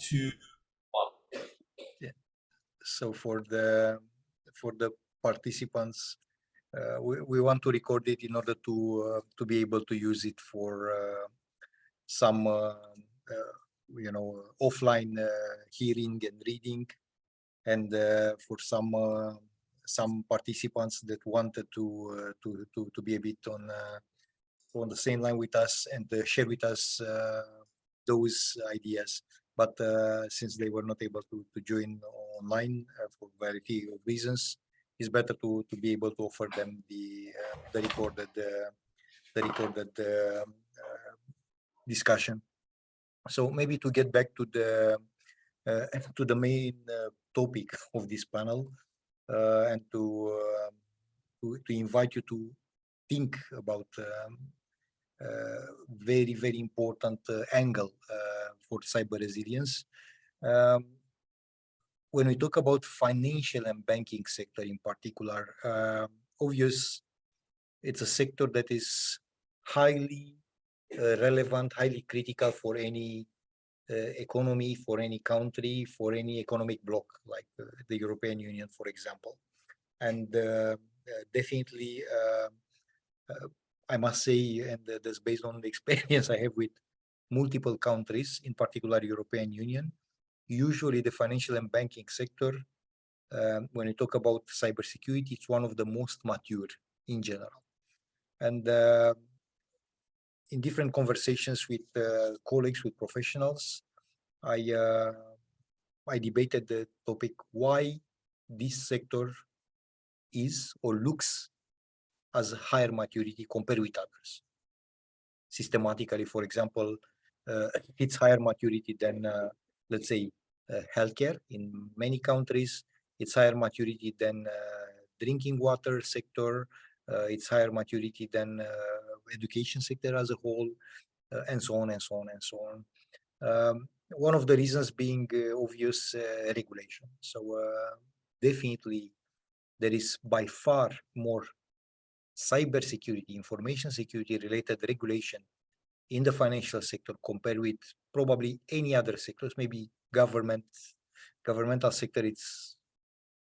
2, 1. Yeah. So for the participants, we want to record it in order to be able to use it for some offline hearing and reading, and for some participants that wanted to be a bit on the same line with us and share with us those ideas. But since they were not able to join online for variety of reasons, it's better to be able to offer them the recorded discussion. So maybe to get back to the main topic of this panel, and to invite you to think about very, very important angle for cyber resilience. When we talk about financial and banking sector in particular, obvious, it's a sector that is highly relevant, highly critical for any economy, for any country, for any economic bloc, like the European Union, for example. And definitely, I must say, and that's based on the experience I have with multiple countries, in particular European Union, usually the financial and banking sector, when you talk about cybersecurity, it's one of the most mature in general. And in different conversations with colleagues, with professionals, I debated the topic why this sector is or looks as higher maturity compared with others. Systematically, for example, it's higher maturity than, let's say, healthcare in many countries. It's higher maturity than drinking water sector. It's higher maturity than education sector as a whole, and so on and so on and so on. One of the reasons being obvious regulation. So definitely there is by far more cybersecurity, information security related regulation in the financial sector compared with probably any other sectors. Maybe governmental sector, it's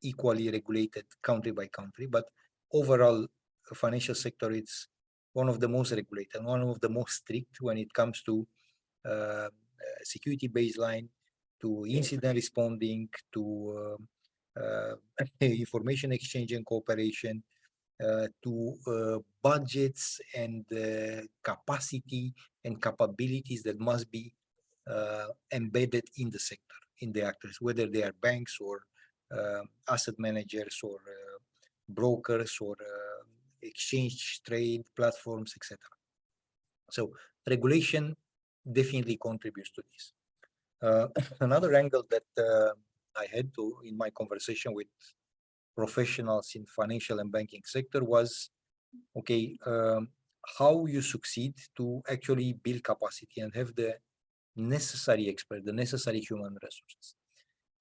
equally regulated country by country, but overall financial sector, it's one of the most regulated, one of the most strict when it comes to security baseline, to incident responding, to information exchange and cooperation, to budgets and capacity and capabilities that must be embedded in the sector, in the actors, whether they are banks or asset managers or brokers or exchange trade platforms, etc. So regulation definitely contributes to this. Another angle that I had in my conversation with professionals in financial and banking sector was, okay, how you succeed to actually build capacity and have the necessary expert, the necessary human resources.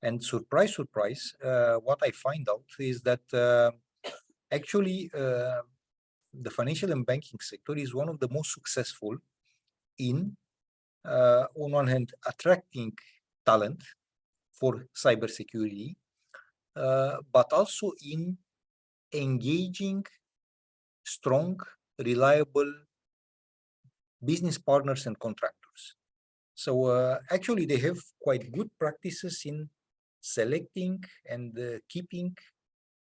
And surprise, surprise, what I find out is that actually the financial and banking sector is one of the most successful in, on one hand, attracting talent for cybersecurity, but also in engaging strong, reliable business partners and contractors. So actually they have quite good practices in selecting and keeping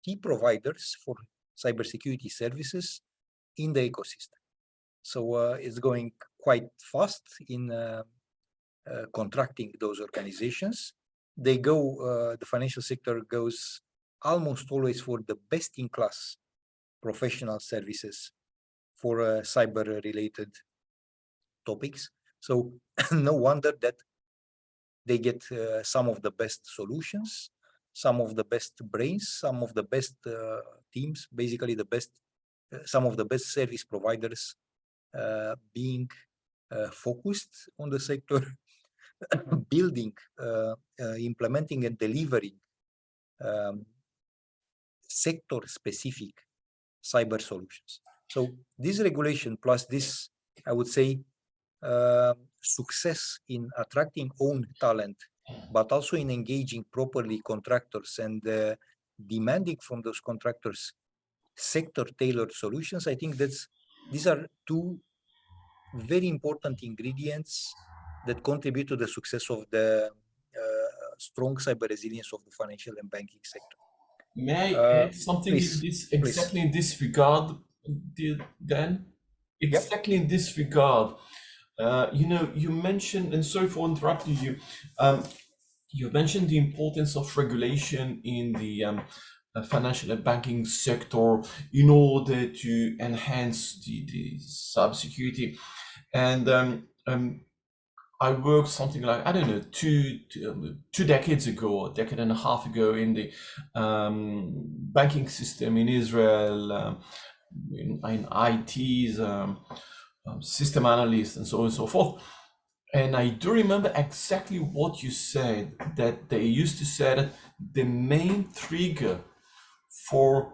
key providers for cybersecurity services in the ecosystem. So it's going quite fast in contracting those organizations. They go, the financial sector goes almost always for the best-in-class professional services for cyber-related topics. So no wonder that they get some of the best solutions, some of the best brains, some of the best teams, basically the best, some of the best service providers being focused on the sector, building, implementing and delivering sector-specific cyber solutions. So this regulation plus this, I would say, success in attracting own talent but also in engaging properly contractors and demanding from those contractors sector-tailored solutions. I think these are two very important ingredients that contribute to the success of the strong cyber resilience of the financial and banking sector. May I add something in Please, this, please. exactly in this regard, Dan? Yep. Exactly in this regard. You mentioned, and sorry for interrupting you, you mentioned the importance of regulation in the financial and banking sector in order to enhance the cybersecurity. And I worked something like, I don't know, two decades ago, a decade and a half ago, in the banking system in Israel, in ITs, system analyst, and so on and so forth. And I do remember exactly what you said, that they used to say that the main trigger for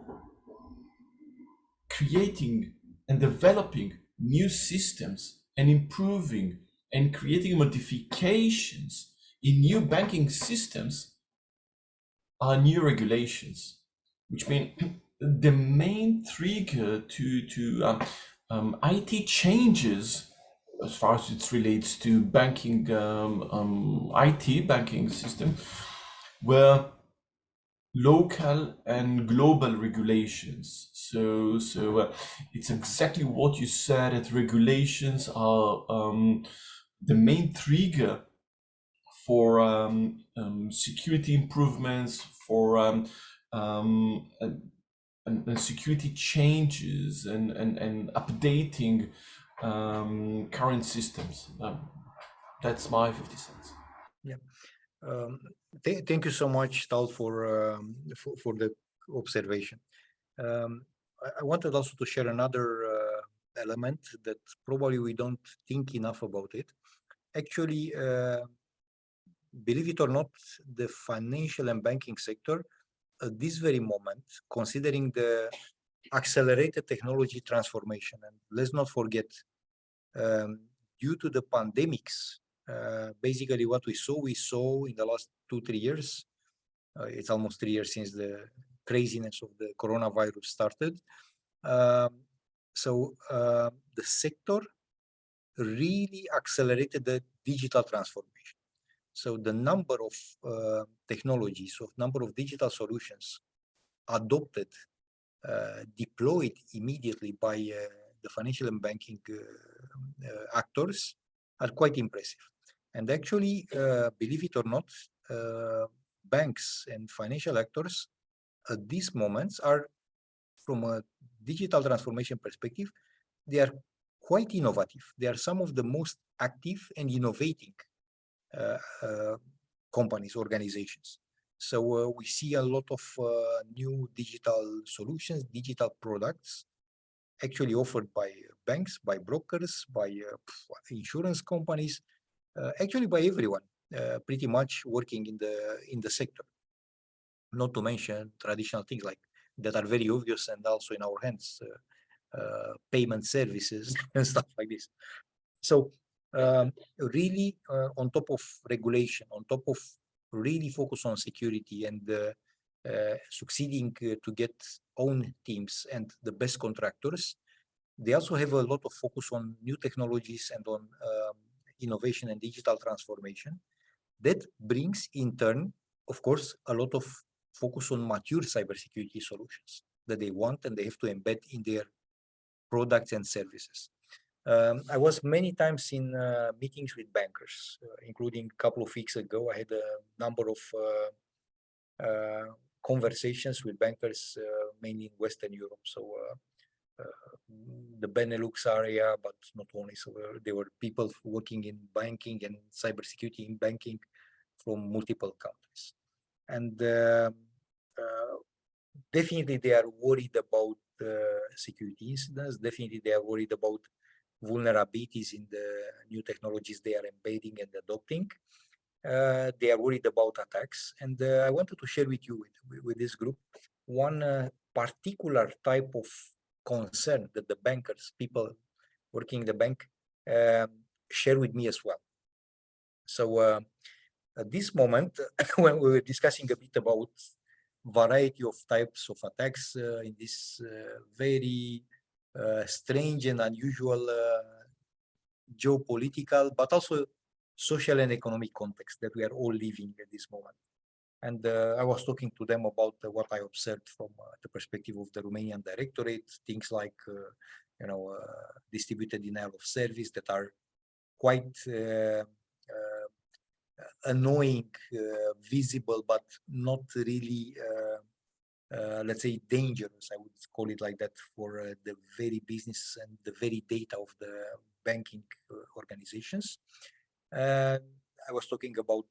creating and developing new systems and improving and creating modifications in new banking systems are new regulations, which mean the main trigger to IT changes, as far as it relates to banking, IT banking system, were local and global regulations. So it's exactly what you said, that regulations are the main trigger for security improvements, for and security changes, and updating current systems. That's my 50 cents. Yeah. Thank you so much, Tal, for the observation. I wanted also to share another element that probably we don't think enough about it. Actually, believe it or not, the financial and banking sector at this very moment, considering the accelerated technology transformation, and let's not forget, due to the pandemics, basically what we saw in the last 2-3 years, it's almost 3 years since the craziness of the coronavirus started. So the sector really accelerated the digital transformation. So the number of technologies, of number of digital solutions adopted, deployed immediately by the financial and banking actors are quite impressive. And actually, believe it or not, banks and financial actors at these moments are, from a digital transformation perspective, they are quite innovative. They are some of the most active and innovating companies, organizations. So we see a lot of new digital solutions, digital products, actually offered by banks, by brokers, by insurance companies, actually by everyone, pretty much working in the sector. Not to mention traditional things like that are very obvious and also in our hands, payment services and stuff like this. So really on top of regulation, on top of really focus on security and succeeding to get own teams and the best contractors, they also have a lot of focus on new technologies and on innovation and digital transformation. That brings in turn, of course, a lot of focus on mature cybersecurity solutions that they want and they have to embed in their products and services. I was many times in meetings with bankers, including a couple of weeks ago. I had a number of conversations with bankers, mainly in Western Europe. So the Benelux area, but not only. So there were people working in banking and cybersecurity in banking from multiple countries. And definitely they are worried about security incidents. Definitely they are worried about vulnerabilities in the new technologies they are embedding and adopting. They are worried about attacks. And I wanted to share with you, with this group, one particular type of concern that the bankers, people working in the bank, share with me as well. So At this moment, when we were discussing a bit about variety of types of attacks in this very strange and unusual geopolitical, but also social and economic context that we are all living at this moment. And I was talking to them about what I observed from the perspective of the Romanian Directorate, things like, distributed denial of service that are quite annoying, visible, but not really, let's say, dangerous. I would call it like that for the very business and the very data of the banking organizations. I was talking about,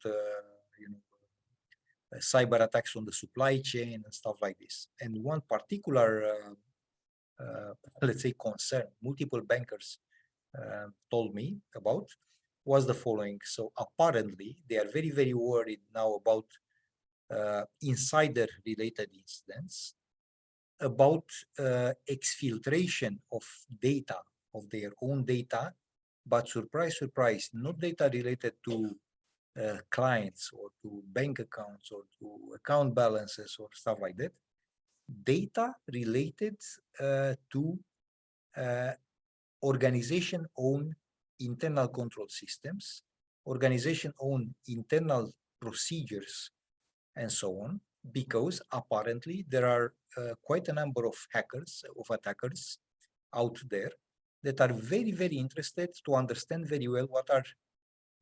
cyber attacks on the supply chain and stuff like this. And one particular, let's say, concern multiple bankers told me about was the following. So apparently they are very, very worried now about insider related incidents, about exfiltration of data, of their own data, but surprise, surprise, not data related to clients or to bank accounts or to account balances or stuff like that, data related to organization-owned internal control systems, organization-owned internal procedures, and so on, because apparently there are quite a number of hackers, of attackers out there that are very, very interested to understand very well what are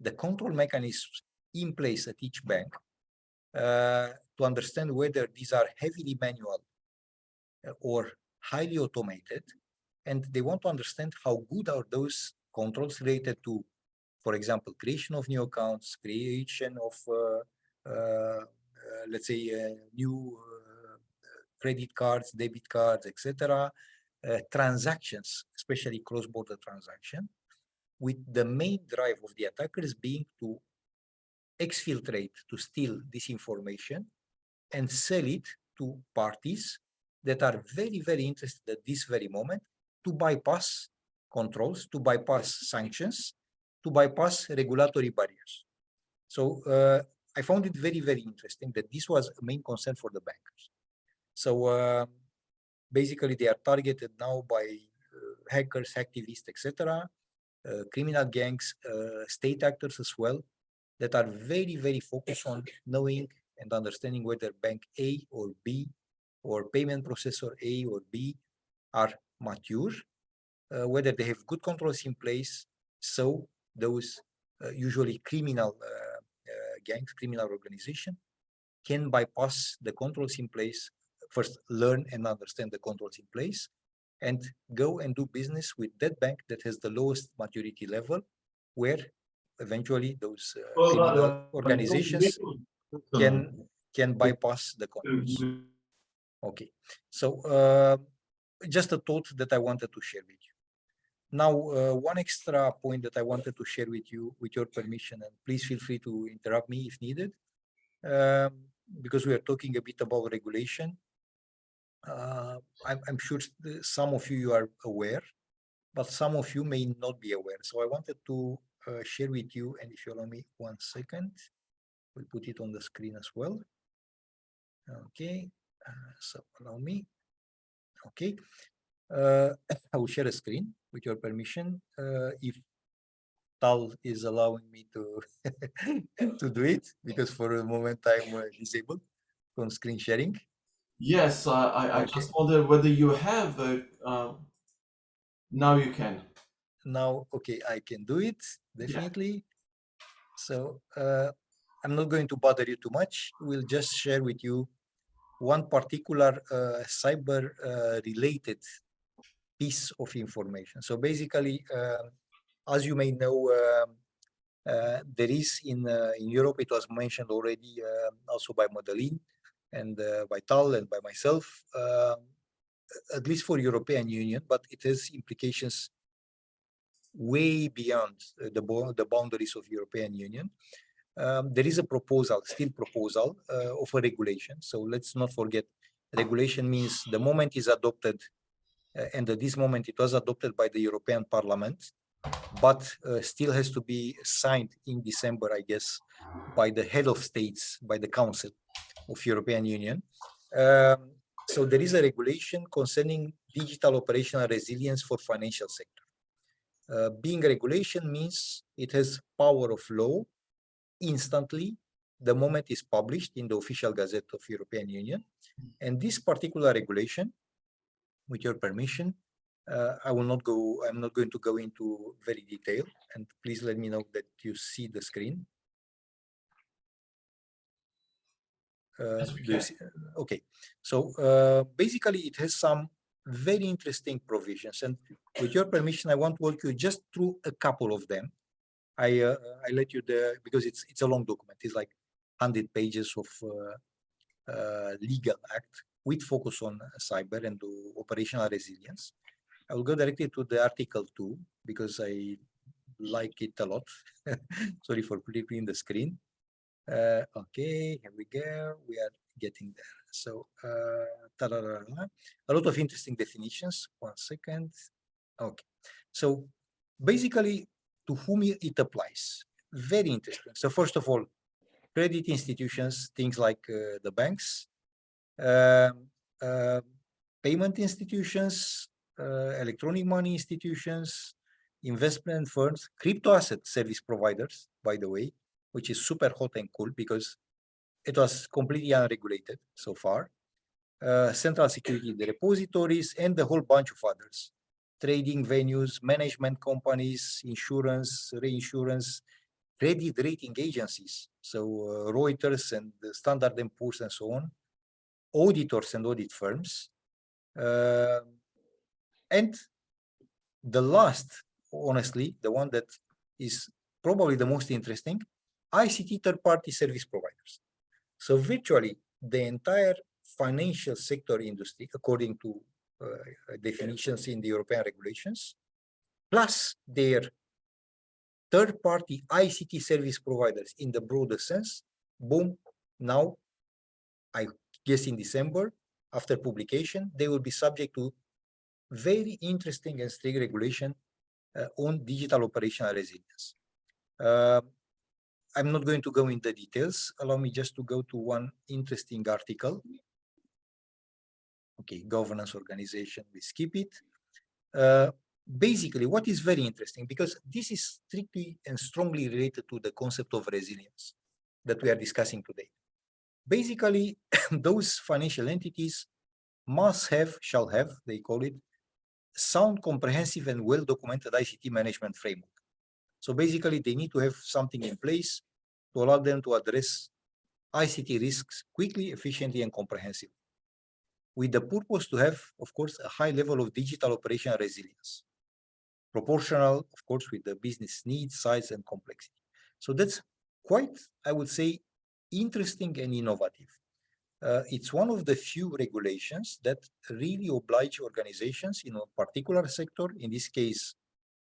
the control mechanisms in place at each bank, to understand whether these are heavily manual or highly automated, and they want to understand how good are those controls related to, for example, creation of new accounts, creation of, let's say, new credit cards, debit cards, etc., transactions, especially cross-border transaction, with the main drive of the attackers being to exfiltrate, to steal this information and sell it to parties that are very, very interested at this very moment to bypass controls, to bypass sanctions, to bypass regulatory barriers. So I found it very, very interesting that this was a main concern for the bankers. So basically they are targeted now by hackers, activists, etc., criminal gangs, state actors as well, that are very, very focused on knowing and understanding whether bank A or B or payment processor A or B are mature, whether they have good controls in place, so those usually criminal gangs, criminal organization, can bypass the controls in place, first learn and understand the controls in place, and go and do business with that bank that has the lowest maturity level, where eventually those criminal organizations can bypass the controls. Okay, so just a thought that I wanted to share with you. Now, one extra point that I wanted to share with you, with your permission, and please feel free to interrupt me if needed, because we are talking a bit about regulation. I'm sure some of you are aware, but some of you may not be aware. So I wanted to share with you, and if you allow me 1 second, we'll put it on the screen as well. Okay, so allow me. Okay, I will share a screen with your permission. If Tal is allowing me to to do it, because for the moment I'm disabled from screen sharing. Yes, I Okay. just wonder whether you have now you can. Now, okay, I can do it, definitely. So I'm not going to bother you too much. We'll just share with you one particular cyber related piece of information. So basically, as you may know, there is in Europe, it was mentioned already also by Madeline and by Tal and by myself, at least for European Union, but it has implications way beyond the boundaries of European Union. There is a proposal, still proposal of a regulation. So let's not forget, regulation means the moment is adopted, and at this moment it was adopted by the European Parliament. but still has to be signed in December, I guess, by the head of states, by the Council of European Union. So there is a regulation concerning digital operational resilience for financial sector. Being a regulation means it has power of law instantly the moment it's published in the official Gazette of European Union. And this particular regulation, with your permission, I'm not going to go into very detail, and please let me know that you see the screen. Yes, we Do you can. see? Okay, so basically it has some very interesting provisions, and with your permission, I want to walk you just through a couple of them. I let you there because it's a long document. It's like 100 pages of legal act with focus on cyber and operational resilience. I will go directly to the Article 2 because I like it a lot. Sorry for putting in the screen. Okay, here we go. We are getting there. So, a lot of interesting definitions. 1 second. Okay. So, basically, to whom it applies? Very interesting. So, first of all, credit institutions, things like the banks, um, uh, payment institutions, electronic money institutions, investment firms, crypto asset service providers, by the way, which is super hot and cool because it was completely unregulated so far, central security repositories, and a whole bunch of others. Trading venues, management companies, insurance, reinsurance, credit rating agencies, so Reuters and Standard & Poor's and so on, auditors and audit firms, and the last, honestly, the one that is probably the most interesting, ICT third-party service providers. So virtually the entire financial sector industry, according to definitions in the European regulations, plus their third-party ICT service providers in the broader sense, boom, now, I guess in December, after publication, they will be subject to very interesting and strict regulation on digital operational resilience. I'm not going to go into details. Allow me just to go to one interesting article. Okay, governance organization, we skip it. Basically, what is very interesting, because this is strictly and strongly related to the concept of resilience that we are discussing today. Basically, those financial entities must have, shall have, they call it, sound, comprehensive, and well-documented ICT management framework. So basically, they need to have something in place to allow them to address ICT risks quickly, efficiently, and comprehensively, with the purpose to have, of course, a high level of digital operational resilience, proportional, of course, with the business needs, size, and complexity. So that's quite, I would say, interesting and innovative. It's one of the few regulations that really oblige organizations in a particular sector, in this case,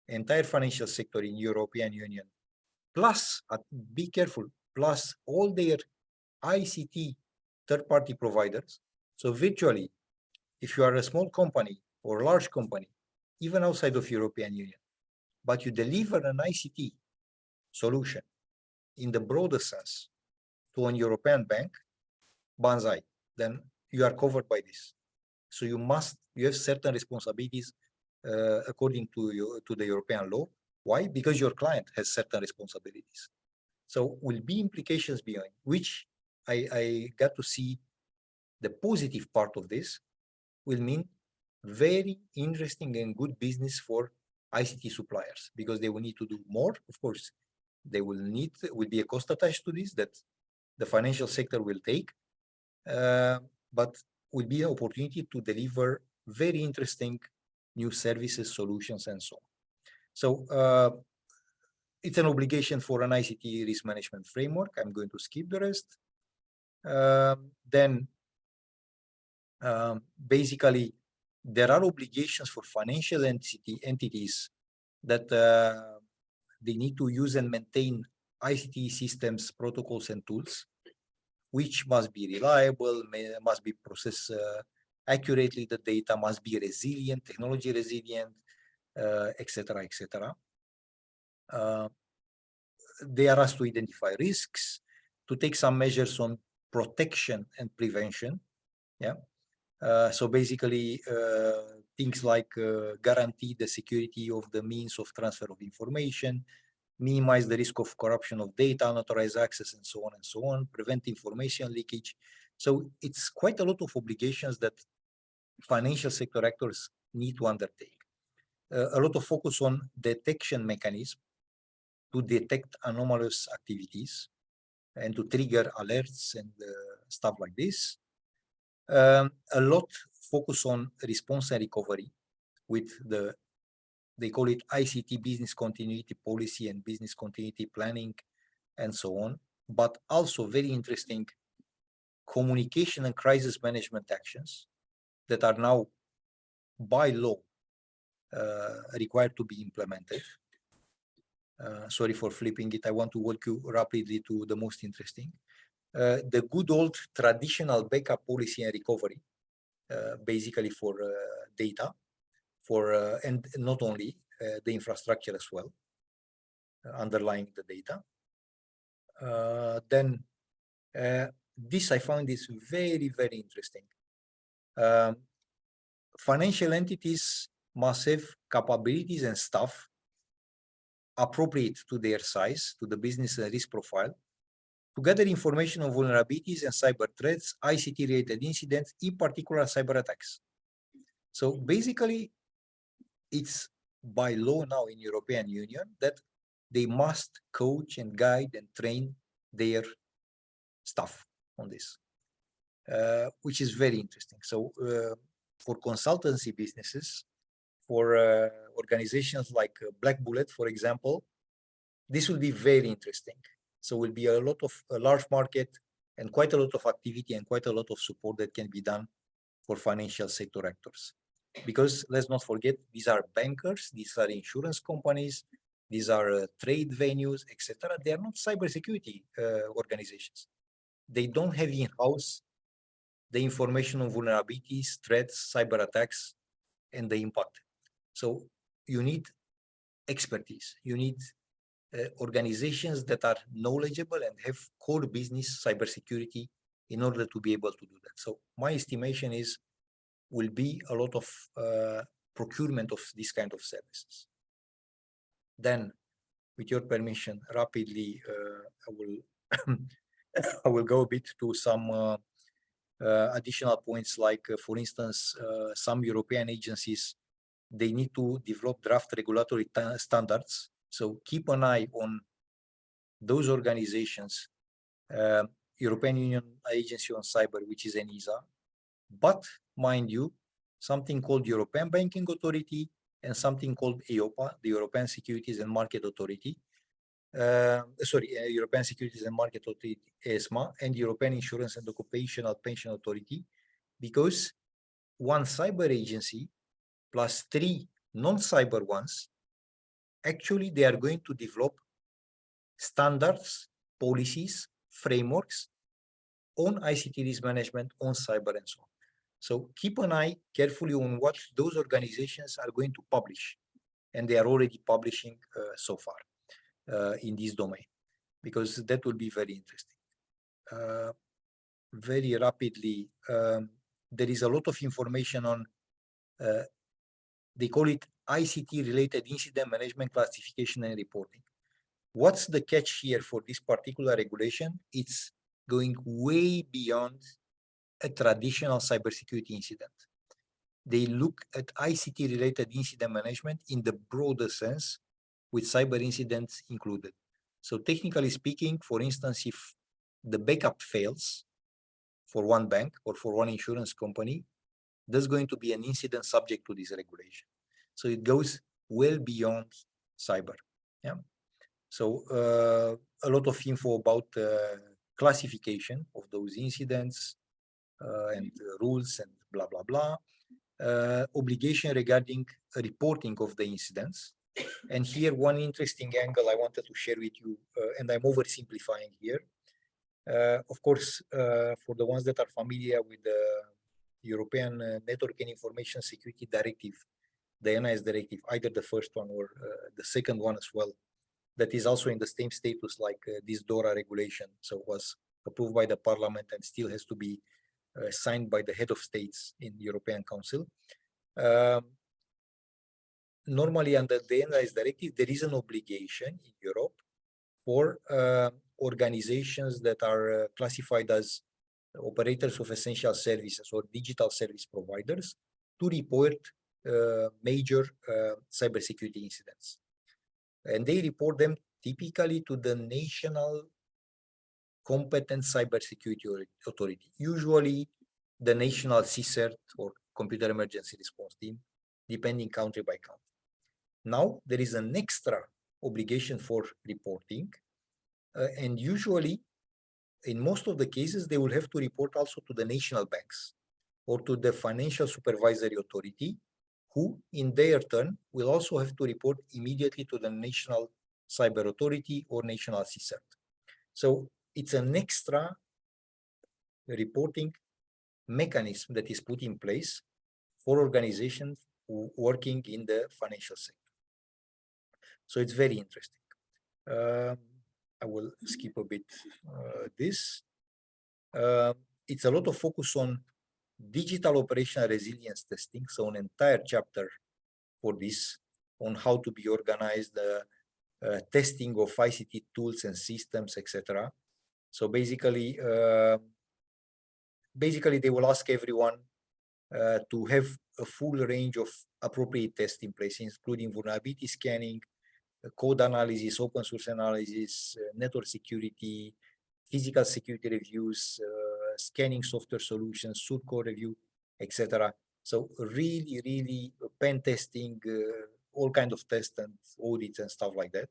entire financial sector in European Union, plus, be careful, plus all their ICT third-party providers. So virtually, if you are a small company or large company, even outside of European Union, but you deliver an ICT solution in the broader sense to an European bank, banzai, then you are covered by this. So you have certain responsibilities according to the European law. Why? Because your client has certain responsibilities. So will be implications beyond, which I got to see the positive part of this will mean very interesting and good business for ICT suppliers, because they will need to do more. Of course, they will be a cost attached to this that the financial sector will take, but will be an opportunity to deliver very interesting new services, solutions, and so on. So it's an obligation for an ICT risk management framework. I'm going to skip the rest. Then basically, there are obligations for financial entities that they need to use and maintain ICT systems, protocols, and tools, which must be reliable, must be processed accurately, the data must be resilient, technology resilient, etc., etc. Uh, they are asked to identify risks, to take some measures on protection and prevention. Yeah. So basically, things like guarantee the security of the means of transfer of information, minimize the risk of corruption of data, unauthorized access, and so on, prevent information leakage. So it's quite a lot of obligations that financial sector actors need to undertake. A lot of focus on detection mechanism to detect anomalous activities and to trigger alerts and stuff like this. A lot focus on response and recovery with they call it ICT business continuity policy and business continuity planning and so on, but also very interesting communication and crisis management actions that are now by law required to be implemented. Sorry for flipping it. I want to walk you rapidly to the most interesting. The good old traditional backup policy and recovery, basically for data, and not only the infrastructure as well, underlying the data. Then this I found is very, very interesting. Financial entities must have capabilities and staff appropriate to their size, to the business and risk profile, to gather information on vulnerabilities and cyber threats, ICT-related incidents, in particular cyber attacks. So basically, it's by law now in European Union that they must coach and guide and train their staff on this, which is very interesting. So for consultancy businesses, for organizations like Black Bullet, for example, this will be very interesting. So will be a large market and quite a lot of activity and quite a lot of support that can be done for financial sector actors. Because let's not forget, these are bankers, these are insurance companies, these are trade venues, etc. They are not cybersecurity organizations. They don't have in-house the information on vulnerabilities, threats, cyber attacks, and the impact. So you need expertise. You need organizations that are knowledgeable and have core business cybersecurity in order to be able to do that. So my estimation is will be a lot of procurement of this kind of services. Then, with your permission, rapidly, I will I will go a bit to some additional points, like, for instance, some European agencies, they need to develop draft regulatory standards. So keep an eye on those organizations, European Union Agency on Cyber, which is ENISA, but mind you, something called European Banking Authority and something called EIOPA, the European Securities and Market Authority, European Securities and Market Authority, ESMA, and European Insurance and Occupational Pension Authority, because one cyber agency plus 3 non-cyber ones, actually they are going to develop standards, policies, frameworks on ICT risk management, on cyber and so on. So keep an eye carefully on what those organizations are going to publish, and they are already publishing so far in this domain, because that will be very interesting. Very rapidly, there is a lot of information on, they call it ICT-related incident management, classification, and reporting. What's the catch here for this particular regulation? It's going way beyond a traditional cybersecurity incident. They look at ICT-related incident management in the broader sense, with cyber incidents included. So technically speaking, for instance, if the backup fails for one bank or for one insurance company, there's going to be an incident subject to this regulation. So it goes well beyond cyber. Yeah. So a lot of info about classification of those incidents and rules and blah, blah, blah. Obligation regarding reporting of the incidents. And here, one interesting angle I wanted to share with you, and I'm oversimplifying here. Of course, for the ones that are familiar with the European Network and Information Security Directive, the NIS directive, either the first one or the second one as well, that is also in the same status like this DORA regulation. So it was approved by the parliament and still has to be signed by the head of states in the European Council. Normally under the NIS directive, there is an obligation in Europe for organizations that are classified as operators of essential services or digital service providers to report major cybersecurity incidents. And they report them typically to the national competent cybersecurity authority, usually the national CSERT or Computer Emergency Response Team, depending country by country. Now, there is an extra obligation for reporting, and usually, in most of the cases, they will have to report also to the national banks or to the Financial Supervisory Authority, who in their turn will also have to report immediately to the National Cyber Authority or National CSERT. So it's an extra reporting mechanism that is put in place for organizations working in the financial sector. So it's very interesting. I will skip a bit this. It's a lot of focus on digital operational resilience testing, so an entire chapter for this on how to be organized, testing of ICT tools and systems, etc. So basically, they will ask everyone to have a full range of appropriate tests in place, including vulnerability scanning, code analysis, open source analysis, network security, physical security reviews, scanning software solutions, source code review, etc. So really pen testing, all kinds of tests and audits and stuff like that.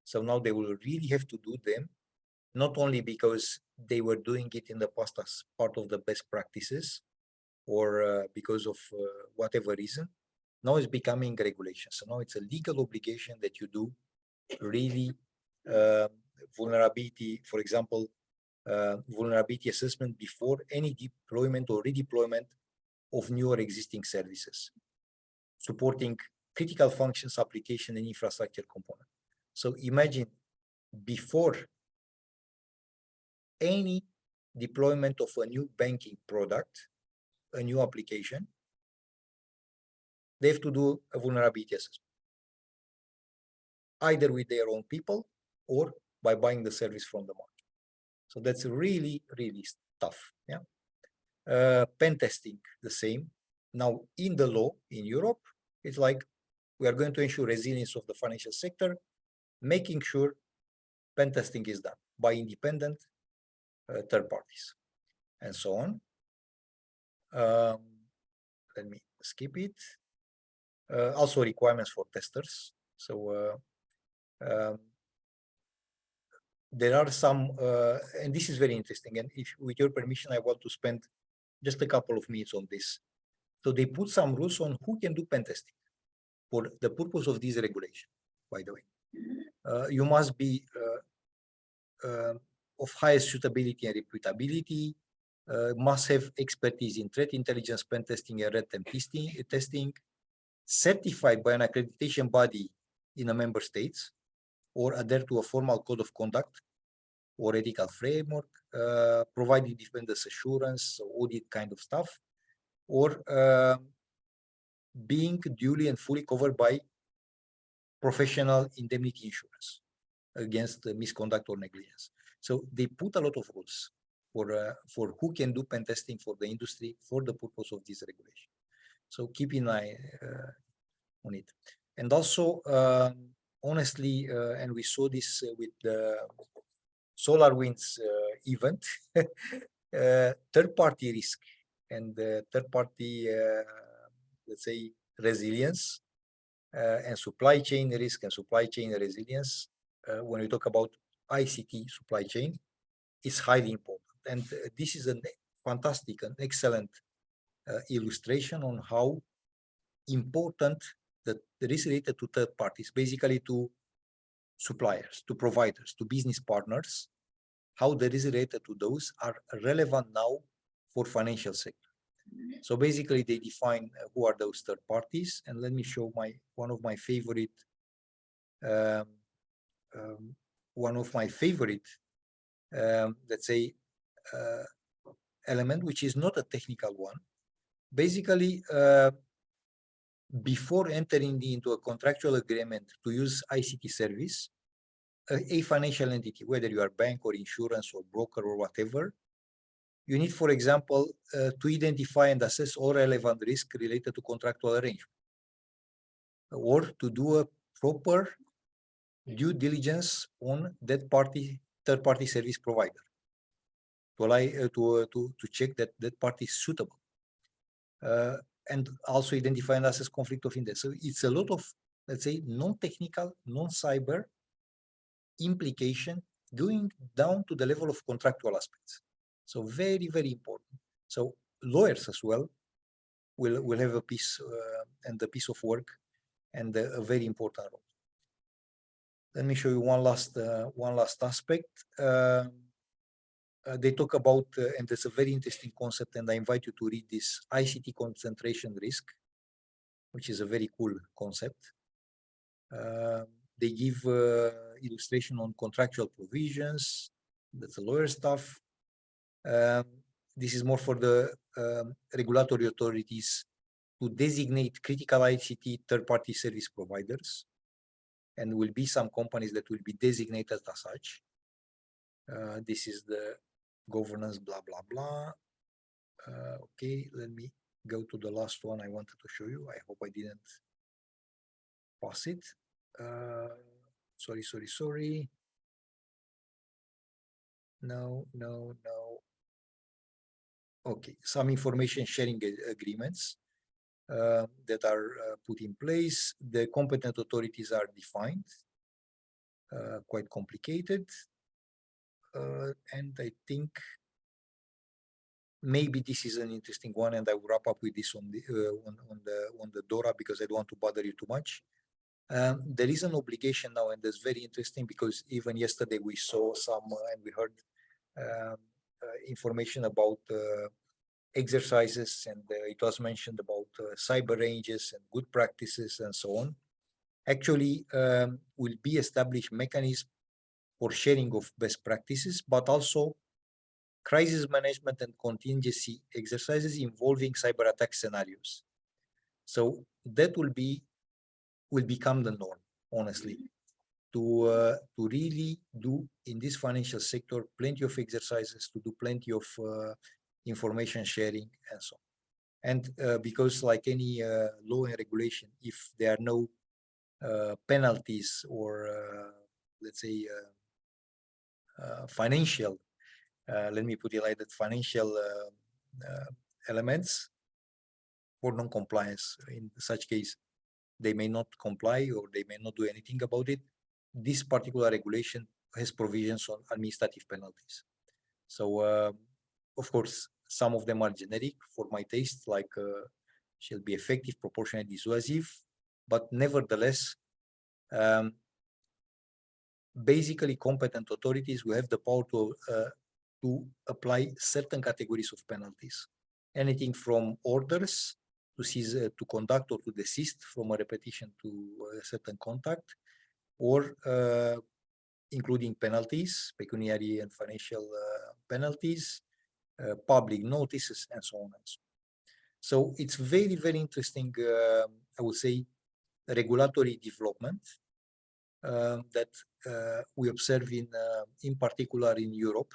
So now they will really have to do them, not only because they were doing it in the past as part of the best practices or because of whatever reason. Now it's becoming regulation. So now it's a legal obligation that you do really vulnerability, for example, vulnerability assessment before any deployment or redeployment of new or existing services, supporting critical functions, application, and infrastructure component. So imagine before any deployment of a new banking product, a new application, they have to do a vulnerability assessment, either with their own people or by buying the service from the market. So that's really tough. Yeah. Pen testing, the same. Now in the law in Europe, it's like we are going to ensure resilience of the financial sector, making sure pen testing is done by independent third parties and so on. Let me skip it. Also requirements for testers. So there are some, and this is very interesting. And if, with your permission, I want to spend just a couple of minutes on this. So they put some rules on who can do pen testing for the purpose of this regulation, by the way. You must be of highest suitability and reputability, must have expertise in threat intelligence, pen testing, and red team testing, certified by an accreditation body in a member states, or adhere to a formal code of conduct or ethical framework, provide independence assurance, audit kind of stuff, or being duly and fully covered by professional indemnity insurance against misconduct or negligence. So they put a lot of rules for who can do pen testing for the industry for the purpose of this regulation. So keep an eye on it. And also, honestly, and we saw this with the SolarWinds event, third-party risk and third-party, let's say, resilience and supply chain risk and supply chain resilience, when we talk about ICT supply chain, is highly important. And this is a fantastic and excellent illustration on how important the risk related to third parties, basically to suppliers, to providers, to business partners, how the risk related to those are relevant now for financial sector. So basically they define who are those third parties. And let me show one of my favorite one of my favorite, let's say, element, which is not a technical one. Basically, before entering into a contractual agreement to use ICT service, a financial entity, whether you are bank or insurance or broker or whatever, you need, for example, to identify and assess all relevant risk related to contractual arrangement, or to do a proper due diligence on that party, third-party service provider, to allow to check that that party is suitable, and also identify and assess conflict of interest. So it's a lot of, let's say, non-technical, non-cyber implication going down to the level of contractual aspects. So very, very important. So lawyers as well will have a piece and a piece of work and a very important role. Let me show you one last aspect. They talk about, and it's a very interesting concept, and I invite you to read this ICT concentration risk, which is a very cool concept. They give illustration on contractual provisions. That's the lawyer stuff. This is more for the regulatory authorities to designate critical ICT third-party service providers, and will be some companies that will be designated as such. This is the governance, blah, blah, blah. Okay, let me go to the last one I wanted to show you. I hope I didn't pass it. Sorry. No. Okay, some information sharing agreements that are put in place. The competent authorities are defined, quite complicated. And I think maybe this is an interesting one, and I will wrap up with this on the DORA, because I don't want to bother you too much. There is an obligation now, and that's very interesting, because even yesterday we saw some and we heard information about exercises, and it was mentioned about cyber ranges and good practices and so on. Actually, will be established mechanism for sharing of best practices, but also crisis management and contingency exercises involving cyber attack scenarios. So that will become the norm, honestly, to really do in this financial sector plenty of exercises, to do plenty of information sharing and so on. And because like any law and regulation, if there are no penalties or let's say financial, let me put it like that, financial elements for non-compliance, in such case, they may not comply or they may not do anything about it. This particular regulation has provisions on administrative penalties. So, of course, some of them are generic for my taste, like shall be effective, proportionate, dissuasive, but nevertheless, basically competent authorities will have the power to apply certain categories of penalties. Anything from orders to cease to conduct or to desist from a repetition to a certain contact, or including penalties, pecuniary and financial penalties, public notices, and so on and so on. So it's very, very interesting, I would say, regulatory development that we observe in particular in Europe,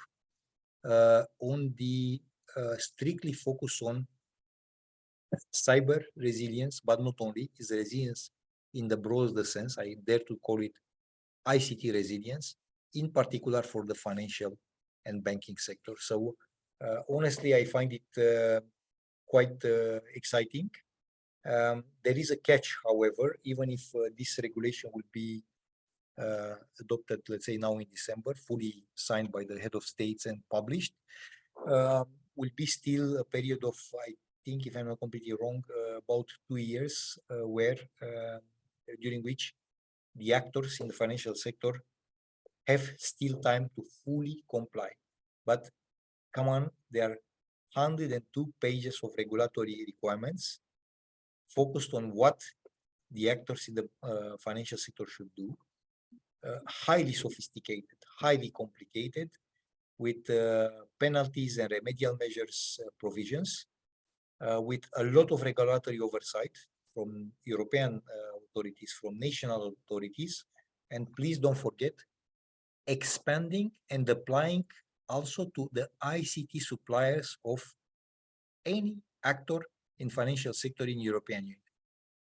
on the strictly focus on cyber resilience, but not only, is resilience in the broader sense. I dare to call it ICT resilience, in particular for the financial and banking sector. So honestly, I find it quite exciting. There is a catch, however, even if this regulation will be adopted, let's say now in December, fully signed by the head of states and published, will be still a period of, I think, if I'm not completely wrong, about 2 years, where during which the actors in the financial sector have still time to fully comply. But come on, there are 102 pages of regulatory requirements focused on what the actors in the financial sector should do. highly sophisticated, highly complicated, with penalties and remedial measures provisions, with a lot of regulatory oversight from European authorities, from national authorities, and please don't forget, expanding and applying also to the ICT suppliers of any actor in financial sector in European Union,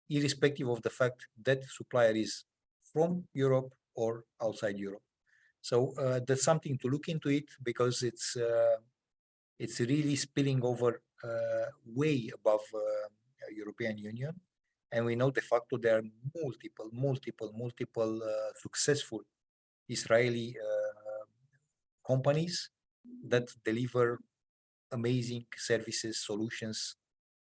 irrespective of the fact that supplier is from Europe or outside Europe. So that's something to look into it, because it's really spilling over way above European Union. And we know de facto there are multiple successful Israeli companies that deliver amazing services, solutions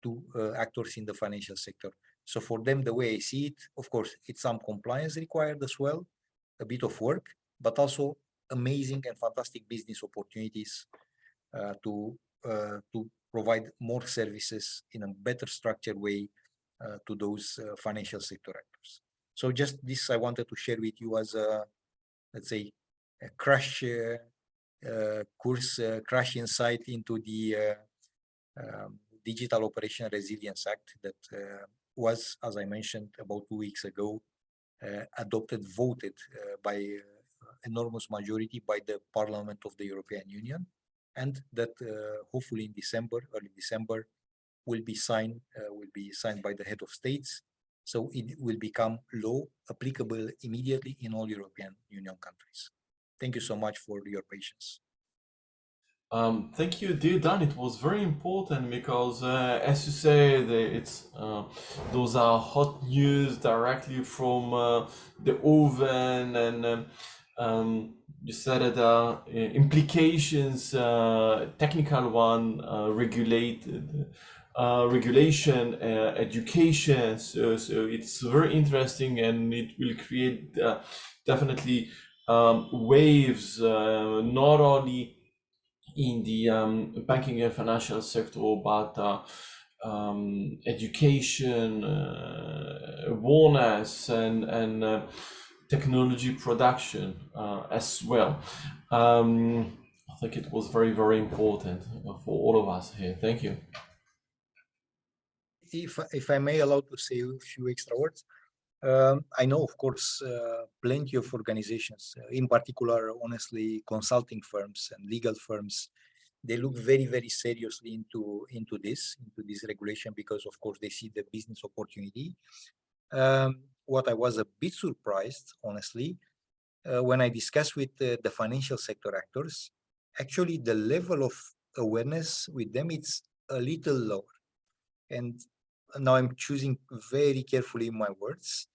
to actors in the financial sector. So for them, the way I see it, of course, it's some compliance required as well, a bit of work, but also amazing and fantastic business opportunities to provide more services in a better structured way to those financial sector actors. So just this I wanted to share with you as a, let's say, a crash course, crash insight into the Digital Operation Resilience Act that was, as I mentioned, about 2 weeks ago, adopted, voted by enormous majority by the Parliament of the European Union, and that hopefully in December, early December, will be signed by the head of states. So it will become law applicable immediately in all European Union countries. Thank you so much for your patience. Thank you, dear Dan. It was very important because, as you say, those are hot news directly from the oven, and you said that implications, technical one, regulation, education. So it's very interesting, and it will create definitely waves, not only in the banking and financial sector, but education, awareness, and technology production as well. I think it was very, very important for all of us here. Thank you. If I may allow to say a few extra words, I know, of course, plenty of organizations, in particular, honestly, consulting firms and legal firms, they look very, very seriously into this regulation, because, of course, they see the business opportunity. What I was a bit surprised, honestly, when I discussed with the financial sector actors, actually the level of awareness with them, it's a little lower. And now I'm choosing very carefully my words.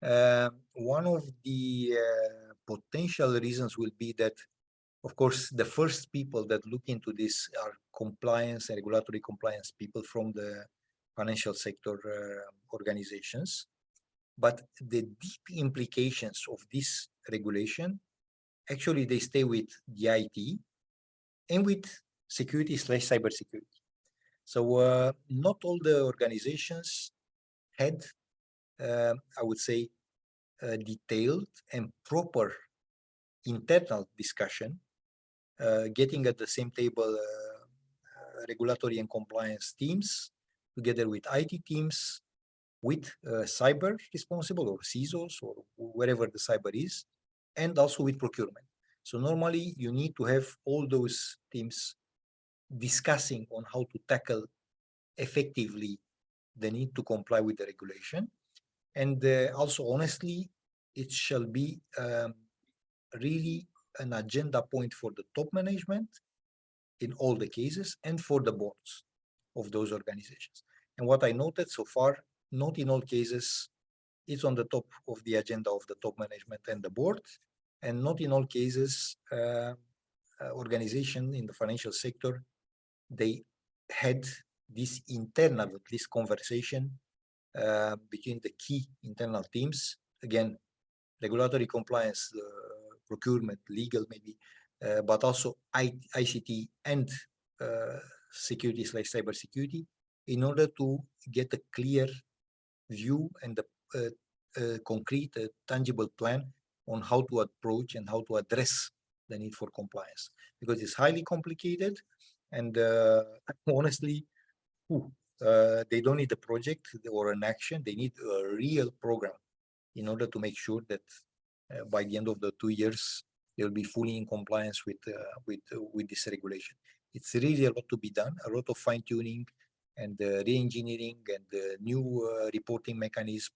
One of the potential reasons will be that, of course, the first people that look into this are compliance and regulatory compliance people from the financial sector organizations. But the deep implications of this regulation, actually, they stay with the IT and with security/cybersecurity. So not all the organizations had, I would say, detailed and proper internal discussion, getting at the same table regulatory and compliance teams, together with IT teams, with cyber responsible or CISOs or wherever the cyber is, and also with procurement. So normally you need to have all those teams discussing on how to tackle effectively the need to comply with the regulation. And also, honestly, it shall be really an agenda point for the top management in all the cases, and for the boards of those organizations. And what I noted so far, not in all cases, it's on the top of the agenda of the top management and the board, and not in all cases, organization in the financial sector, they had this internal, at least, conversation between the key internal teams, again, regulatory compliance, procurement, legal maybe, but also ICT and security/cybersecurity, in order to get a clear view and a concrete, tangible plan on how to approach and how to address the need for compliance, because it's highly complicated, and honestly, they don't need a project or an action. They need a real program in order to make sure that by the end of the 2 years, they'll be fully in compliance with this regulation. It's really a lot to be done, a lot of fine tuning and re-engineering and new reporting mechanism,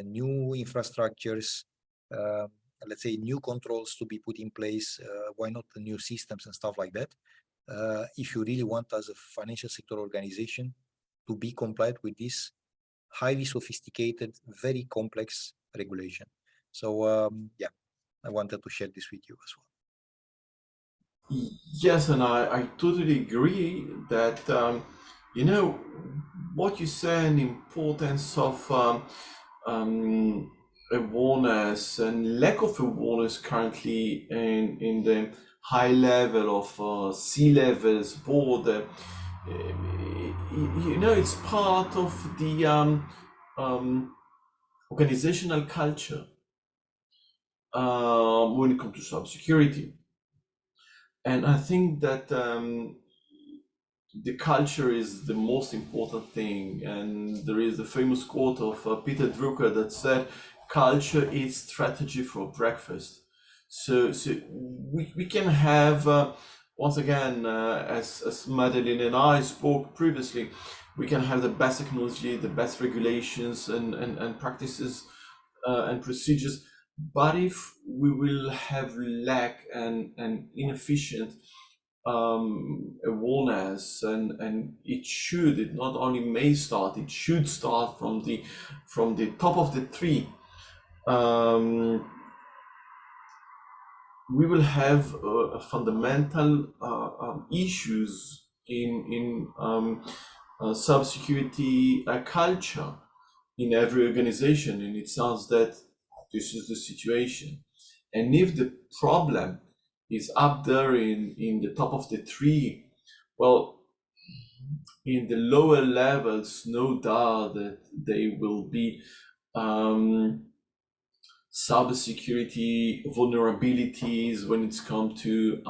new infrastructures, let's say new controls to be put in place. Why not the new systems and stuff like that? If you really want, as a financial sector organization, to be compliant with this highly sophisticated, very complex regulation. So yeah, I wanted to share this with you as well. Yes, and I totally agree that you know what you say, an importance of awareness and lack of awareness currently in the high level of C-levels board. It's part of the organizational culture when it comes to cybersecurity. And I think that the culture is the most important thing. And there is the famous quote of Peter Drucker that said, "Culture is strategy for breakfast." So we can have, once again, as Madeline and I spoke previously, we can have the best technology, the best regulations and practices and procedures. But if we will have lack and inefficient awareness, and it not only may start, it should start from the top of the tree. We will have fundamental issues in cybersecurity culture in every organization, and it sounds that this is the situation. And if the problem is up there in the top of the tree, well, in the lower levels, no doubt that they will be cybersecurity vulnerabilities when it's come to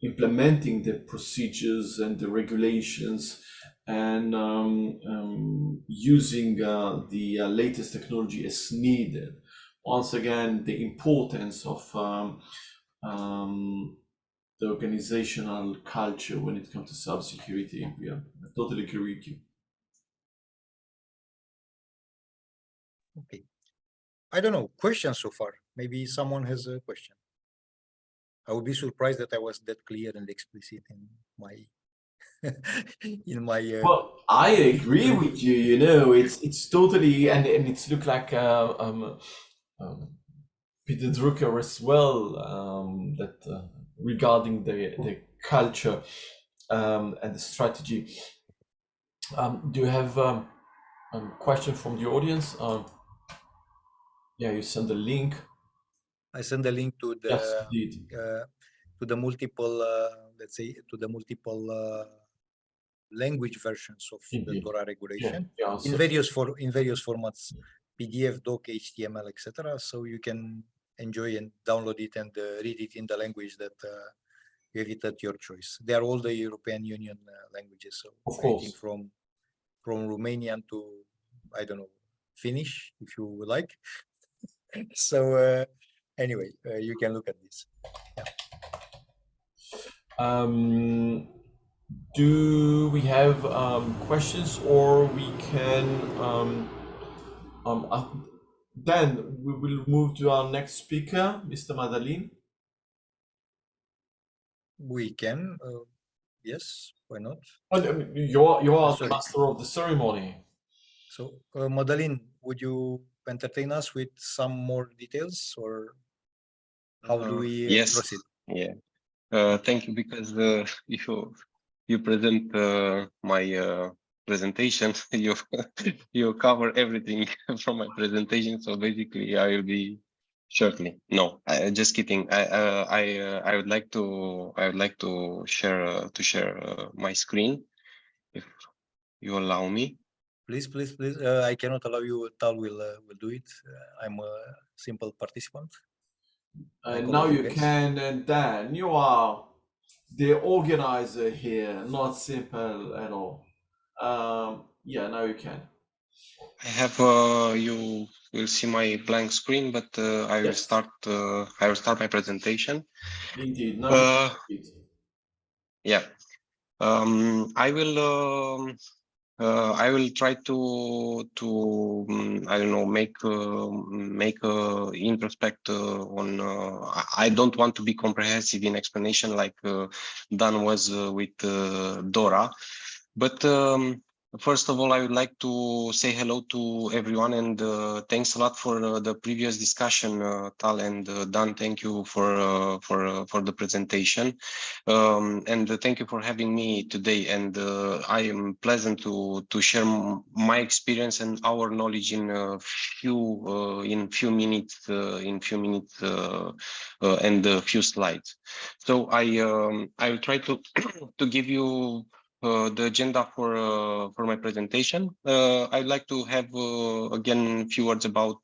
implementing the procedures and the regulations and using the latest technology as needed. Once again, the importance of the organizational culture when it comes to cybersecurity. Yeah, I totally agree with you. Okay. I don't know, questions so far. Maybe someone has a question. I would be surprised that I was that clear and explicit in my Well, I agree with you. It's totally, and it's look like Peter Drucker as well, that regarding the culture and the strategy. Do you have a question from the audience? Yeah, you send the link. I send the link to the Yes, indeed. to the multiple, let's say, to the multiple language versions of the Indeed. DORA regulation Yeah, in so various formats, PDF, doc, HTML, etc. So you can enjoy and download it and read it in the language that you have it at your choice. They are all the European Union languages, so of anything course. from Romanian to, I don't know, Finnish, if you would like. So anyway, you can look at this. Do we have questions, or we can then we will move to our next speaker, Mr. Madalin. We can, yes, why not? Oh, no, you are the Sorry. master of the ceremony. So, Madeleine, would you entertain us with some more details, or how do we Yes. proceed? Yeah. Thank you, because if you present my presentation, you cover everything from my presentation. So basically, I will be shortly. No, just kidding. I would like to share my screen, if you allow me. Please. I cannot allow you. Tal will do it. I'm a simple participant. Like all Now of you you guys. can, and Dan, you are the organizer here, not simple at all. Yeah, now you can. I have you will see my blank screen, but I will Yes, start. I will start my presentation. indeed. Now Uh, you can. yeah. I will try to I don't know make a introspect on. I don't want to be comprehensive in explanation like Dan was with Dora, but first of all, I would like to say hello to everyone and thanks a lot for the previous discussion, Tal and Dan. Thank you for the presentation. And thank you for having me today. And I am pleasant to share my experience and our knowledge in few minutes and a few slides. So I will try to to give you the agenda for my presentation. I'd like to have again a few words about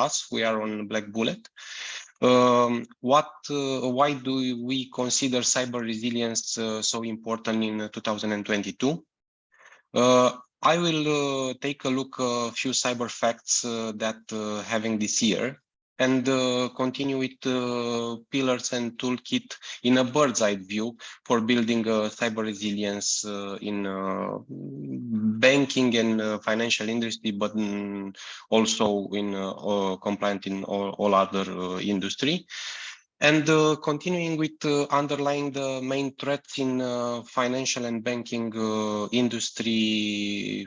us. We are on Black Bullet. Why do we consider cyber resilience so important in 2022? I will take a look a few cyber facts that having this year and continue with pillars and toolkit in a bird's eye view for building cyber resilience in banking and financial industry, but also in compliant in all other industry. And continuing with underlying the main threats in financial and banking industry,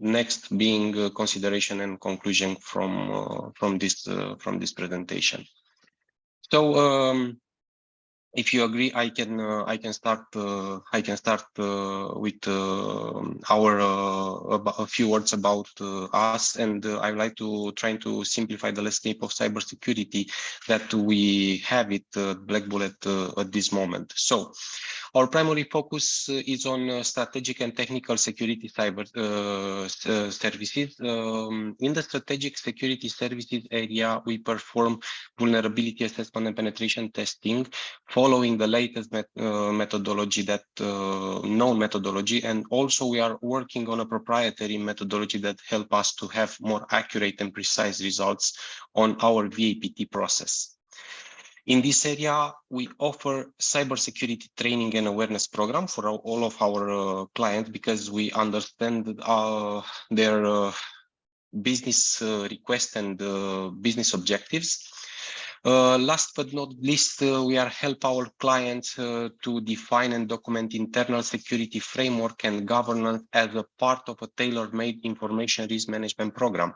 next being consideration and conclusion from this presentation. So if you agree, I can start with a few words about us, and I would like to try to simplify the landscape of cybersecurity that we have at Black Bullet at this moment. So, our primary focus is on strategic and technical security cyber services. In the strategic security services area, we perform vulnerability assessment and penetration testing, following the latest methodology, that known methodology, and also we are working on a proprietary methodology that help us to have more accurate and precise results on our VAPT process. In this area, we offer cybersecurity training and awareness program for all of our clients because we understand their business requests and business objectives. Last but not least, we are help our clients to define and document internal security framework and governance as a part of a tailor-made information risk management program.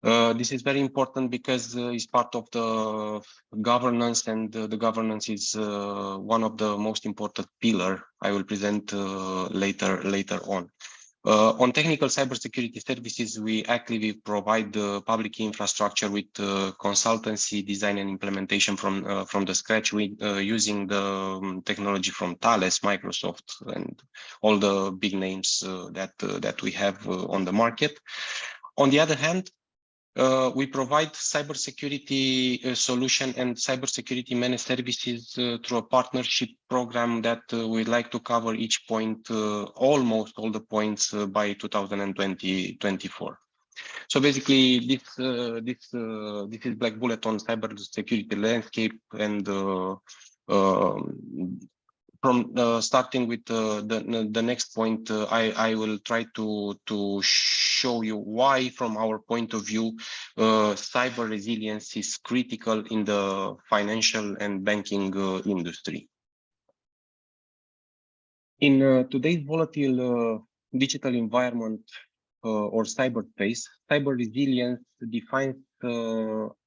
This is very important because it's part of the governance, and the governance is one of the most important pillar I will present later on. On technical cybersecurity services, we actively provide the public infrastructure with consultancy, design, and implementation from the scratch, with using the technology from Thales, Microsoft, and all the big names that we have on the market. On the other hand, we provide cybersecurity solution and cybersecurity managed services through a partnership program that we'd like to cover each point, almost all the points by 2024. So basically, this is Black Bullet on cybersecurity landscape, and from starting with the next point, I will try to show you why, from our point of view, cyber resilience is critical in the financial and banking industry. In today's volatile digital environment or cyberspace, cyber resilience defines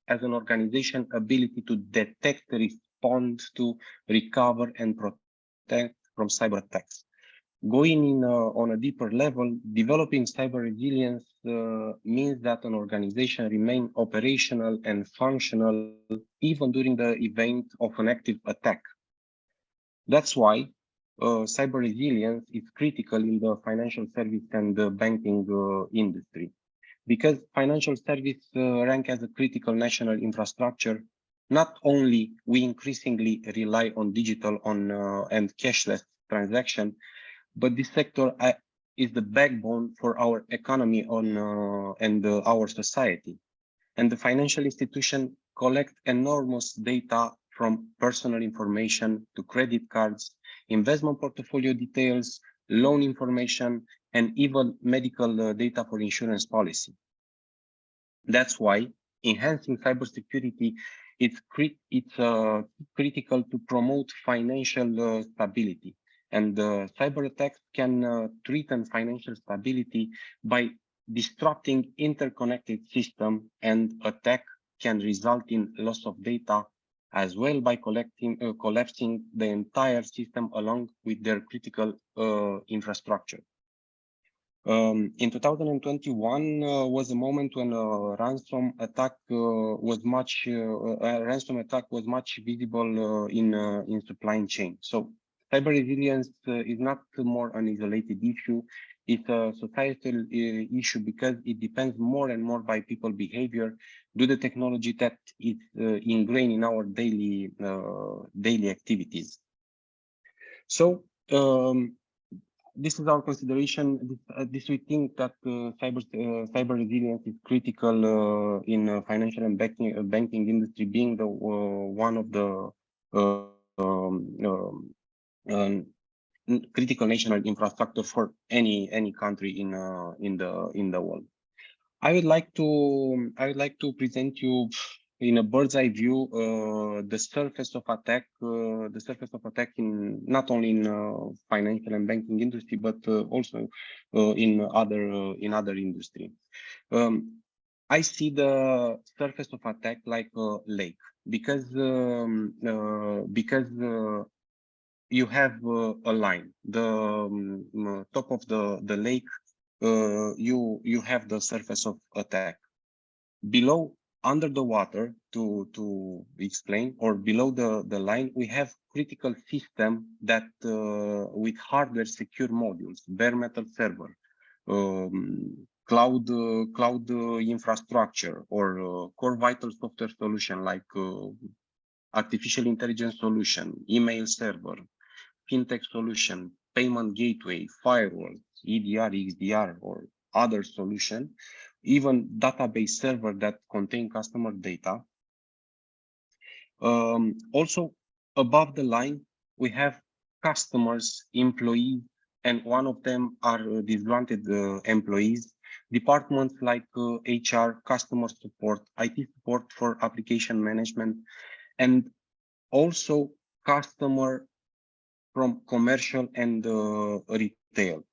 as an organization ability to detect, respond to, recover, and protect from cyber attacks. Going in on a deeper level, developing cyber resilience means that an organization remains operational and functional even during the event of an active attack. That's why cyber resilience is critical in the financial service and the banking industry, because financial service rank as a critical national infrastructure. Not only we increasingly rely on digital and cashless transaction, but this sector is the backbone for our economy and our society. And the financial institution collect enormous data from personal information to credit cards, investment portfolio details, loan information, and even medical data for insurance policy. That's why enhancing cybersecurity it's critical to promote financial stability. And cyber attacks can threaten financial stability by disrupting interconnected system, and attack can result in loss of data as well by collapsing the entire system along with their critical infrastructure. In 2021 was a moment when a ransom attack was much visible in supply chain. So cyber resilience is not more an isolated issue. It's a societal issue because it depends more and more by people behavior due to the technology that is ingrained in our daily activities. So this is our consideration. This we think that cyber resilience is critical in financial and banking industry, being the one of the critical national infrastructure for any country in the world. I would like to present you in a bird's eye view the surface of attack in not only in financial and banking industry, but also in other industry. I see the surface of attack like a lake, because you have a line. The top of the lake, you have the surface of attack. Below, under the water, to explain, or below the line, we have critical system that with hardware secure modules, bare metal server, cloud infrastructure, or core vital software solution like artificial intelligence solution, email server, fintech solution, payment gateway, firewall, EDR, XDR, or other solution, even database server that contain customer data. Also, above the line, we have customers, employees, and one of them are disgruntled employees, departments like HR, customer support, IT support for application management, and also customer from commercial and retail.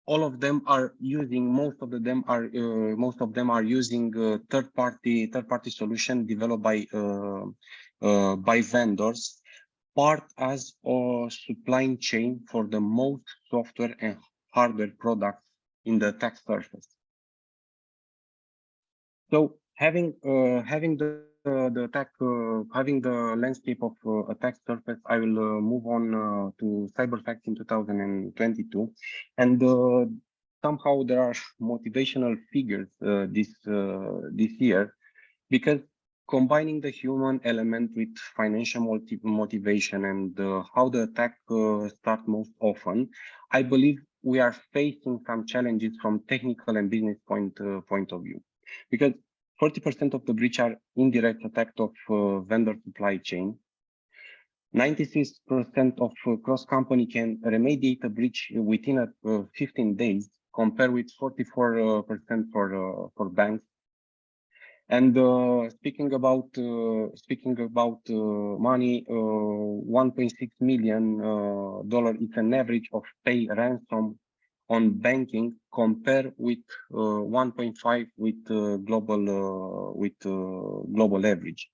All of them are using, most of them are using third party solution developed by vendors, part as a supply chain for the most software and hardware products in the attack surface. So having the landscape of attack surface, I will move on to CyberFacts in 2022, and somehow there are motivational figures this year, because combining the human element with financial motivation and how the attack starts most often, I believe we are facing some challenges from technical and business point of view, because 40% of the breach are indirect attack of vendor supply chain. 96% of cross-company can remediate a breach within 15 days, compared with 44% for banks. And speaking about money, $1.6 million is an average of pay ransom on banking, compared with 1.5 with global average.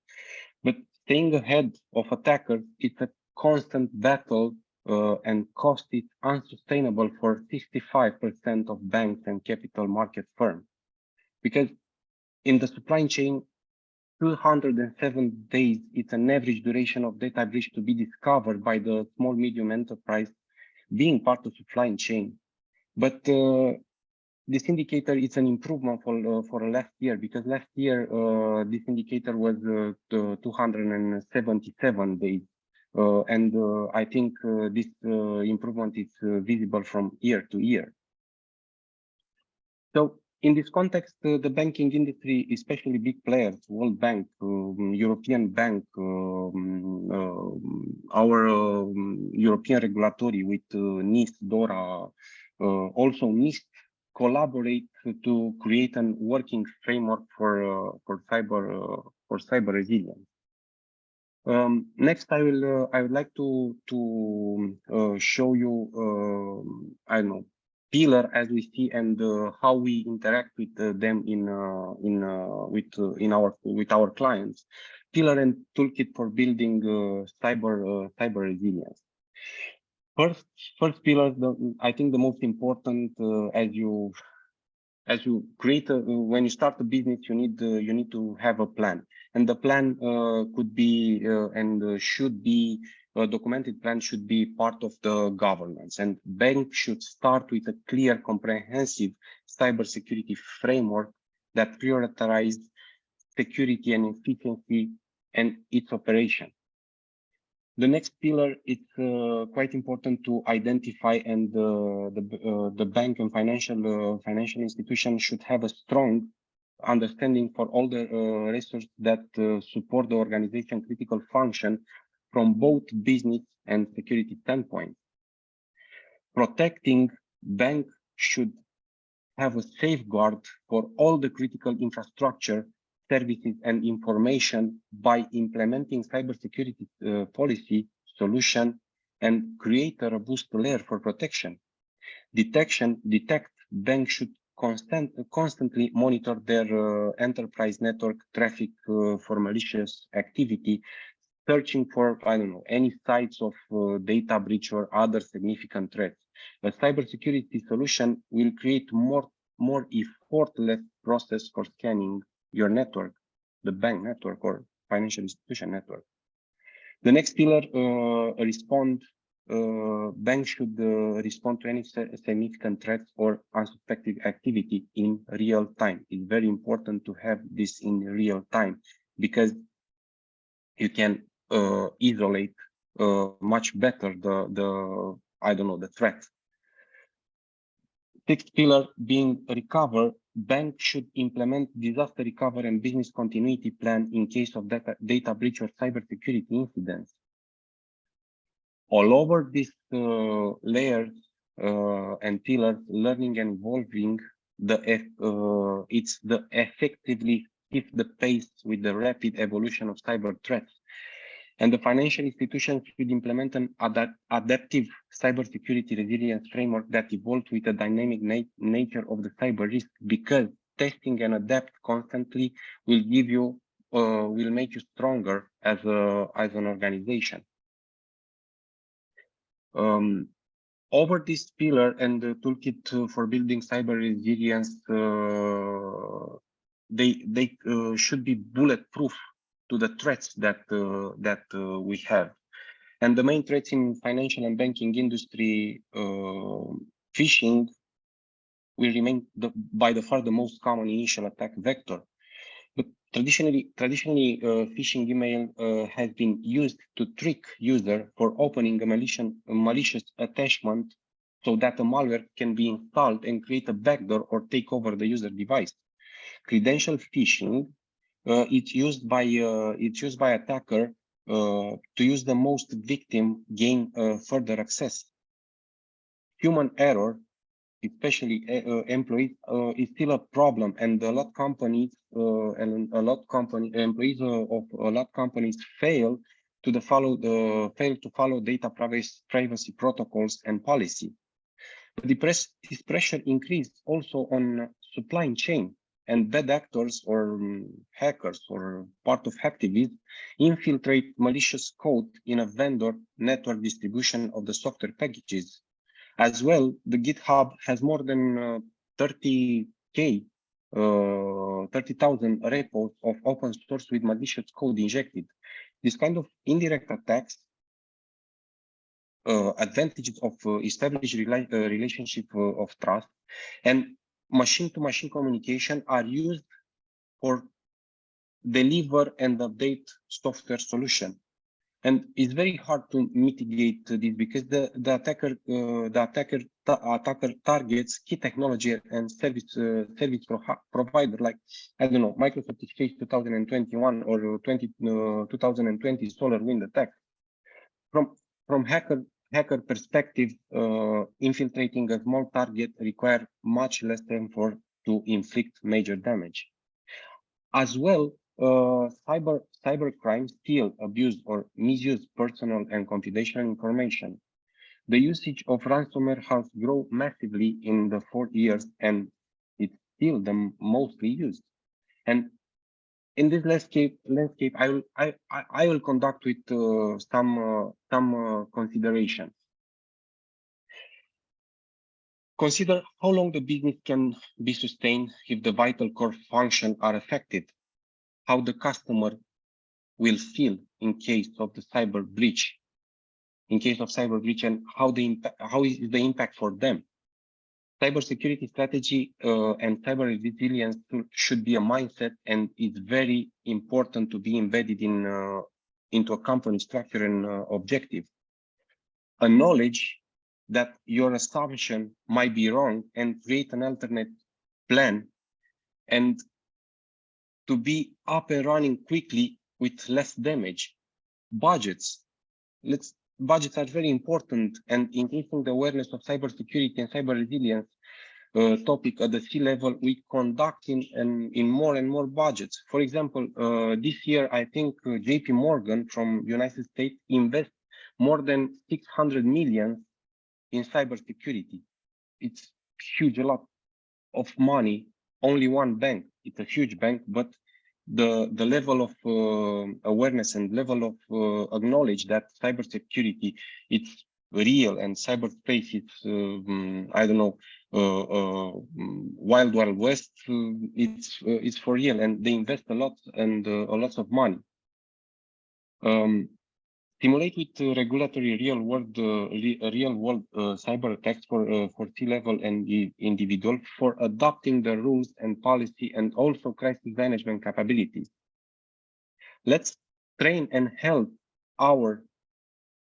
But staying ahead of attackers, it's a constant battle, and cost is unsustainable for 65% of banks and capital market firms, because in the supply chain, 207 days. It's an average duration of data breach to be discovered by the small medium enterprise being part of supply chain. But this indicator is an improvement for last year, because last year this indicator was 277 days. And I think this improvement is visible from year to year. So in this context, the banking industry, especially big players, World Bank, European Bank, our European regulatory with NIS, DORA, also NIS, collaborate to create a working framework for cyber resilience. Next, I would like to show you I don't know, pillar as we see, and how we interact with them with our clients. Pillar and toolkit for building cyber resilience. First pillar, I think the most important, as you create when you start a business, you need to have a plan, and the plan could be and should be a documented plan, should be part of the governance, and bank should start with a clear, comprehensive cybersecurity framework that prioritizes security and efficiency and its operation. The next pillar is quite important to identify, and the bank and financial institution should have a strong understanding for all the resources that support the organization critical function from both business and security standpoint. Protecting bank should have a safeguard for all the critical infrastructure, services, and information by implementing cybersecurity policy solution and create a robust layer for protection. Banks should constantly monitor their enterprise network traffic for malicious activity, searching for, I don't know, any sites of data breach or other significant threats. A cybersecurity solution will create more effortless process for scanning your network, the bank network or financial institution network. The next pillar, banks should respond to any significant threats or unsuspected activity in real time. It's very important to have this in real time, because you can isolate much better the threat. Sixth pillar being recover, bank should implement disaster recovery and business continuity plan in case of data breach or cybersecurity incidents. All over these layers and pillars, learning and evolving, it's the effectively keep the pace with the rapid evolution of cyber threats. And the financial institutions should implement an adaptive cybersecurity resilience framework that evolves with the dynamic nature of the cyber risk, because testing and adapt constantly will make you stronger as an organization. Over this pillar and the toolkit for building cyber resilience, they should be bulletproof to the threats that we have. And the main threats in financial and banking industry, phishing will remain by far the most common initial attack vector. But traditionally, phishing email has been used to trick user for opening a malicious attachment, so that a malware can be installed and create a backdoor or take over the user device. Credential phishing, it's used by attacker to use the most victim gain further access. Human error, especially employees, is still a problem, and a lot of companies employees of a lot of companies fail to follow data privacy protocols and policy. This pressure increased also on supply chain, and bad actors or hackers or part of hacktivists infiltrate malicious code in a vendor network distribution of the software packages. As well, the GitHub has more than 30K 30,000 repos of open source with malicious code injected. This kind of indirect attacks, advantages of established relationship of trust and machine-to-machine communication are used for deliver and update software solution. And it's very hard to mitigate this because the attacker targets key technology and service provider like, I don't know, Microsoft Exchange 2021 or 2020 SolarWinds attack. From hacker perspective, infiltrating a small target requires much less effort to inflict major damage. As well, cybercrime steal, abuse, or misuse personal and confidential information. The usage of ransomware has grown massively in the 4 years, and it's still the mostly used. And in this landscape, I will conduct with some considerations. Consider how long the business can be sustained if the vital core functions are affected, how the customer will feel in case of the cyber breach, and how is the impact for them. Cybersecurity strategy and cyber resilience should be a mindset, and it's very important to be embedded into a company structure and objective. A knowledge that your assumption might be wrong and create an alternate plan, and to be up and running quickly with less damage. Budgets. Budgets are very important, and increasing the awareness of cybersecurity and cyber resilience topic at the C-level, we conduct in more and more budgets. For example, this year, I think JP Morgan from United States invest more than 600 million in cybersecurity. It's huge, a lot of money. Only one bank. It's a huge bank, but the level of awareness and level of acknowledge that cybersecurity it's real and cyberspace it's I don't know wild west. It's for real, and they invest a lot and a lot of money. Stimulate with regulatory real world cyber attacks for C-level and individual for adopting the rules and policy and also crisis management capabilities. Let's train and help our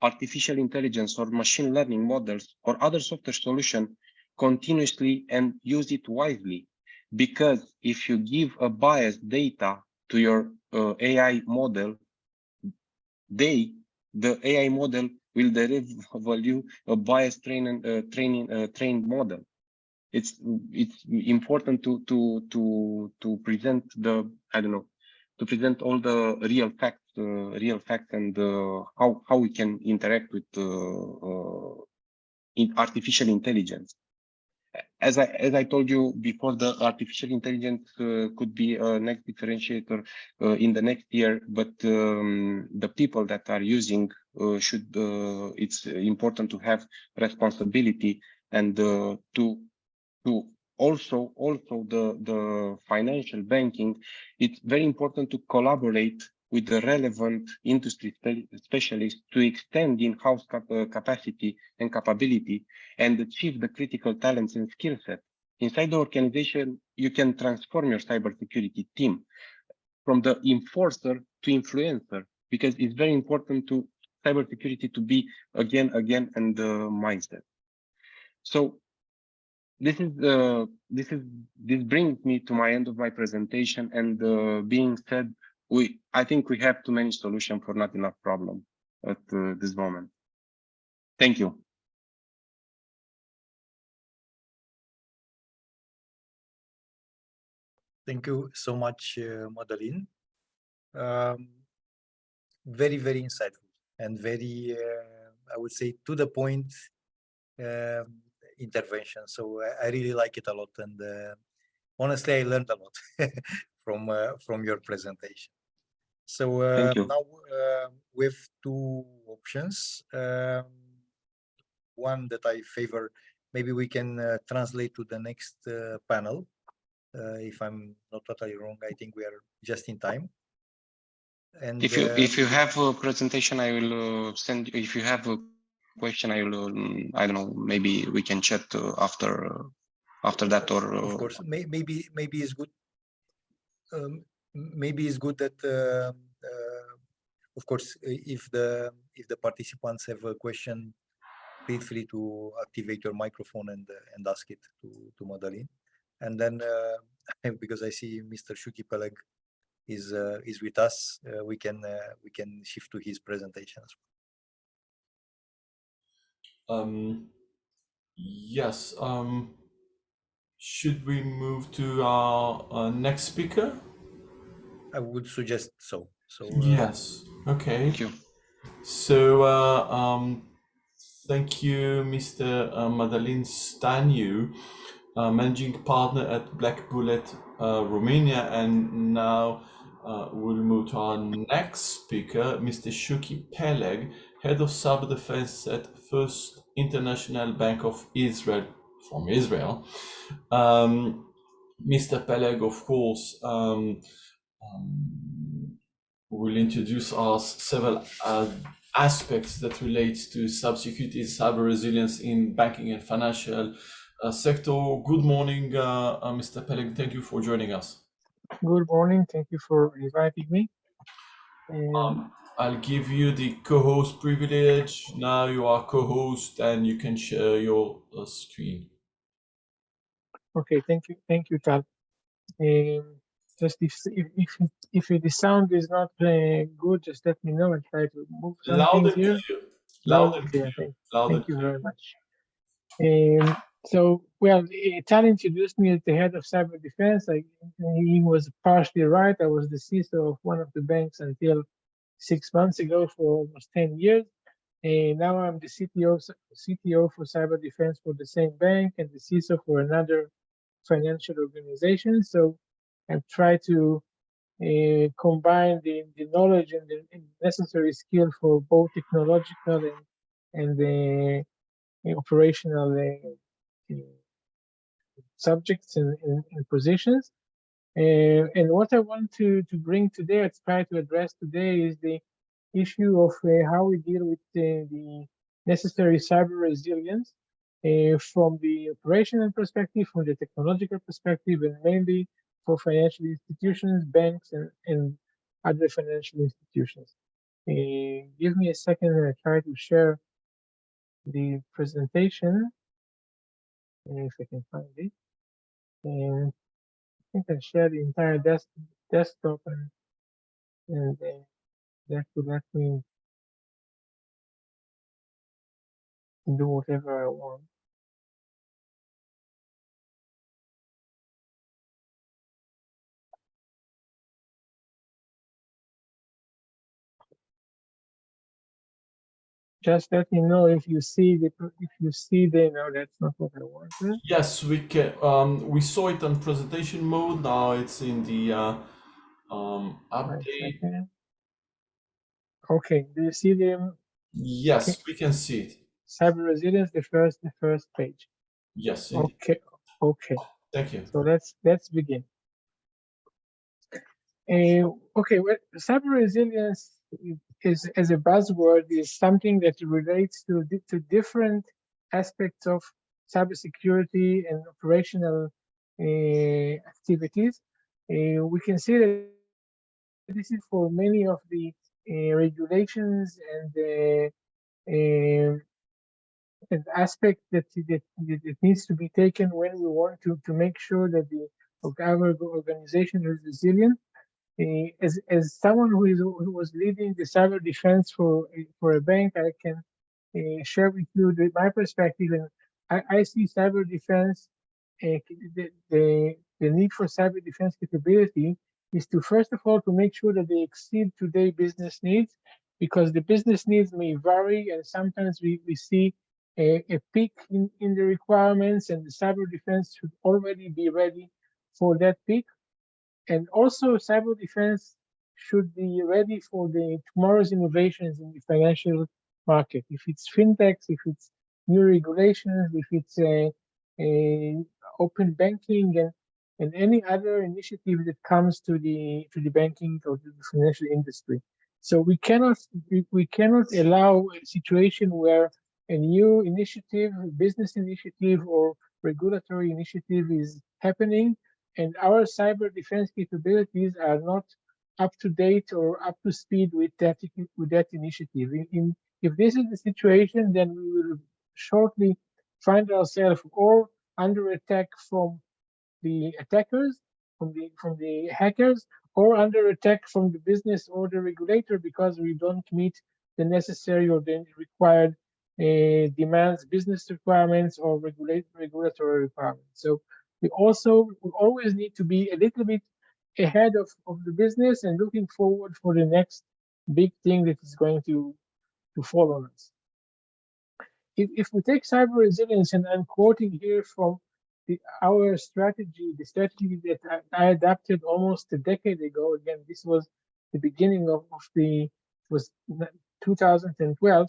artificial intelligence or machine learning models or other software solution continuously and use it wisely. Because if you give a biased data to your AI model, the AI model will derive value a biased trained model. It's important to present the to present all the real facts and how we can interact with artificial intelligence. As I told you before, the artificial intelligence could be a next differentiator in the next year, but the people that are using should it's important to have responsibility and to also the financial banking. It's very important to collaborate with the relevant industry specialists to extend in-house capacity and capability and achieve the critical talents and skill set. Inside the organization, you can transform your cybersecurity team from the enforcer to influencer, because it's very important to cybersecurity to be again and the mindset. So this brings me to my end of my presentation, and being said, I think we have too many solutions for not enough problem at this moment. Thank you. Thank you so much, Madeleine. Very, very insightful and very, I would say, to the point intervention. So I really like it a lot, and honestly, I learned a lot from your presentation. So now we have two options. One that I favor, maybe we can translate to the next panel. If I'm not totally wrong, I think we are just in time. And if you have a presentation, I will send. If you have a question, I will. I don't know. Maybe we can chat after that, or of course, maybe it's good. Maybe it's good that, of course, if the participants have a question, feel free to activate your microphone and ask it to Madalin. And then, because I see Mr. Shuki Peleg is with us, we can shift to his presentation as well. Yes. Should we move to our next speaker? I would suggest so. Yes. Okay. thank you. So, thank you, Mr. Madalin Staniu, managing partner at Black Bullet Romania, and now we'll move to our next speaker, Mr. Shuki Peleg, head of cyber defense at First International Bank of Israel, from Israel. Mr. Peleg, of course, will introduce us several aspects that relate to cybersecurity, cyber resilience in banking and financial sector. Good morning, Mr. Peleg. Thank you for joining us. Good morning. Thank you for inviting me. I'll give you the co-host privilege. Now you are co-host and you can share your screen. Okay, thank you, Tal. Just if the sound is not good, just let me know and try to move some Loud things and here. clear. Loud and clear. Thank you clear. very much. So, well, Tal introduced me as the head of cyber defense. He was partially right. I was the CISO of one of the banks until 6 months ago for almost 10 years. Now I'm the CTO for cyber defense for the same bank and the CISO for another financial organization. So I've tried to combine the knowledge and the necessary skill for both technological and operational subjects and positions. And what I want to bring today, or try to address today, is the issue of how we deal with the necessary cyber resilience from the operational perspective, from the technological perspective, and mainly for financial institutions, banks, and other financial institutions. Give me a second and I try to share the presentation, if I can find it. And I think I share the entire desktop, and that will let me do whatever I want. Just let me know if you see the no, that's not what I wanted. Yes, we can. We saw it on presentation mode. Now it's in the update. Okay, do you see them? Yes, okay. We can see it. Cyber resilience, the first page. Yes. Indeed. Okay. Thank you. So let's begin. Okay, well, cyber resilience is, as a buzzword, is something that relates to different aspects of cybersecurity and operational activities. We can see that this is for many of the regulations and aspect that needs to be taken when we want to make sure that our organization is resilient. As someone who was leading the cyber defense for a bank, I can share with you my perspective, and I see cyber defense, the need for cyber defense capability is to, first of all, to make sure that they exceed today's business needs, because the business needs may vary, and sometimes we see a peak in the requirements, and the cyber defense should already be ready for that peak. And also, cyber defense should be ready for the tomorrow's innovations in the financial market. If it's fintechs, if it's new regulations, if it's open banking, and any other initiative that comes to the banking or to the financial industry. So we cannot allow a situation where a new initiative, business initiative, or regulatory initiative is happening, and our cyber defense capabilities are not up to date or up to speed with that initiative. If this is the situation, then we will shortly find ourselves or under attack from the attackers, from the hackers, or under attack from the business or the regulator because we don't meet the necessary or the required demands, business requirements, or regulatory requirements. So we always need to be a little bit ahead of the business and looking forward for the next big thing that is going to fall on us. If we take cyber resilience, and I'm quoting here from our strategy, the strategy that I adapted almost a decade ago. Again, this was the beginning of the, was 2012.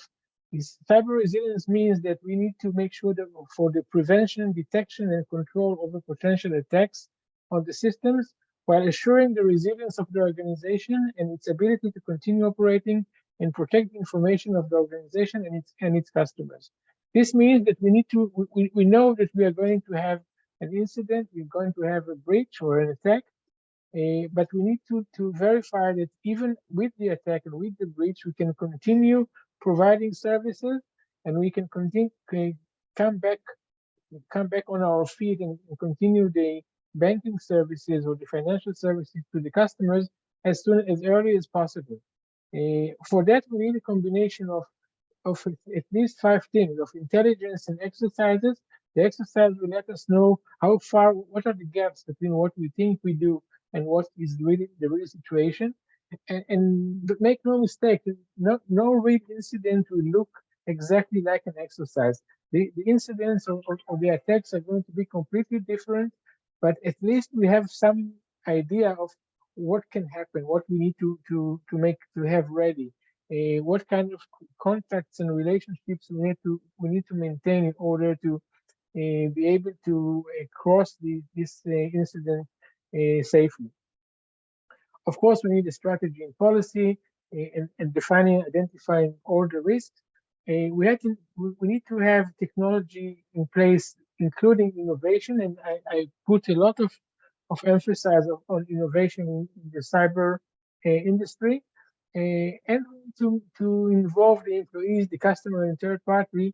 Is cyber resilience means that we need to make sure that for the prevention, detection, and control over potential attacks on the systems, while assuring the resilience of the organization and its ability to continue operating and protect the information of the organization and its customers. This means that we know that we are going to have an incident, we're going to have a breach or an attack, but we need to verify that even with the attack and with the breach, we can continue providing services, and we can continue come back on our feet and continue the banking services or the financial services to the customers as early as possible. For that, we need a combination of at least 5 things: of intelligence and exercises. The exercise will let us know what are the gaps between what we think we do and what is really the real situation. And make no mistake, no real incident will look exactly like an exercise. The incidents or the attacks are going to be completely different, but at least we have some idea of what can happen, what we need to have ready, what kind of contacts and relationships we need to maintain in order to be able to cross this incident safely. Of course, we need a strategy and policy and identifying all the risks. We need to have technology in place, including innovation, and I put a lot of emphasis on innovation in the cyber industry, and to involve the employees, the customer, and third parties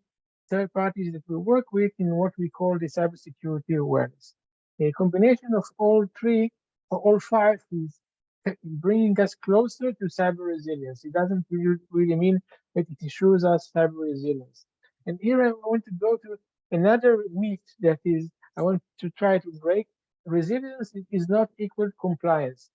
that we work with in what we call the cybersecurity awareness. A combination of all 3 or all 5 is bringing us closer to cyber resilience. It doesn't really mean that it assures us cyber resilience. And here I want to go to another myth that is I want to try to break. Resilience is not equal to compliance.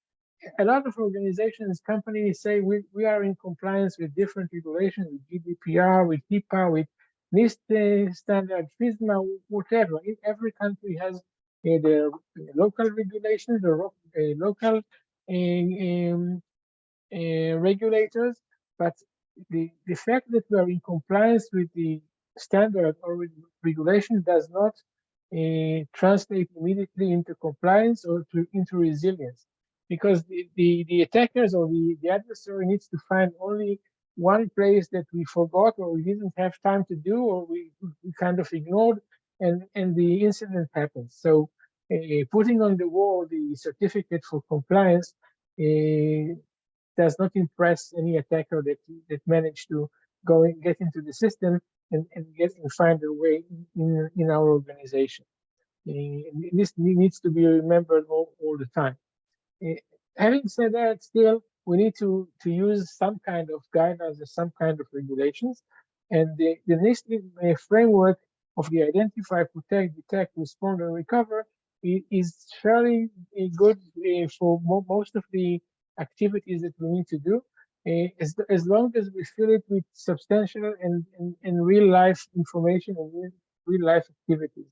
A lot of organizations, companies say we are in compliance with different regulations, with GDPR, with HIPAA, with NIST standard, FISMA, whatever. Every country has the local regulations, the local regulators, but the fact that we are in compliance with the standard or with regulation does not translate immediately into compliance or into resilience, because the attackers or the adversary needs to find only one place that we forgot or we didn't have time to do or we kind of ignored, and the incident happens. So putting on the wall the certificate for compliance does not impress any attacker that managed to go and get into the system and find their way in our organization. This needs to be remembered all the time. Having said that, still we need to use some kind of guidelines and some kind of regulations, and the NIST framework of the identify, protect, detect, respond, and recover is fairly good for most of the activities that we need to do, as long as we fill it with substantial and real life information and real life activities.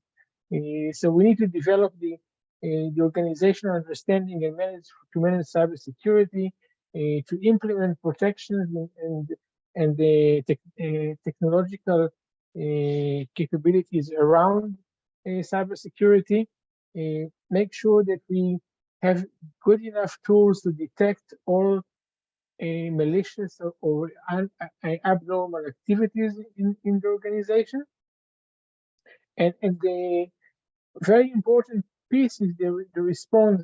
So we need to develop the organizational understanding and manage cybersecurity, to implement protections and the technological capabilities around cybersecurity, make sure that we have good enough tools to detect all malicious or abnormal activities in the organization. And the very important piece is the response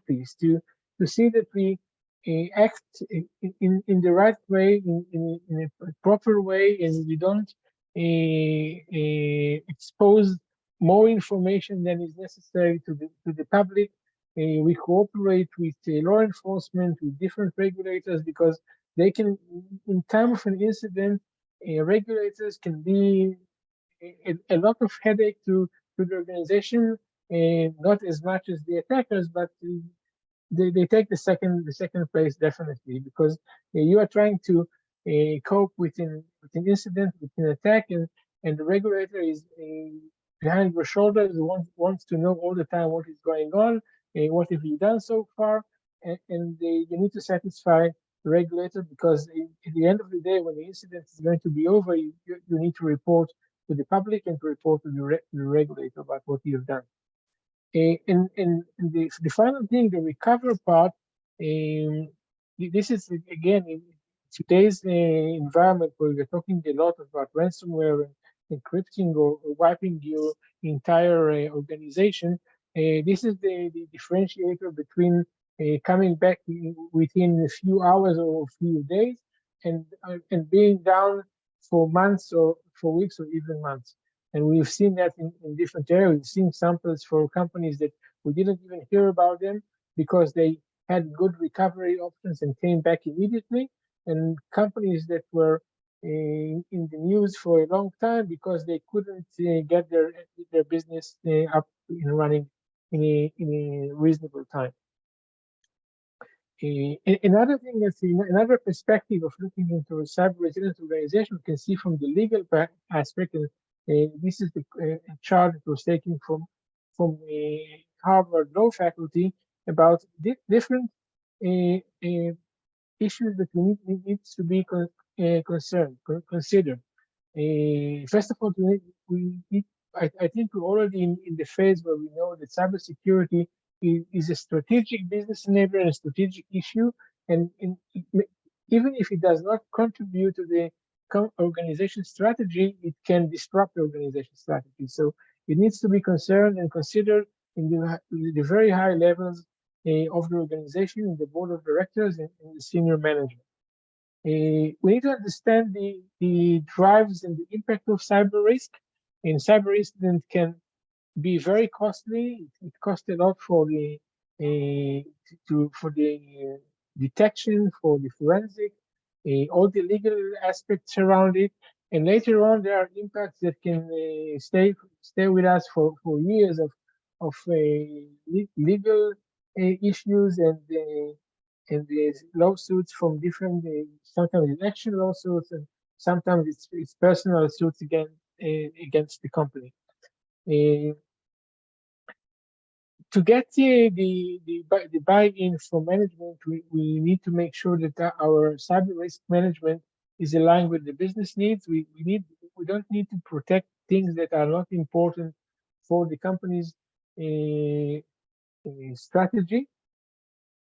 piece, to see that we act in the right way, in a proper way, and we don't expose more information than is necessary to the public. We cooperate with law enforcement, with different regulators, because they can, in time of an incident, regulators can be a lot of headache to the organization, not as much as the attackers, but they take the second place definitely, because you are trying to cope with an incident, with an attack, and the regulator is behind your shoulders, wants to know all the time what is going on, what have you done so far, and you need to satisfy the regulator, because at the end of the day, when the incident is going to be over, you need to report to the public and to report to the regulator about what you've done. And the final thing, the recover part, this is again in today's environment where we're talking a lot about ransomware and encrypting or wiping your entire organization. This is the differentiator between coming back within a few hours or a few days and being down for months or for weeks or even months. And we've seen that in different areas. We've seen samples for companies that we didn't even hear about them because they had good recovery options and came back immediately. And companies that were in the news for a long time because they couldn't get their business up and running in a reasonable time. Another thing that's another perspective of looking into a cyber resilience organization, we can see from the legal aspect, and this is the chart that was taken from Harvard Law faculty about different issues that we needs to be considered. First of all, I think we're already in the phase where we know that cybersecurity is a strategic business enabler and a strategic issue, and even if it does not contribute to the organization strategy, it can disrupt the organization strategy. So it needs to be concerned and considered in the very high levels of the organization, in the board of directors, and in the senior management. We need to understand the drives and the impact of cyber risk. And cyber incident can be very costly. It costs a lot for the detection, for the forensic, all the legal aspects around it, and later on there are impacts that can stay with us for years of legal issues and the lawsuits from different, sometimes election lawsuits, and sometimes it's personal suits against the company. To get the buy-in from management, we need to make sure that our cyber risk management is aligned with the business needs. We don't need to protect things that are not important for the company's strategy.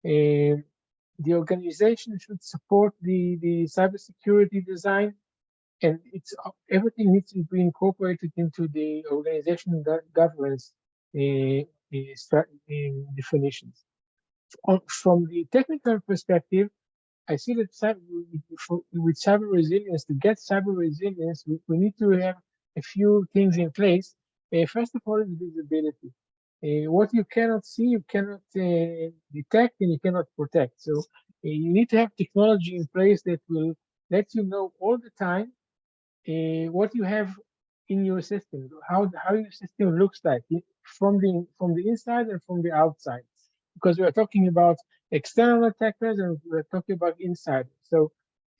The organization should support the cybersecurity design, and everything needs to be incorporated into the organization governance definitions. From the technical perspective, I see that with cyber resilience, to get cyber resilience, we need to have a few things in place. First of all, is visibility. What you cannot see, you cannot detect, and you cannot protect. So you need to have technology in place that will let you know all the time what you have in your system, how your system looks like from the inside and from the outside, because we are talking about external attackers and we're talking about inside. So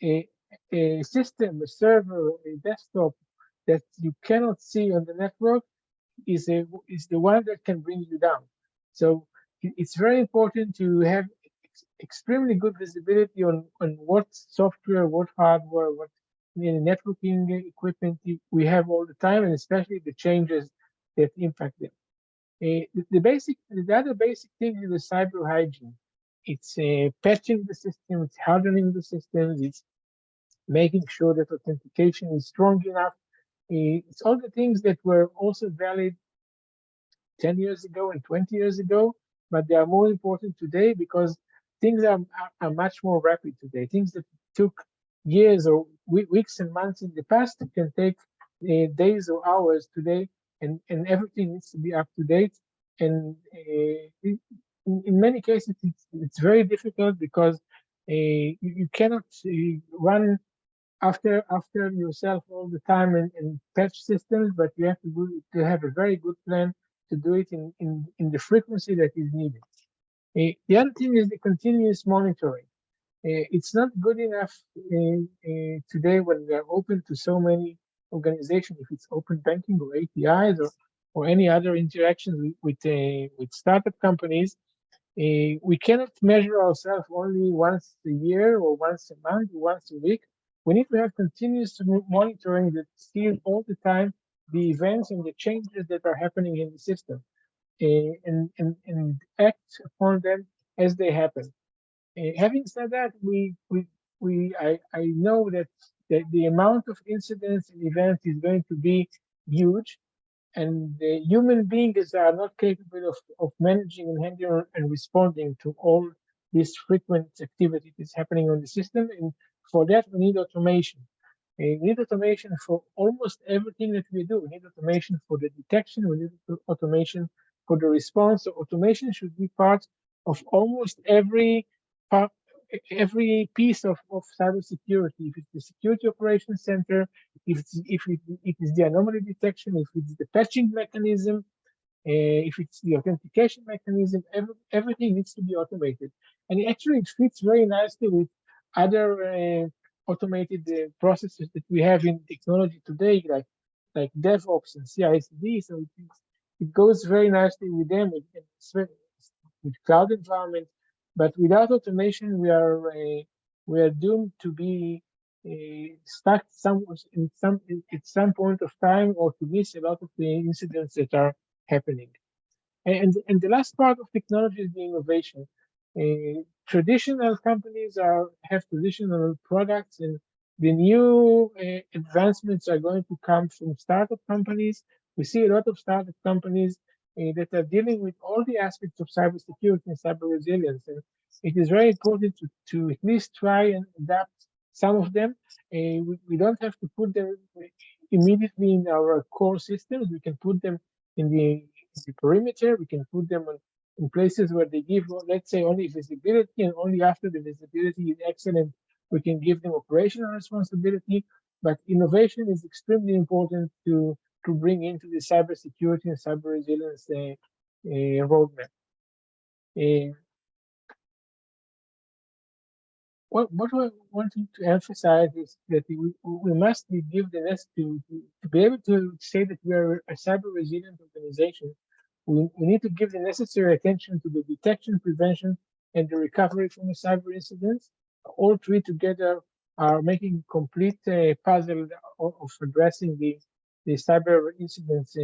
a system, a server, a desktop that you cannot see on the network is the one that can bring you down. So it's very important to have extremely good visibility on what software, what hardware, what networking equipment we have all the time, and especially the changes that impact them. The other basic thing is the cyber hygiene. It's patching the system, it's hardening the systems, it's making sure that authentication is strong enough. It's all the things that were also valid 10 years ago and 20 years ago, but they are more important today because things are much more rapid today. Things that took years or weeks and months in the past can take days or hours today, and everything needs to be up to date. And in many cases, it's very difficult because you cannot run after yourself all the time and patch systems, but you have to have a very good plan to do it in the frequency that is needed. The other thing is the continuous monitoring. It's not good enough today when we are open to so many organizations, if it's open banking or APIs or any other interactions with startup companies. We cannot measure ourselves only once a year or once a month or once a week. We need to have continuous monitoring that sees all the time the events and the changes that are happening in the system, and act upon them as they happen. Having said that, I know that the amount of incidents and events is going to be huge, and the human beings are not capable of managing and handling and responding to all this frequent activity that's happening on the system. And for that, we need automation. We need automation for almost everything that we do. We need automation for the detection. We need automation for the response. So automation should be part of almost every piece of cybersecurity. If it's the security operations center, if it is the anomaly detection, if it's the patching mechanism, if it's the authentication mechanism, everything needs to be automated. And actually, it fits very nicely with other automated processes that we have in technology today, like DevOps and CI/CD. So it goes very nicely with them, with cloud environment. But without automation, we are doomed to be stuck at some point of time, or to miss a lot of the incidents that are happening. And the last part of technology is the innovation. Traditional companies have traditional products, and the new advancements are going to come from startup companies. We see a lot of startup companies that are dealing with all the aspects of cybersecurity and cyber resilience. And it is very important to at least try and adapt some of them. We don't have to put them immediately in our core systems. We can put them in the perimeter. We can put them in places where they give, let's say, only visibility, and only after the visibility is excellent, we can give them operational responsibility. But innovation is extremely important to bring into the cybersecurity and cyber resilience roadmap. What I wanted to emphasize is that we must give the necessary to be able to say that we are a cyber resilient organization. We need to give the necessary attention to the detection, prevention, and the recovery from the cyber incidents. All three together are making complete puzzle of addressing the cyber incidents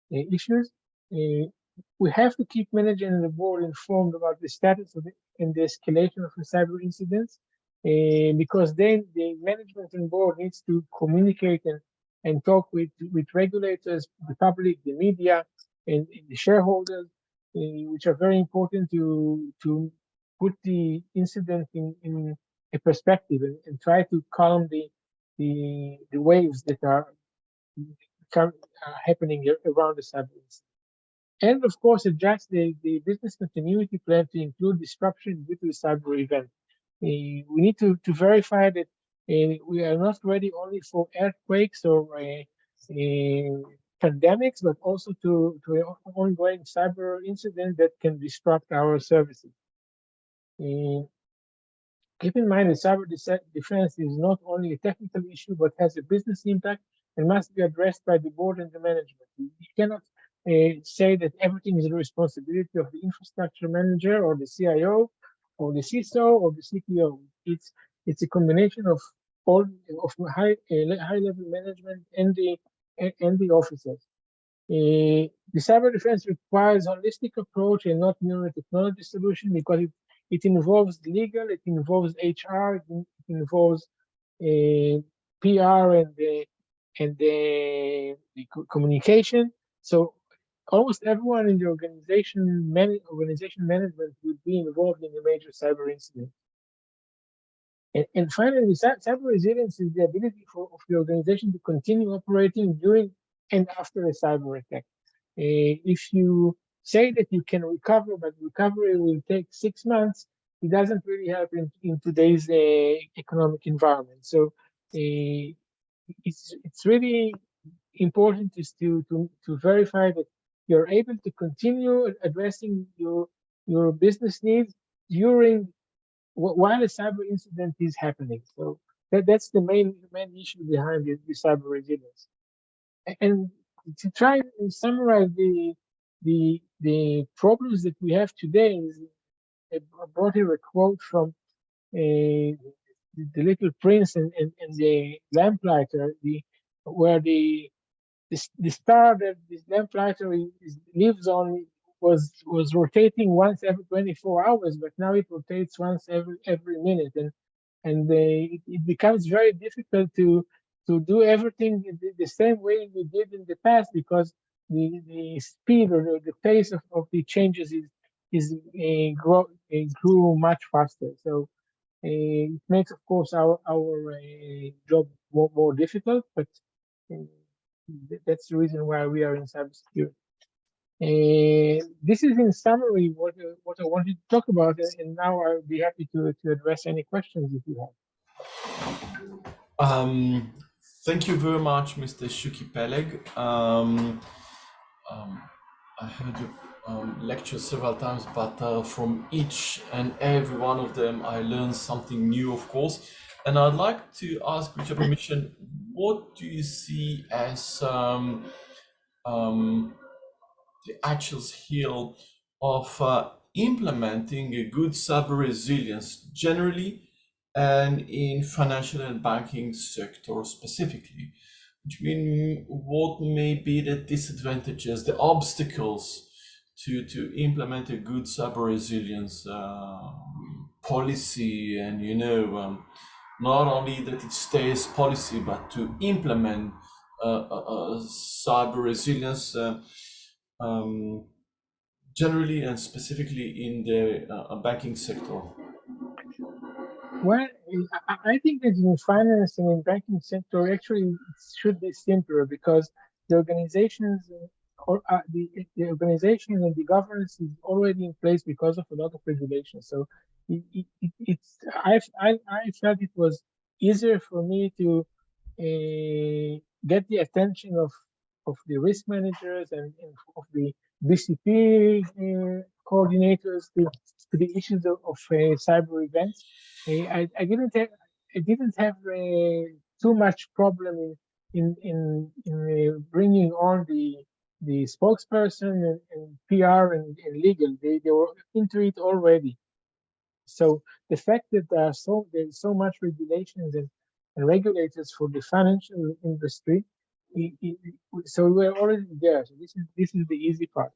issues. We have to keep management and the board informed about the status of and the escalation of the cyber incidents, because then the management and board needs to communicate and talk with regulators, the public, the media, and the shareholders, which are very important to put the incident in a perspective and try to calm the waves that are happening around the cyber incident. And of course, adjust the business continuity plan to include disruption due to the cyber event. We need to verify that we are not ready only for earthquakes or pandemics, but also to ongoing cyber incident that can disrupt our services. Keep in mind that cyber defense is not only a technical issue, but has a business impact and must be addressed by the board and the management. You cannot say that everything is the responsibility of the infrastructure manager or the CIO or the CISO or the CTO. It's a combination of all of high level management and the officers. The cyber defense requires holistic approach and not merely technology solution, because it involves legal, it involves HR, it involves PR and the communication. So almost everyone in the organization management will be involved in a major cyber incident. And finally, cyber resilience is the ability of the organization to continue operating during and after a cyber attack. If you say that you can recover, but recovery will take 6 months, it doesn't really help in today's economic environment. So it's really important is to verify that you're able to continue addressing your business needs during while a cyber incident is happening. So that's the main issue behind the cyber resilience. And to try and summarize the problems that we have today, is I brought here a quote from the Little Prince and the Lamplighter, where the star that this lamplighter lives on was rotating once every 24 hours, but now it rotates once every minute, and it becomes very difficult to do everything the same way we did in the past, because the speed or the pace of the changes grew much faster. So it makes, of course, our job more difficult, but that's the reason why we are in cybersecurity. This is in summary what I wanted to talk about, and now I'll be happy to address any questions if you have. Thank you very much, Mr. Shuki Peleg. I heard your lecture several times, but from each and every one of them, I learned something new, of course. And I'd like to ask, with your permission, what do you see as the actual skill of implementing a good cyber resilience generally and in financial and banking sector specifically? Which mean, what may be the disadvantages, the obstacles to implement a good cyber resilience policy, and not only that it stays policy, but to implement cyber resilience generally and specifically in the banking sector? Well, I think that in finance and in banking sector, actually, it should be simpler, because the organizations or the organization and the governance is already in place because of a lot of regulations. So I felt it was easier for me to get the attention of the risk managers and of the BCP coordinators to the issues of cyber events. I didn't have too much problem in bringing on the spokesperson and PR and legal. They were into it already. So the fact that there's so much regulations and regulators for the financial industry, so we're already there. So this is the easy part.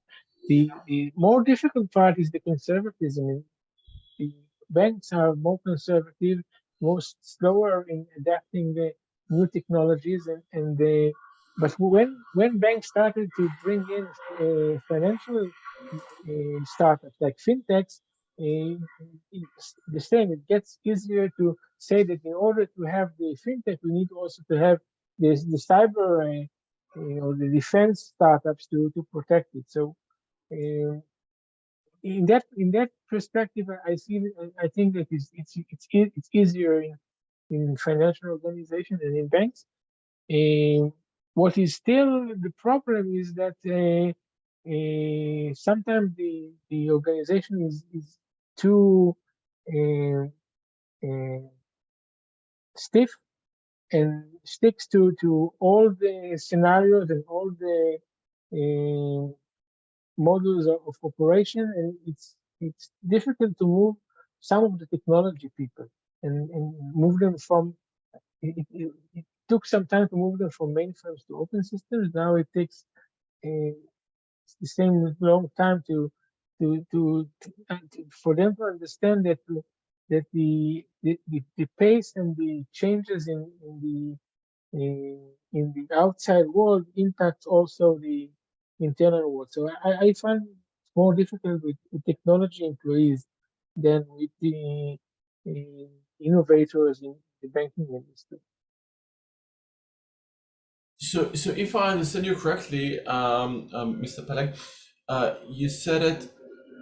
The more difficult part is the conservatism. The banks are more conservative, more slower in adapting the new technologies, but when banks started to bring in financial startups like fintechs, it's the same. It gets easier to say that in order to have the fintech, we need also to have the cyber or the defense startups to protect it. So in that perspective, I think that it's easier in financial organizations and in banks. What is still the problem is that sometimes the organization is too stiff and sticks to all the scenarios and all the models of operation, and it's difficult to move some of the technology people and move them from. It took some time to move them from mainframes to open systems. Now it takes the same long time for them to understand that the pace and the changes in the outside world impact also the internal world. So I find it more difficult with technology employees than with the innovators in the banking industry. So if I understand you correctly, Mr. Peleg, you said that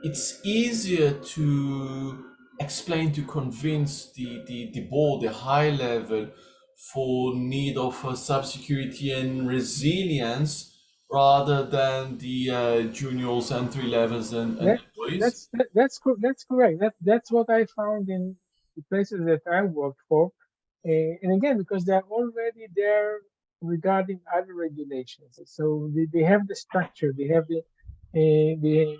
it's easier to explain, to convince the board, the high level, for need of cybersecurity and resilience rather than the juniors, entry levels, and employees. That's correct. That's what I found in the places that I worked for, and again because they're already there regarding other regulations. So they have the structure, they have the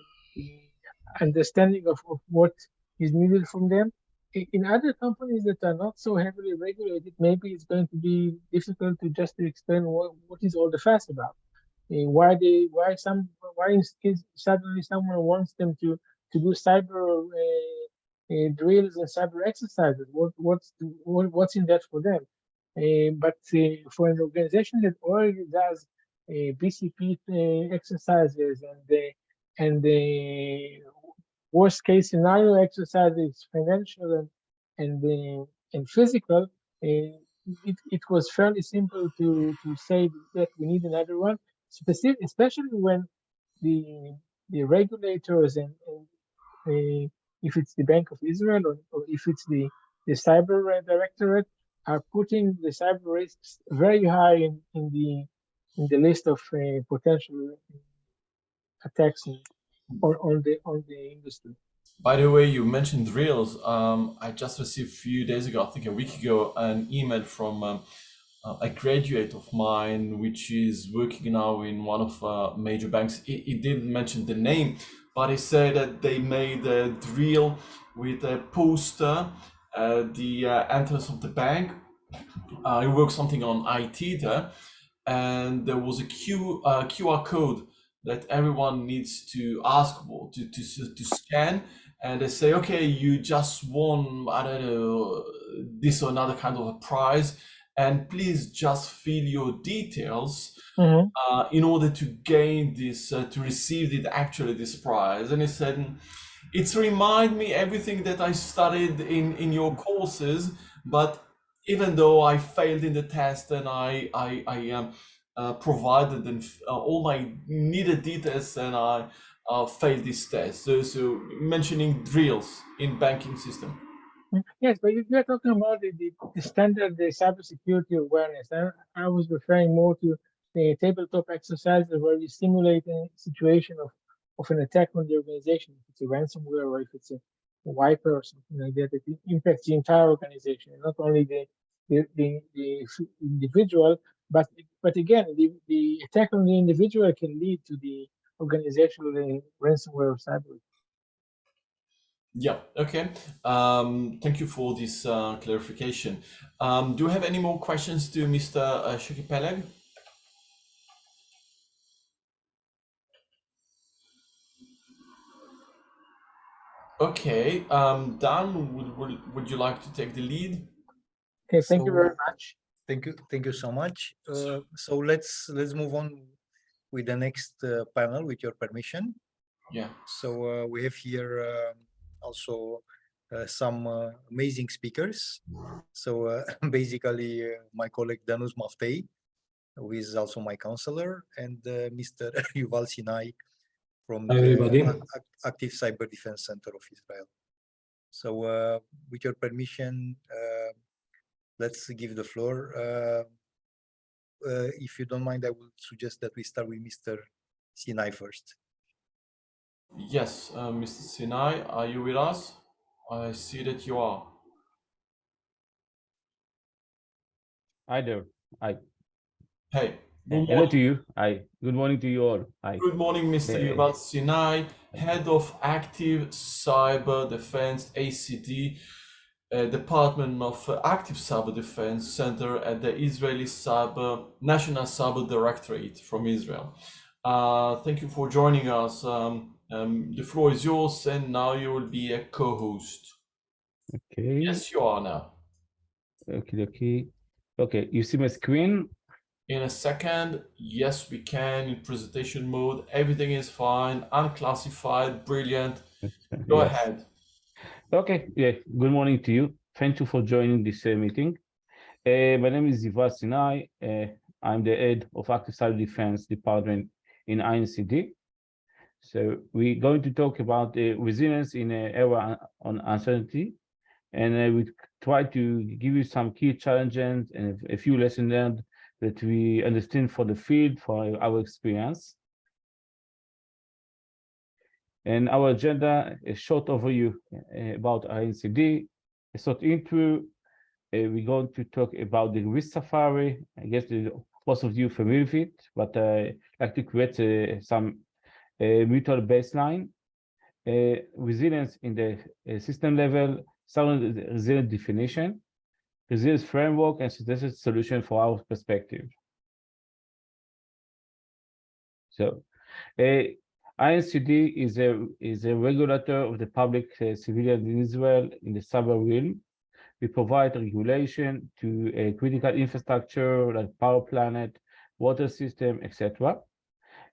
understanding of what is needed from them. In other companies that are not so heavily regulated, maybe it's going to be difficult to just explain what is all the fuss about. Why suddenly someone wants them to do cyber drills and cyber exercises? What's in that for them? But for an organization that already does BCP exercises and worst case scenario exercises, financial and physical, it was fairly simple to say that we need another one, especially when the regulators and if it's the Bank of Israel or if it's the Cyber Directorate are putting the cyber risks very high in the list of potential attacks on the industry. By the way, you mentioned drills. I just received a few days ago, I think a week ago, an email from a graduate of mine, which is working now in one of major banks. He didn't mention the name, but he said that they made a drill with a poster at the entrance of the bank. He worked something on IT there, and there was a QR code that everyone needs to ask for to scan, and they say, okay, you just won, I don't know, this or another kind of a prize, and please just fill your details in order to gain this, to receive this prize. And he said, it's remind me everything that I studied in your courses, but even though I failed in the test and I provided them all my needed details and I failed this test. So mentioning drills in banking system. Yes, but if you're talking about the standard cybersecurity awareness, I was referring more to the tabletop exercises where you simulate a situation of an attack on the organization, if it's a ransomware or if it's a wiper or something like that, it impacts the entire organization, and not only the individual, but again, the attack on the individual can lead to the organizational ransomware or cyber. Yeah, okay. Thank you for this clarification. Do you have any more questions to Mr. Shaki Peleg? Okay, Dan, would you like to take the lead? Okay, thank you very much. Thank you so much. So let's move on with the next panel, with your permission. Yeah. So we have here also some amazing speakers. So basically, my colleague Danus Maftei, who is also my counselor, and Mr. Yuval Sinai from the Active Cyber Defense Center of Israel. So with your permission, let's give the floor. If you don't mind, I would suggest that we start with Mr. Sinai first. Yes, Mr. Sinai, are you with us? I see that you are. Hi there. Hi. Hey. Hello to you. Hi. Good morning to you all. Hi. Good morning, Mr. Yuval Sinai, Head of Active Cyber Defense, ACD, Department of Active Cyber Defense Center at the Israeli National Cyber Directorate from Israel. Thank you for joining us. The floor is yours, and now you will be a co-host. Okay. Yes, you are now. Okay. Okay. You see my screen? In a second, yes, we can in presentation mode. Everything is fine, unclassified, brilliant. Go Yes. ahead. Okay. Yeah. Good morning to you. Thank you for joining this meeting. My name is Ziva Sinai. I'm the head of Active Cyber Defense Department in INCD. So we're going to talk about resilience in an era on uncertainty, and we try to give you some key challenges and a few lessons learned that we understand for the field, for our experience. And our agenda, a short overview about INCD, a short intro. We're going to talk about the risk safari. I guess most of you are familiar with it, but I like to create some mutual baseline. Resilience in the system level, some resilient definition, resilience framework, and suggested solution for our perspective. So, INCD is a regulator of the public civilian in Israel in the cyber realm. We provide regulation to critical infrastructure like power plant, water system, etc.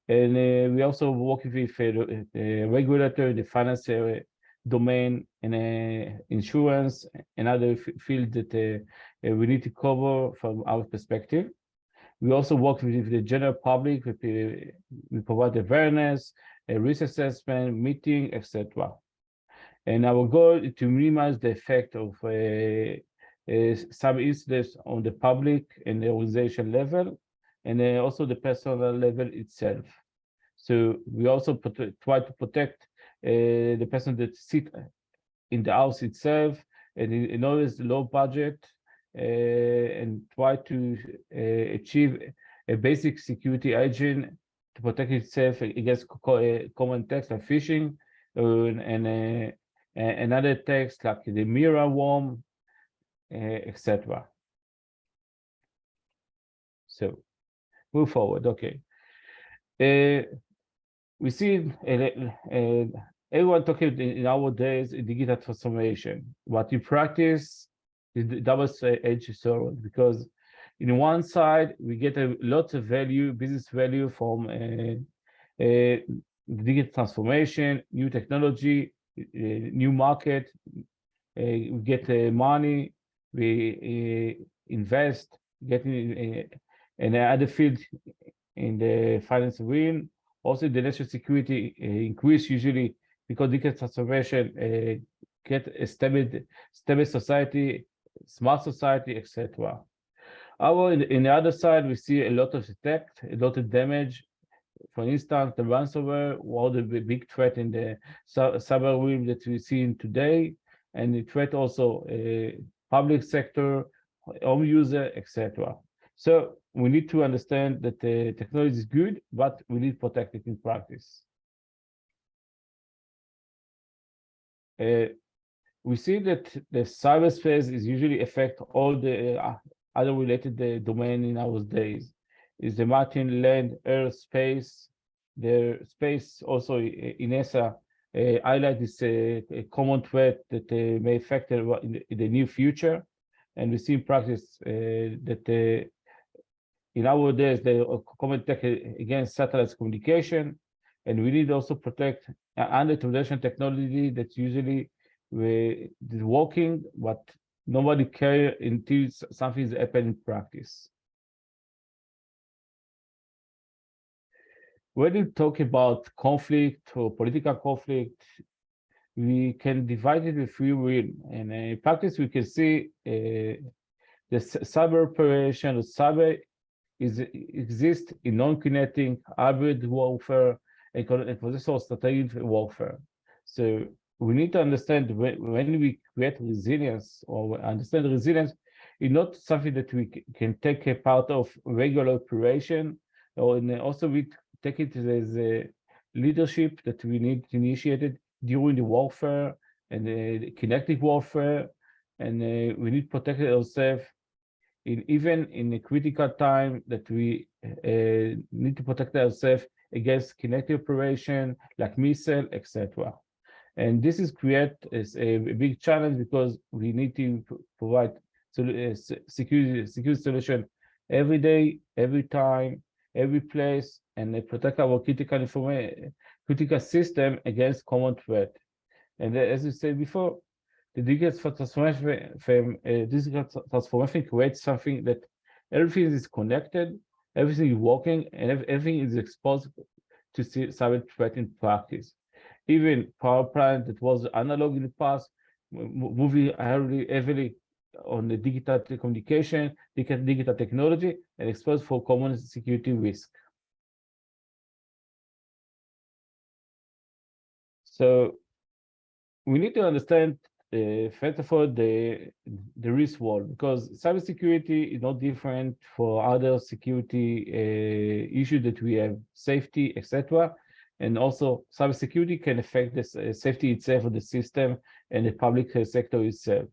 And we also work with a regulator in the finance domain and insurance and other fields that we need to cover from our perspective. We also work with the general public. We provide awareness, a risk assessment, meeting, etc. And our goal is to minimize the effect of some incidents on the public and the organization level, and also the personal level itself. So we also try to protect the person that sit in the house itself, and in always low budget, and try to achieve a basic security hygiene to protect itself against common attacks like phishing and another attacks like the mirror worm, etc. So move forward. Okay. We see everyone talking nowadays in digital transformation, but in practice, the double-edged sword, because in one side we get a lot of value, business value from digital transformation, new technology, new market. We get money, we invest, getting in other field in the finance realm. Also, the national security increase usually because digital transformation get a stable society, smart society, etc. In the other side, we see a lot of attack, a lot of damage. For instance, the ransomware, one of the big threat in the cyber realm that we see in today, and the threat also public sector, home user, etc. So we need to understand that the technology is good, but we need to protect it in practice. We see that the cyberspace is usually affect all the other related domain in our days. Is the maritime, land, air, space. The space also in ESA highlight this a common threat that may affect in the near future, and we see in practice that in our days the common attack against satellite communication, and we need also protect under traditional technology that usually is working, but nobody care until something is happening in practice. When we talk about conflict or political conflict, we can divide it in three ways. And in practice, we can see the cyber operation, the cyber exist in non-kinetic, hybrid warfare, and conventional strategic warfare. So we need to understand when we create resilience or understand resilience, it's not something that we can take a part of regular operation, or also we take it as a leadership that we need to initiate it during the warfare and the kinetic warfare, and we need to protect ourselves even in a critical time that we need to protect ourselves against kinetic operation like missile, etc. And this is create a big challenge because we need to provide security solution every day, every time, every place, and protect our critical system against common threat. And as you said before, the digital transformation creates something that everything is connected, everything is working, and everything is exposed to cyber threat in practice. Even power plant that was analog in the past, moving heavily on the digital communication, digital technology, and exposed for common security risk. So we need to understand, first of all, the risk wall, because cybersecurity is not different for other security issues that we have, safety, etc. And also, cybersecurity can affect the safety itself of the system and the public sector itself.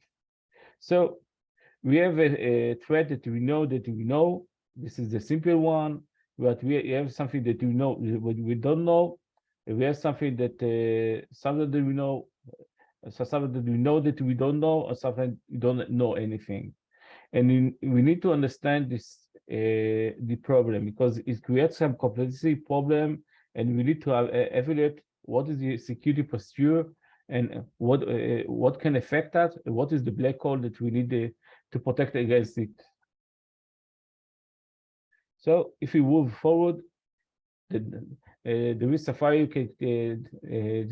So we have a threat that we know This is the simple one, but we have something that we don't know. We have something that something that we know. So something that we know that we don't know, or something we don't know anything. And we need to understand this the problem, because it creates some complexity problem, and we need to evaluate what is the security posture and what can affect that, and what is the black hole that we need to protect against it. So if we move forward, the risk Safari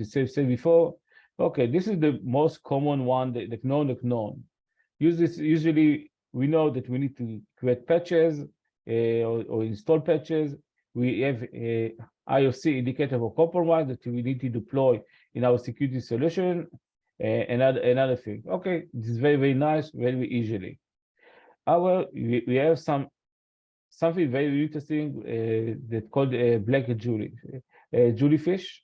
said before. Okay, this is the most common one, the known. Usually, we know that we need to create patches or install patches. We have a IOC indicator of compromise that we need to deploy in our security solution. Another thing. Okay, this is very nice, very easily. We have something very interesting that called black jellyfish.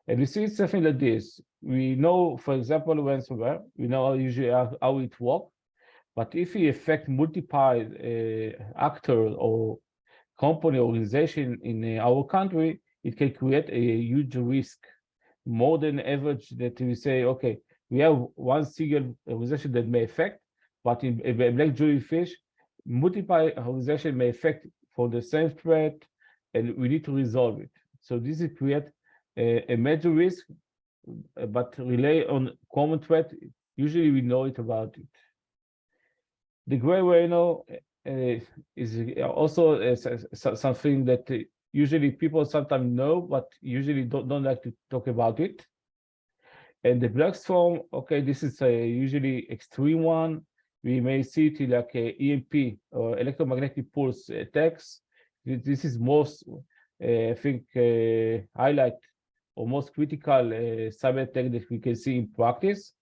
And we see something like this. We know, for example, ransomware, we know usually how it works, but if we affect multiple actors or company organization in our country, it can create a huge risk, more than average that we say, okay, we have one single organization that may affect, but in a black jellyfish, multiple organizations may affect for the same threat, and we need to resolve it. So this is create a major risk, but rely on common threat. Usually we know it about it. The gray rhino is also something that usually people sometimes know, but usually don't like to talk about it. And the black swarm, okay, this is a usually extreme one. We may see it like a EMP or electromagnetic pulse attacks. This is most, I think, highlight or most critical cyber attack that we can see in practice.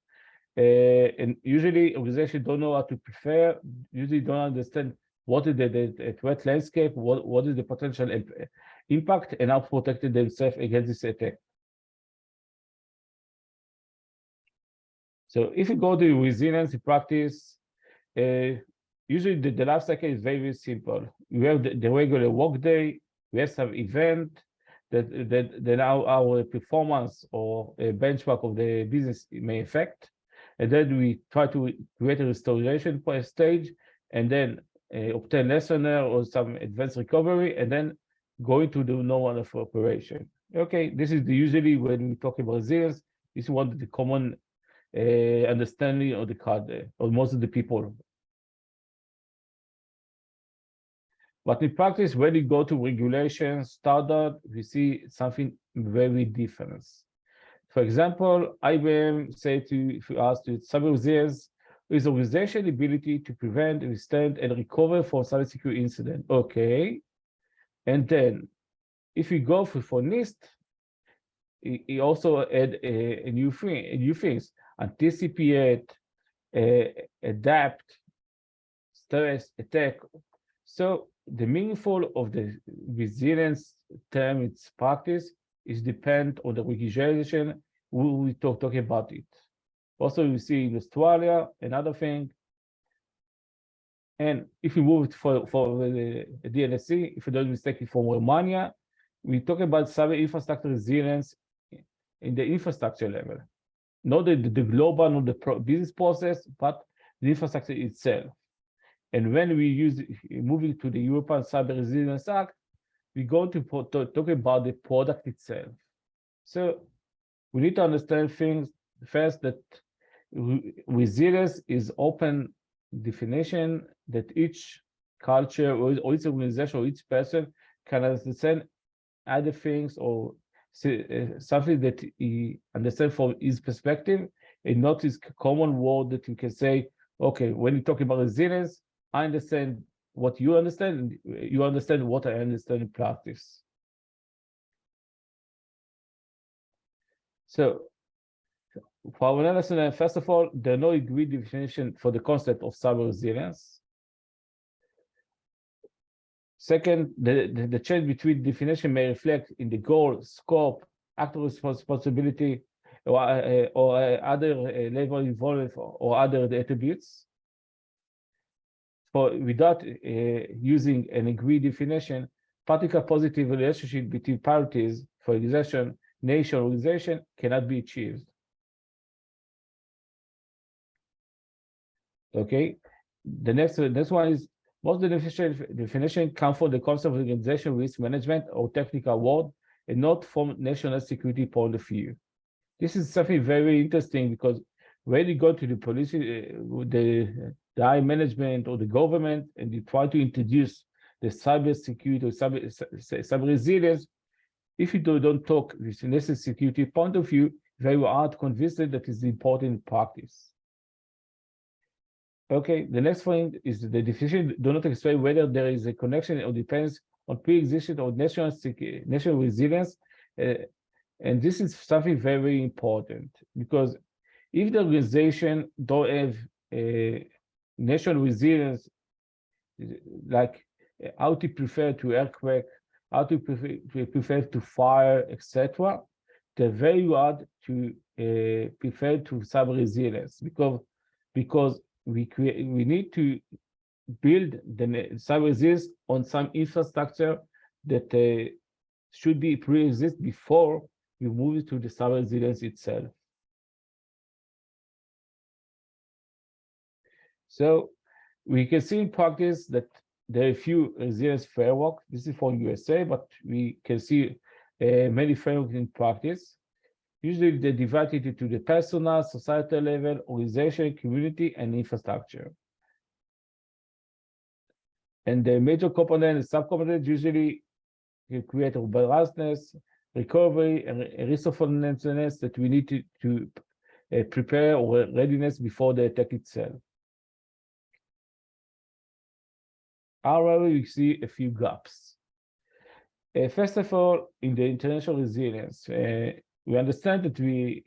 And usually organizations don't know how to prepare, usually don't understand what is the threat landscape, what is the potential impact, and how protected themselves against this attack. So if you go to resilience in practice, usually the life cycle is very simple. You have the regular workday, we have some event that our performance or a benchmark of the business may affect. And then we try to create a restoration stage, and then obtain lesson or some advanced recovery, and then go into the normal of operation. Okay, this is usually when we talk about resilience, this is one of the common understanding of the card or most of the people. But in practice, when you go to regulation standard, we see something very different. For example, IBM say to us to cyber resilience is organizational ability to prevent, withstand, and recover from cybersecurity incident. Okay, and then if we go for NIST, he also add a new things: anticipate, adapt, stress, attack. So the meaningful of the resilience term, its practice, is depend on the regulation we talking about it. Also, we see in Australia another thing. And if we move for the DNSC, if you don't mistake it, from Romania, we talk about cyber infrastructure resilience in the infrastructure level, not the global, not the business process, but the infrastructure itself. And when we use moving to the European Cyber Resilience Act, we go to talk about the product itself. So we need to understand things first, that resilience is open definition that each culture or each organization or each person can understand other things or something that he understands from his perspective, and not his common word that you can say, okay, when you talk about resilience, I understand what you understand, and you understand what I understand in practice. So for our analysis, first of all, there are no agreed definition for the concept of cyber resilience. Second, the change between definition may reflect in the goal, scope, actor responsibility, or other level involved, or other attributes. Without using an agreed definition, particular positive relationship between parties, for organization, nation, organization, cannot be achieved. Okay, the next one is, most of the definition come from the concept of organization risk management or technical word, and not from national security point of view. This is something very interesting, because when you go to the police, the high management or the government, and you try to introduce the cyber security or cyber resilience, if you don't talk with the national security point of view, very hard to convince them that is important practice. Okay, the next point is the definition do not explain whether there is a connection or depends on pre-existing or national resilience, and this is something very important, because if the organization don't have a national resilience, like how to prepare to earthquake, how to prepare to fire, etc., they're very hard to prepare to cyber resilience, because we need to build the cyber resilience on some infrastructure that should be pre-exist before we move to the cyber resilience itself. So we can see in practice that there are a few resilience frameworks. This is for USA, but we can see many frameworks in practice. Usually they divide it into the personal, societal level, organization, community, and infrastructure. And the major component and subcomponents usually create robustness, recovery, and resourcefulness that we need to prepare, or readiness before the attack itself. However, we see a few gaps. First of all, in the international resilience, we understand that we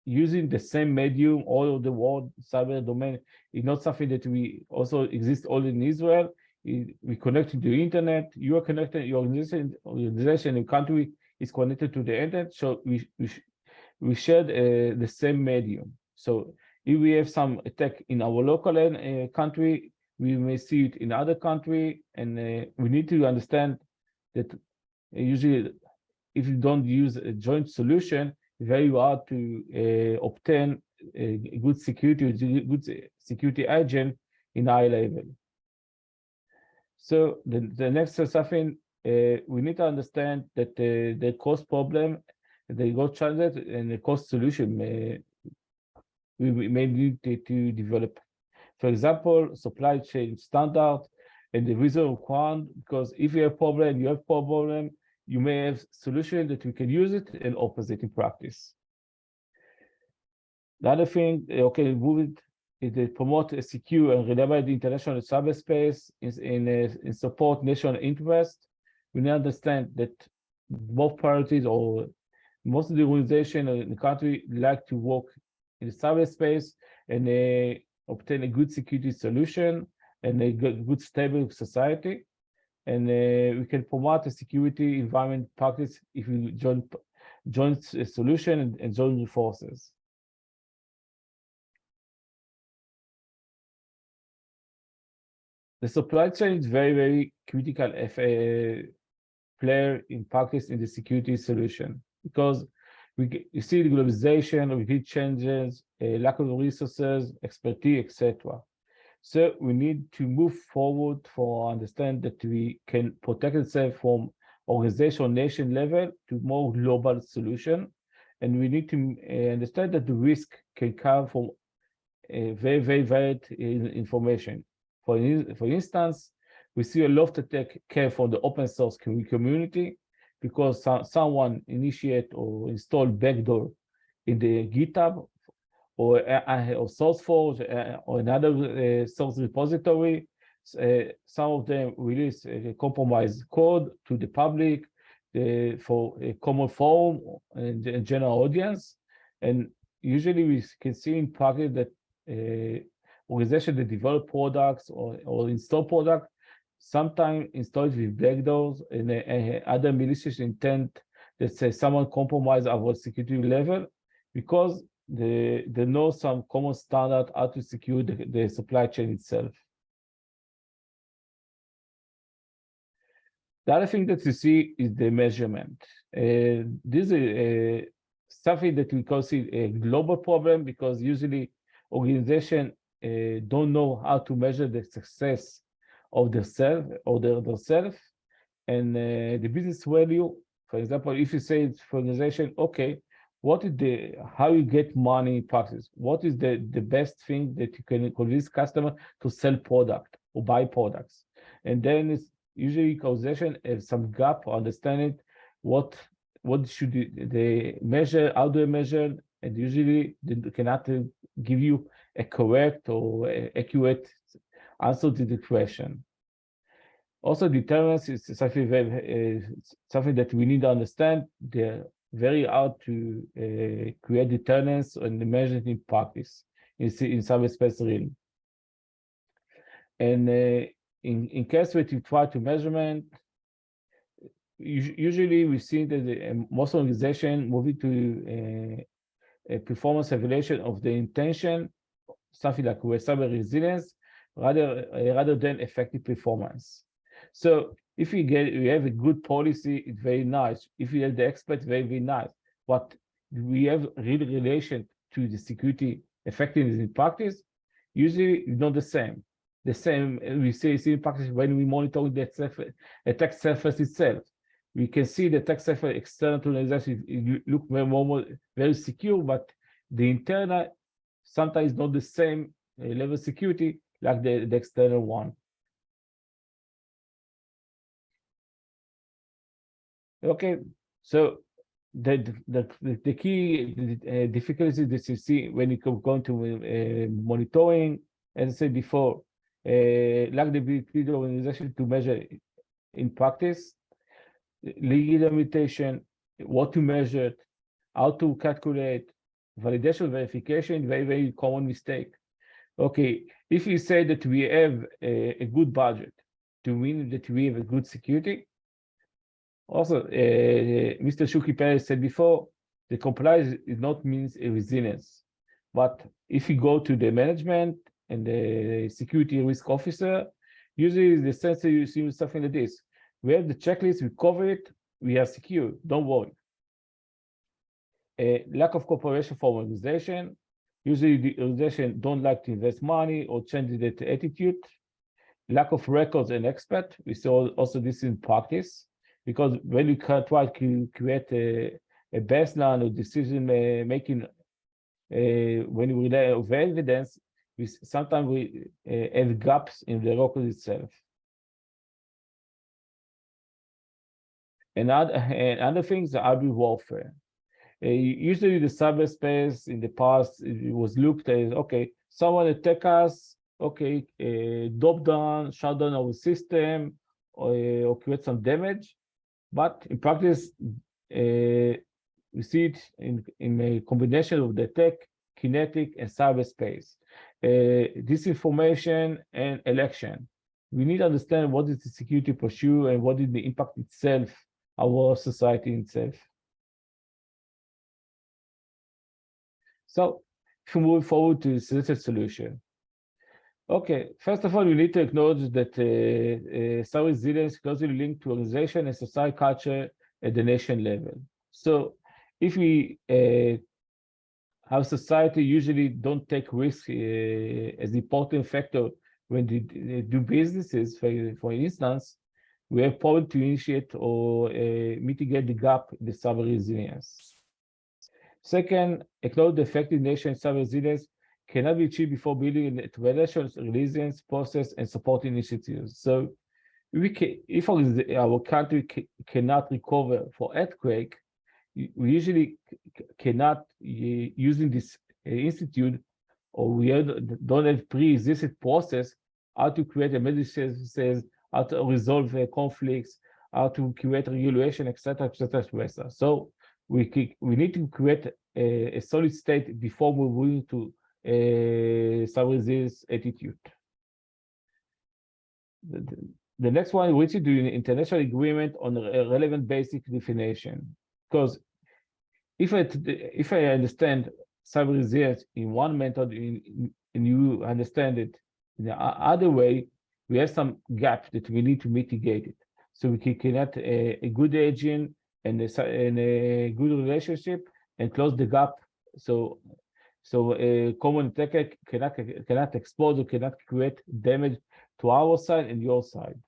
using the same medium all over the world. Cyber domain is not something that we also exist all in Israel. We connect to the internet. You are connected. Your organization in country is connected to the internet. So we share the same medium. So if we have some attack in our local country, we may see it in other country, and we need to understand that usually, if you don't use a joint solution, it's very hard to obtain a good security agent in high level. So the next is something we need to understand that the cost problem, the cost challenge, and the cost solution we may need to develop. For example, supply chain standard and the reason required, because if you have problem, you have problem, you may have solution that we can use it and opposite in practice. The other thing, okay, moving is promote a secure and reliable international cyberspace in support national interest. We need to understand that both parties or most of the organization in the country like to work in the cyberspace and obtain a good security solution and a good stable society. And we can promote a security environment practice if we join a solution and join forces. The supply chain is very, very critical player in practice in the security solution, because you see the globalization, repeat changes, lack of resources, expertise, etc. So we need to move forward for understand that we can protect ourselves from organizational nation level to more global solution. And we need to understand that the risk can come from very, very varied information. For instance, we see a lot of attack came from the open source community because someone initiate or install backdoor in the GitHub or SourceForge or another source repository. Some of them release compromised code to the public for a common forum and general audience. And usually we can see in practice that organizations that develop products or install products sometimes install it with backdoors and other malicious intent that say someone compromise our security level because they know some common standard how to secure the supply chain itself. The other thing that you see is the measurement. This is something that we consider a global problem because usually organizations don't know how to measure the success of themselves or themselves and the business value. For example, if you say for organization, okay, what is how you get money in practice? What is the best thing that you can convince customer to sell product or buy products? And then it's usually organization has some gap understanding what should they measure, how do they measure, and usually they cannot give you a correct or accurate answer to the question. Also, deterrence is something something that we need to understand. They're very hard to create deterrence and measure it in practice in cyberspace realm. And in case where you try to measurement, usually we see that most organizations moving to a performance evaluation of the intention, something like cyber resilience, rather than effective performance. So if we have a good policy, it's very nice. If we have the experts, very, very nice. But we have real relation to the security effectiveness in practice, usually it's not the same. The same we see in practice when we monitor the attack surface itself. We can see the attack surface external to the organization look very secure, but the internal sometimes not the same level of security like the external one. Okay, so the key difficulties that you see when you go to monitoring, as I said before, lack the ability of the organization to measure in practice, legal limitation, what to measure, how to calculate, validation, verification, very, very common mistake. Okay, if you say that we have a good budget, to mean that we have a good security. Also, Mr. Shuki Perez said before, the compliance is not means a resilience. But if you go to the management and the security risk officer, usually the sense you see something like this. We have the checklist, we cover it, we are secure, don't worry. Lack of cooperation from organization. Usually the organization don't like to invest money or change the attitude. Lack of records and expert. We saw also this in practice. Because when you try to create a baseline of decision making, when you rely on evidence, sometimes we have gaps in the record itself. And other things are hybrid warfare. Usually the cyberspace in the past, it was looked at, okay, someone attack us, okay, drop down, shut down our system, or create some damage. But in practice, we see it in a combination of the tech, kinetic, and cyberspace. Disinformation and election. We need to understand what is the security pursuit and what is the impact itself, our society itself. So if we move forward to the solution, Okay, first of all, we need to acknowledge that cyber resilience is closely linked to organization and society culture at the nation level. So if we our society usually don't take risk as important factor when they do businesses, for instance, we have problem to initiate or mitigate the gap in the cyber resilience. Second, acknowledge the effective nation cyber resilience cannot be achieved before building a relations, resilience process and support initiatives. So if our country cannot recover for earthquake, we usually cannot, using this institute, or we don't have pre-existing process, how to create emergency services, how to resolve conflicts, how to create regulation, etc., etc., etc. So we need to create a solid state before moving to cyber resilience attitude. The next one, which is the international agreement on a relevant basic definition, because if I understand cyber resilience in one method, and you understand it in the other way, we have some gap that we need to mitigate it. So we can create a good agent and a good relationship and close the gap. So a common attacker cannot expose or cannot create damage to our side and your side.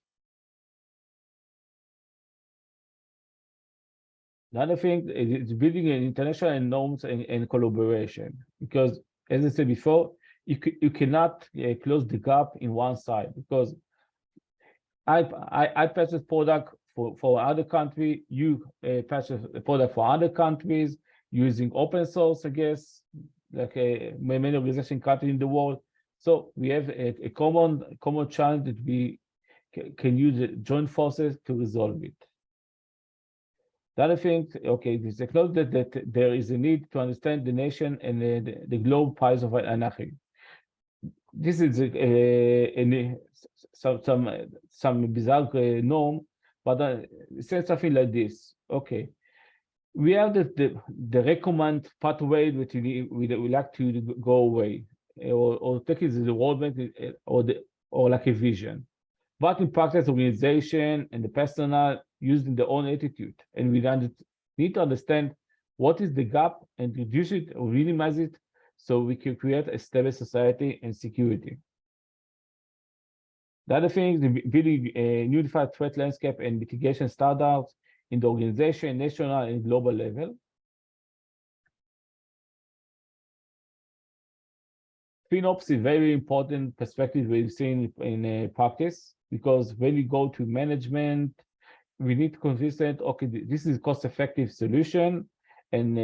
Another thing is building an international norms and collaboration, because as I said before, you cannot close the gap in one side, because I purchase product for other country, you purchase a product for other countries using open source, I guess, like many organizations countries in the world. So we have a common challenge that we can use joint forces to resolve it. The other thing, okay, is acknowledge that there is a need to understand the nation and the globe price of anarchy. This is some bizarre norm, but it says something like this. Okay, we have the recommend pathway that we like to go away, or take it as a roadmap, or like a vision. But in practice, organization and the personnel using their own attitude, and we need to understand what is the gap and reduce it or minimize it, so we can create a stable society and security. The other thing is building a unified threat landscape and mitigation standards in the organization, national and global level. FinOps is very important perspective we've seen in practice, because when you go to management, we need to consistent, okay, this is cost-effective solution, and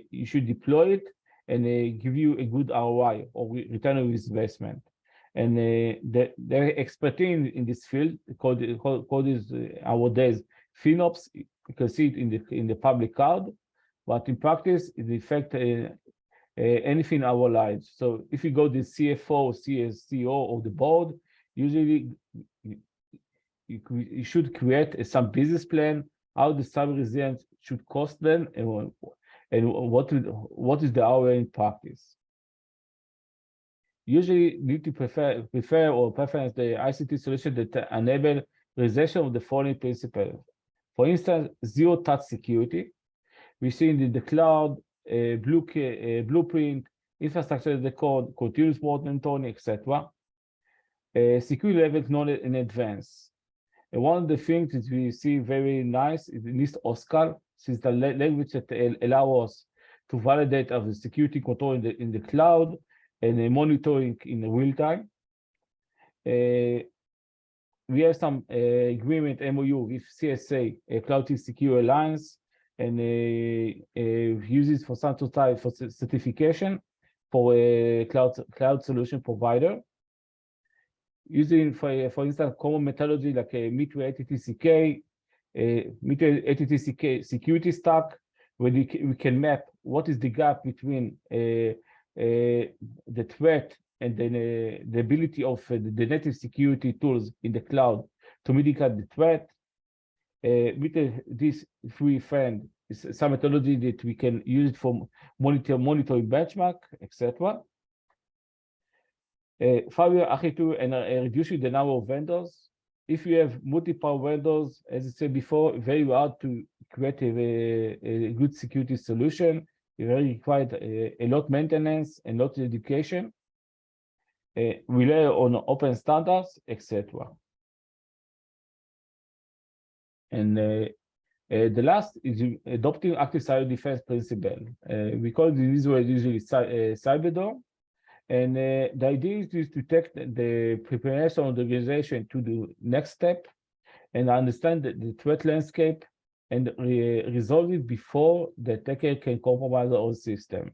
you should deploy it and give you a good ROI or return on investment. And the expertise in this field, called is nowadays FinOps. You can see it in the public cloud, but in practice, it affects anything in our lives. So if you go to the CFO, CEO of the board, usually you should create some business plan, how the cyber resilience should cost them, and what is the ROI in practice. Usually need to prefer or preference the ICT solution that enable realization of the following principles. For instance, zero-touch security. We see in the cloud, blueprint, infrastructure as a code, continuous monitoring, etc. Security levels known in advance. And one of the things that we see very nice is NIST OSCAR, since the language that allows us to validate of the security control in the cloud and monitoring in real time. We have some agreement MOU with CSA, Cloud Secure Alliance, and uses for some type for certification for a cloud solution provider. Using, for instance, common methodology like a MITRE-ATT-CK, MITRE-ATT-CK security stack, where we can map what is the gap between the threat and then the ability of the native security tools in the cloud to mitigate the threat. With this free friend is some methodology that we can use it for monitoring benchmark, etc. Fabio, Achitu, and reducing the number of vendors. If you have multiple vendors, as I said before, very hard to create a good security solution. You very require a lot maintenance and lot education. Rely on open standards, etc. And the last is adopting active cyber defense principle. We call this word usually CyBureau. And the idea is to take the preparation of the organization to the next step and understand the threat landscape and resolve it before the attacker can compromise the whole system.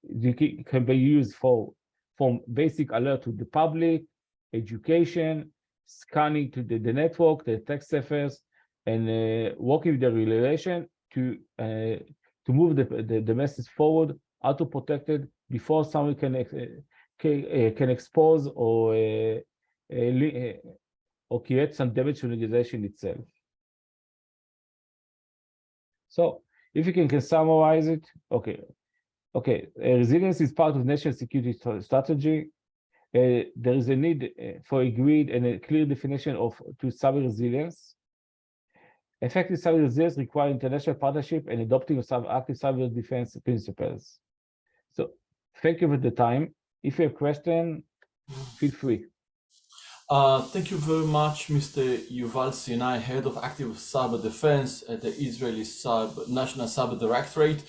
It can be used from basic alert to the public, education, scanning to the network, the attack surface, and working with the relation to move the message forward, how to protect it before someone can expose or create some damage to the organization itself. So if you can summarize it, okay, resilience is part of national security strategy. There is a need for agreed and a clear definition to cyber resilience. Effective cyber resilience requires international partnership and adopting of active cyber defense principles. So thank you for the time. If you have question, feel free. Thank you very much, Mr. Yuval Sinai, Head of Active Cyber Defense at the Israeli National Cyber Directorate.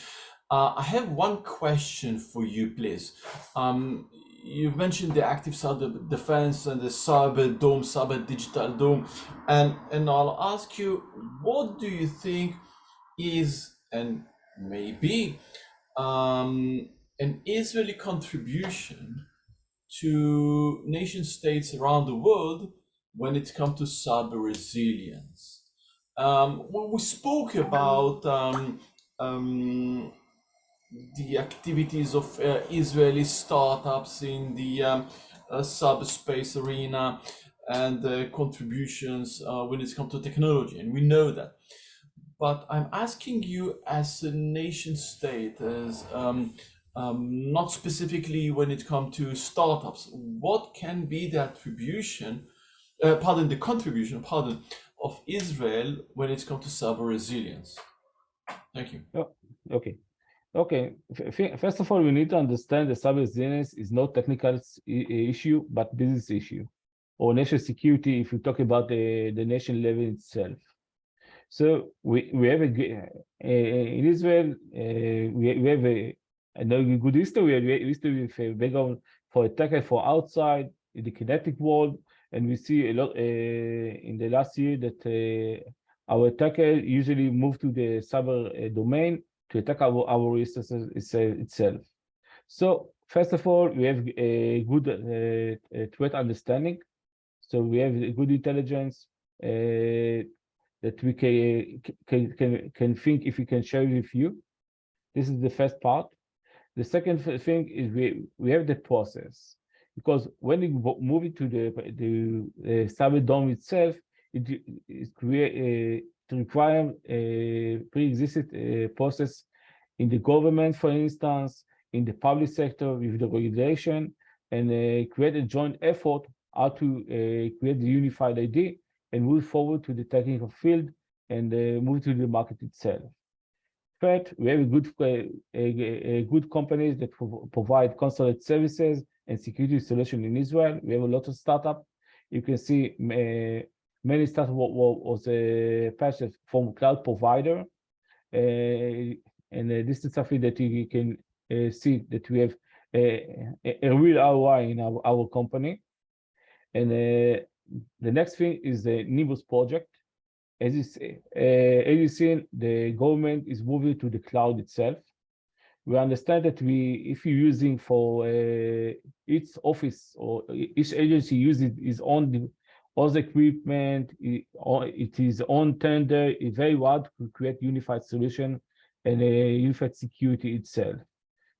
I have one question for you, please. You've mentioned the active cyber defense and the cyber dome, cyber digital dome, and I'll ask you, what do you think is and maybe an Israeli contribution to nation states around the world when it comes to cyber resilience? We spoke about the activities of Israeli startups in the cyberspace arena and the contributions when it comes to technology, and we know that. But I'm asking you as a nation state, as not specifically when it comes to startups, what can be the attribution, the contribution of Israel when it comes to cyber resilience? Thank you. Oh, okay. First of all, we need to understand that cyber resilience is not technical issue, but business issue, or national security if we talk about the nation level itself. So we have in Israel, we have a good history. We used to have a background for attacker for outside in the kinetic world, and we see a lot in the last year that our attacker usually move to the cyber domain to attack our resources itself. So first of all, we have a good threat understanding. So we have a good intelligence that we can think if we can share with you. This is the first part. The second thing is we have the process, because when you move it to the cyber dome itself, it requires a pre-existing process in the government, for instance, in the public sector with the regulation, and create a joint effort how to create the unified ID and move forward to the technical field and move to the market itself. Third, we have a good companies that provide consulate services and security solution in Israel. We have a lot of startups. You can see many startups was purchased from cloud provider, and this is something that you can see that we have a real ROI in our company. And the next thing is the Nimbus project. As you see, the government is moving to the cloud itself. We understand that if you're using for each office or each agency uses its own equipment, it is on tender, it's very hard to create unified solution and a unified security itself.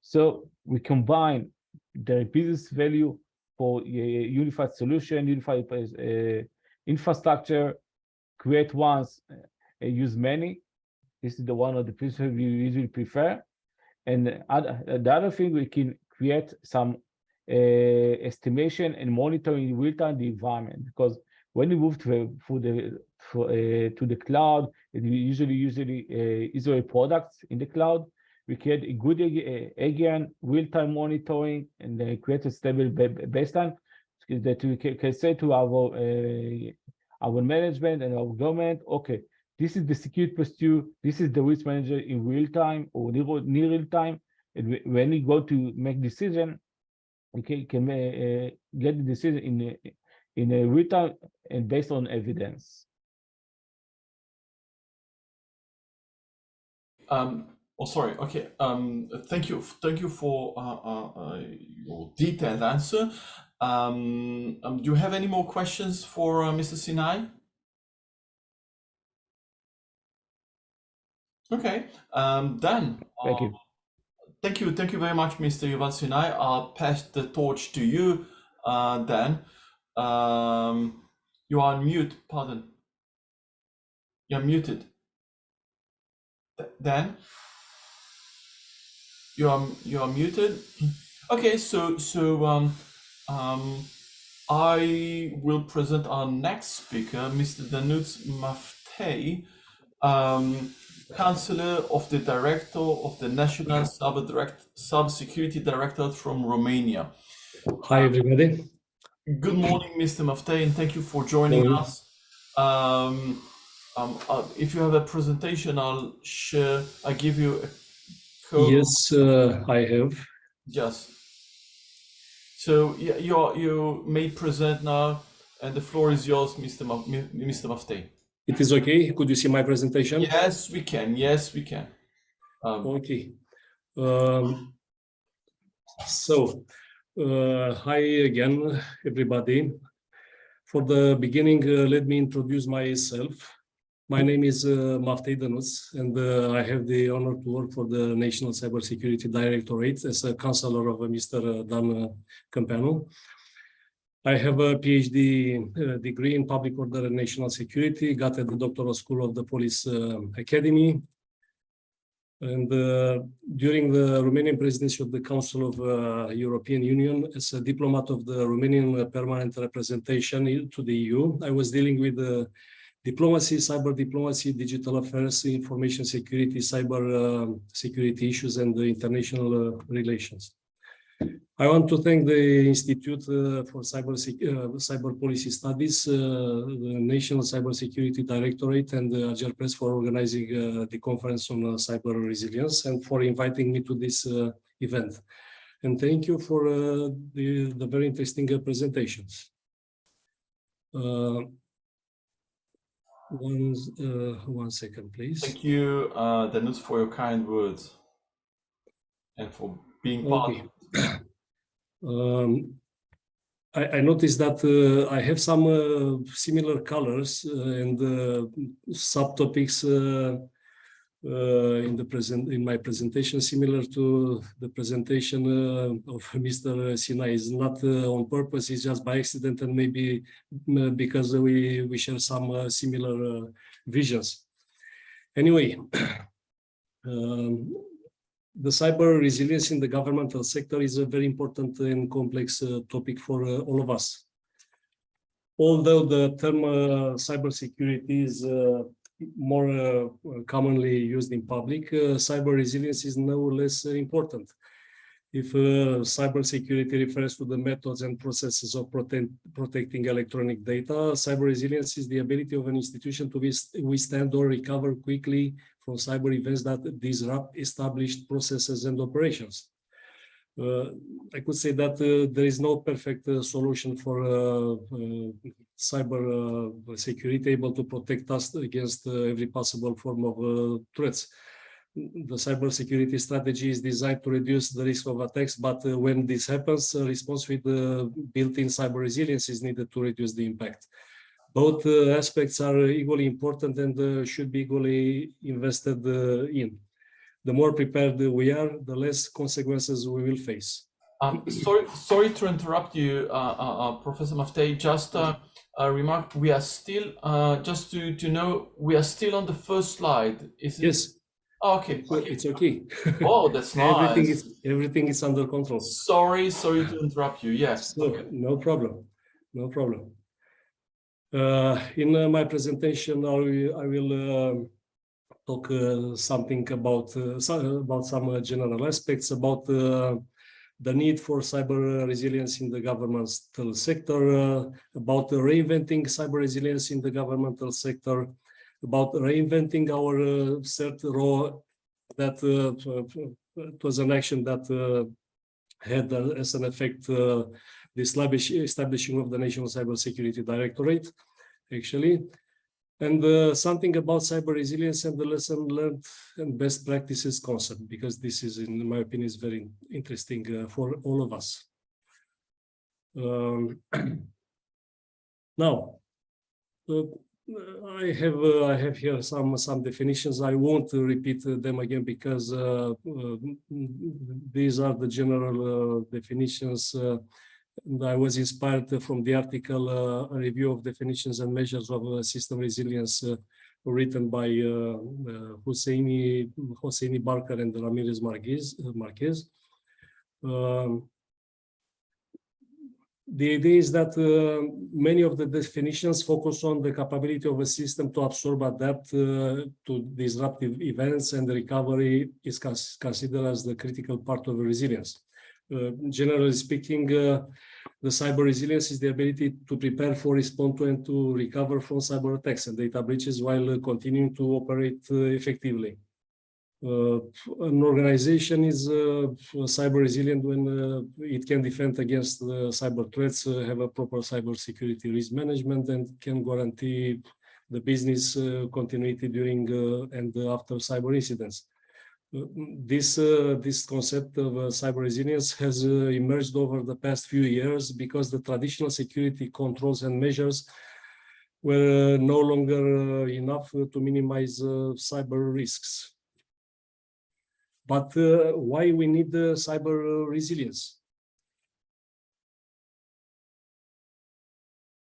So we combine the business value for a unified solution, unified infrastructure, create once, use many. This is the one of the principles we usually prefer. And the other thing, we can create some estimation and monitoring in real time the environment, because when we move to the cloud, it usually Israeli products in the cloud. We create a good again real-time monitoring and create a stable baseline that we can say to our management and our government, okay, this is the security posture, this is the risk manager in real time or near real time. And when we go to make decision, we can get the decision in a real time and based on evidence. Oh, sorry. Okay. Thank you for your detailed answer. Do you have any more questions for Mr. Sinai? Okay. Dan. Thank you. Thank you very much, Mr. Yuval Sinai. I'll pass the torch to you, Dan. You are on mute. Pardon. You're muted. Dan. You are muted. Okay, so I will present our next speaker, Mr. Danuts Maftei, Counselor of the Director of the National Cybersecurity Directorate from Romania. Hi, everybody. Good morning, Mr. Maftei, and thank you for joining us. If you have a presentation, I'll share. I give you a code. Yes, I have. Yes. So yeah, you may present now, and the floor is yours, Mr. Maftei. It is okay. Could you see my presentation? Yes, we can. Yes, we can. Okay. Hi again, everybody. For the beginning, let me introduce myself. My name is Maftei Danuts, and I have the honor to work for the National Cybersecurity Directorate as a counselor of Mr. Dan Câmpeanu. I have a PhD degree in Public Order and National Security, got at the Doctoral School of the Police Academy. And during the Romanian presidency of the Council of European Union, as a diplomat of the Romanian permanent representation to the EU, I was dealing with diplomacy, cyber diplomacy, digital affairs, information security, cyber security issues, and international relations. I want to thank the Institute for Cyber Policy Studies, the National Cybersecurity Directorate, and the Agile Press for organizing the conference on cyber resilience and for inviting me to this event. And thank you for the very interesting presentations. One second, please. Thank you, Danuts, for your kind words and for being part. Okay. I noticed that I have some similar colors and subtopics in my presentation, similar to the presentation of Mr. Sinai. Is not on purpose; it's just by accident, and maybe because we share some similar visions. Anyway. The cyber resilience in the governmental sector is a very important and complex topic for all of us. Although the term cybersecurity is more commonly used in public, cyber resilience is no less important. If cybersecurity refers to the methods and processes of protecting electronic data, cyber resilience is the ability of an institution to withstand or recover quickly from cyber events that disrupt established processes and operations. I could say that there is no perfect solution for cyber security able to protect us against every possible form of threats. The cybersecurity strategy is designed to reduce the risk of attacks, but when this happens, a response with built-in cyber resilience is needed to reduce the impact. Both aspects are equally important and should be equally invested in. The more prepared we are, the less consequences we will face. Sorry to interrupt you, Professor Maftei. Just a remark. We are still, just to know, we are still on the first slide. Yes. Oh, okay. So it's okay. Oh, that's nice. Everything is under control. Sorry to interrupt you. Yes. So Okay. no problem. In my presentation, I will talk something about some general aspects about the need for cyber resilience in the governmental sector, about reinventing cyber resilience in the governmental sector, about reinventing our CERT-RO that it was an action that had as an effect the establishing of the National Cybersecurity Directorate, actually. And something about cyber resilience and the lesson learned and best practices concept, because this is, in my opinion, is very interesting for all of us. Now, I have here some definitions. I won't repeat them again because these are the general definitions. And I was inspired from the article, a review of definitions and measures of system resilience written by Hosseini Barker and Ramirez Marquez. The idea is that many of the definitions focus on the capability of a system to absorb, adapt to disruptive events, and the recovery is considered as the critical part of resilience. Generally speaking, the cyber resilience is the ability to prepare for, respond to, and to recover from cyber attacks and data breaches while continuing to operate effectively. An organization is cyber resilient when it can defend against cyber threats, have a proper cyber security risk management, and can guarantee the business continuity during and after cyber incidents. This concept of cyber resilience has emerged over the past few years because the traditional security controls and measures were no longer enough to minimize cyber risks. But why we need cyber resilience?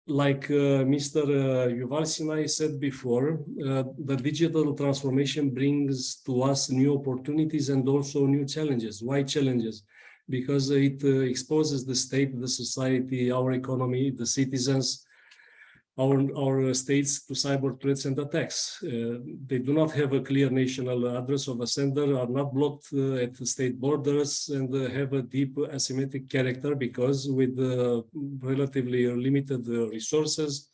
Like Mr. Yuval Sinai said before, the digital transformation brings to us new opportunities and also new challenges. Why challenges? Because it exposes the state, the society, our economy, the citizens, our states to cyber threats and attacks. They do not have a clear national address of a sender, are not blocked at the state borders, and have a deep asymmetric character because with relatively limited resources,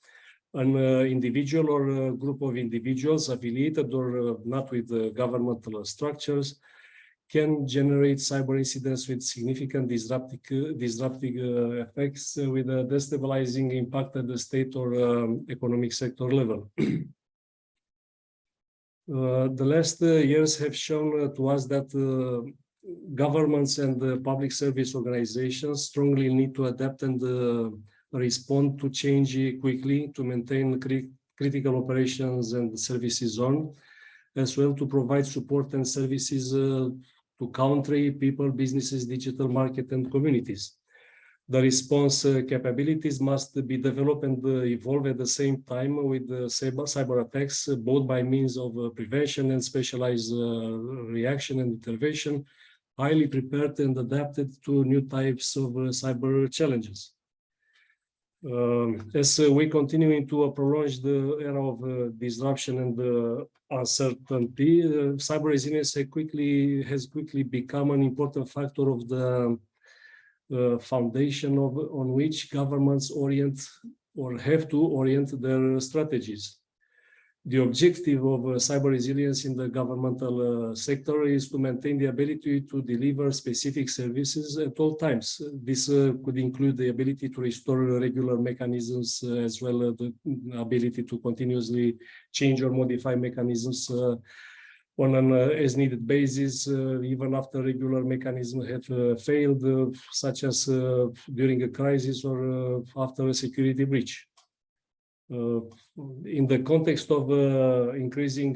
an individual or a group of individuals affiliated or not with governmental structures can generate cyber incidents with significant disruptive effects with a destabilizing impact at the state or economic sector level. The last years have shown to us that governments and public service organizations strongly need to adapt and respond to change quickly to maintain critical operations and services on, as well to provide support and services to country, people, businesses, digital market, and communities. The response capabilities must be developed and evolve at the same time with cyber attacks, both by means of prevention and specialized reaction and intervention, highly prepared and adapted to new types of cyber challenges. As we continue into a prolonged era of disruption and uncertainty, cyber resilience has quickly become an important factor of the foundation on which governments orient or have to orient their strategies. The objective of cyber resilience in the governmental sector is to maintain the ability to deliver specific services at all times. This could include the ability to restore regular mechanisms as well as the ability to continuously change or modify mechanisms on an as-needed basis, even after regular mechanisms have failed, such as during a crisis or after a security breach. In the context of increasing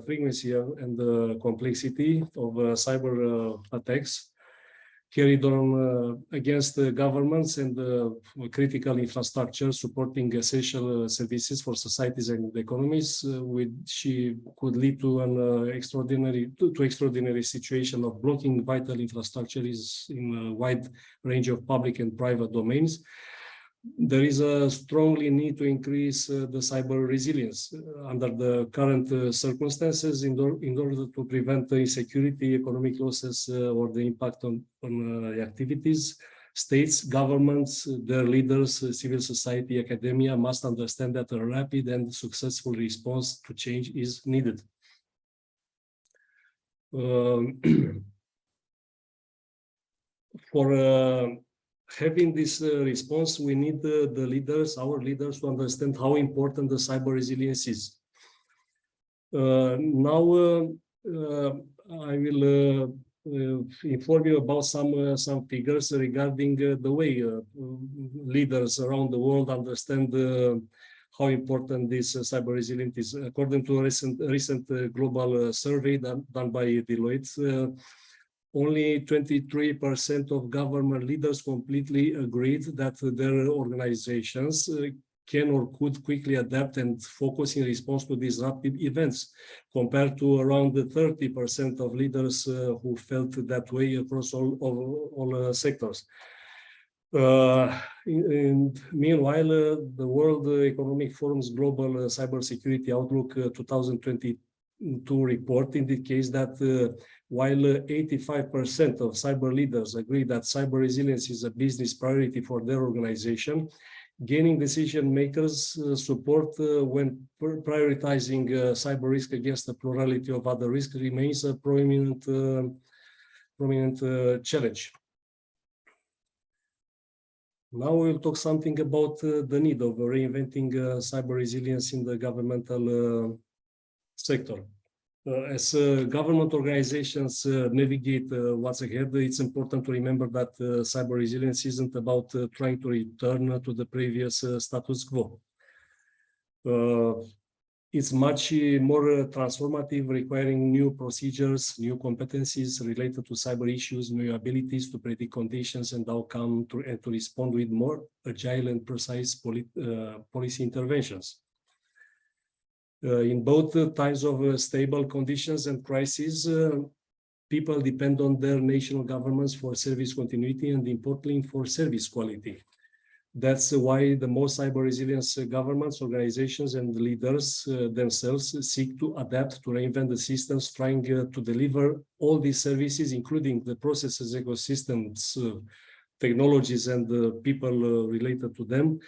frequency and complexity of cyber attacks, carried on against the governments and critical infrastructure supporting essential services for societies and economies, which could lead to an extraordinary situation of blocking vital infrastructures in a wide range of public and private domains. There is a strongly need to increase the cyber resilience under the current circumstances in order to prevent the insecurity, economic losses, or the impact on activities. States, governments, their leaders, civil society, academia must understand that a rapid and successful response to change is needed. For having this response, we need the leaders, our leaders, to understand how important the cyber resilience is. Now, I will inform you about some figures regarding the way leaders around the world understand how important this cyber resilience is. According to a recent global survey done by Deloitte, only 23% of government leaders completely agreed that their organizations can or could quickly adapt and focus in response to disruptive events, compared to around 30% of leaders who felt that way across all sectors. Meanwhile, the World Economic Forum's Global Cybersecurity Outlook 2022 report indicates that while 85% of cyber leaders agree that cyber resilience is a business priority for their organization, gaining decision makers support when prioritizing cyber risk against a plurality of other risks remains a prominent challenge. Now we'll talk something about the need of reinventing cyber resilience in the governmental sector. As government organizations navigate what's ahead, it's important to remember that cyber resilience isn't about trying to return to the previous status quo. It's much more transformative, requiring new procedures, new competencies related to cyber issues, new abilities to predict conditions and outcome, and to respond with more agile and precise policy interventions. In both times of stable conditions and crises, people depend on their national governments for service continuity and, importantly, for service quality. That's why the most cyber resilience governments, organizations, and leaders themselves seek to adapt, to reinvent the systems, trying to deliver all these services, including the processes, ecosystems, technologies, and the people related to them,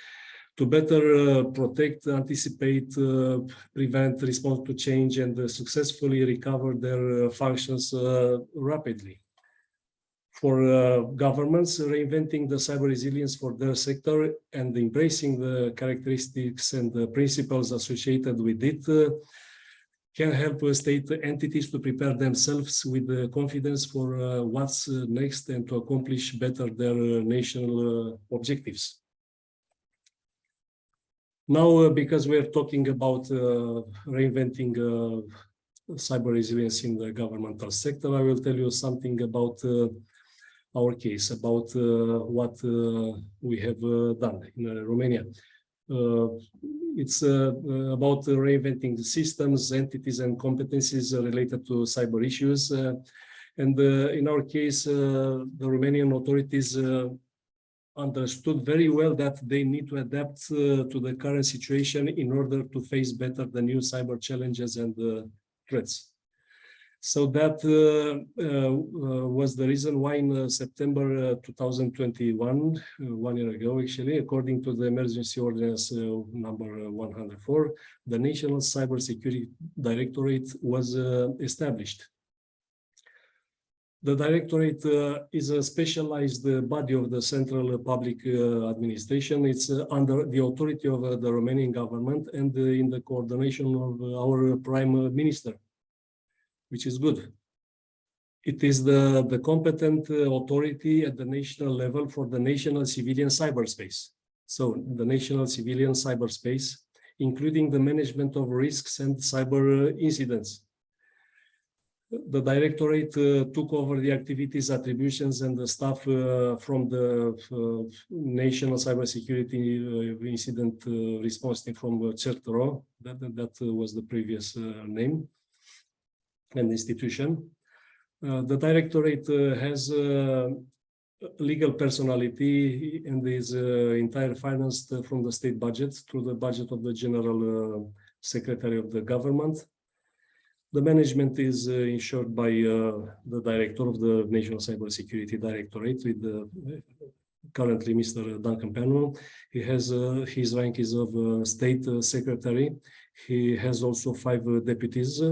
to better protect, anticipate, prevent, respond to change, and successfully recover their functions rapidly. For governments, reinventing the cyber resilience for their sector and embracing the characteristics and the principles associated with it can help state entities to prepare themselves with confidence for what's next and to accomplish better their national objectives. Now, because we're talking about reinventing cyber resilience in the governmental sector, I will tell you something about our case, about what we have done in Romania. It's about reinventing the systems, entities, and competencies related to cyber issues. And in our case, the Romanian authorities understood very well that they need to adapt to the current situation in order to face better the new cyber challenges and threats. So that was the reason why in September 2021, 1 year ago actually, according to the emergency ordinance number 104, the National Cybersecurity Directorate was established. The Directorate is a specialized body of the Central Public Administration. It's under the authority of the Romanian government and in the coordination of our Prime Minister, which is good. It is the competent authority at the national level for the national civilian cyberspace. So the national civilian cyberspace, including the management of risks and cyber incidents. The Directorate took over the activities, attributions, and the staff from the National Cybersecurity Incident Response Team from CyBureau. That was the previous name and institution. The Directorate has legal personality and is entirely financed from the state budget through the budget of the General Secretary of the Government. The management is ensured by the Director of the National Cybersecurity Directorate, with currently Mr. Duncan Penwell. He has his rank is of State Secretary. He has also 5 deputies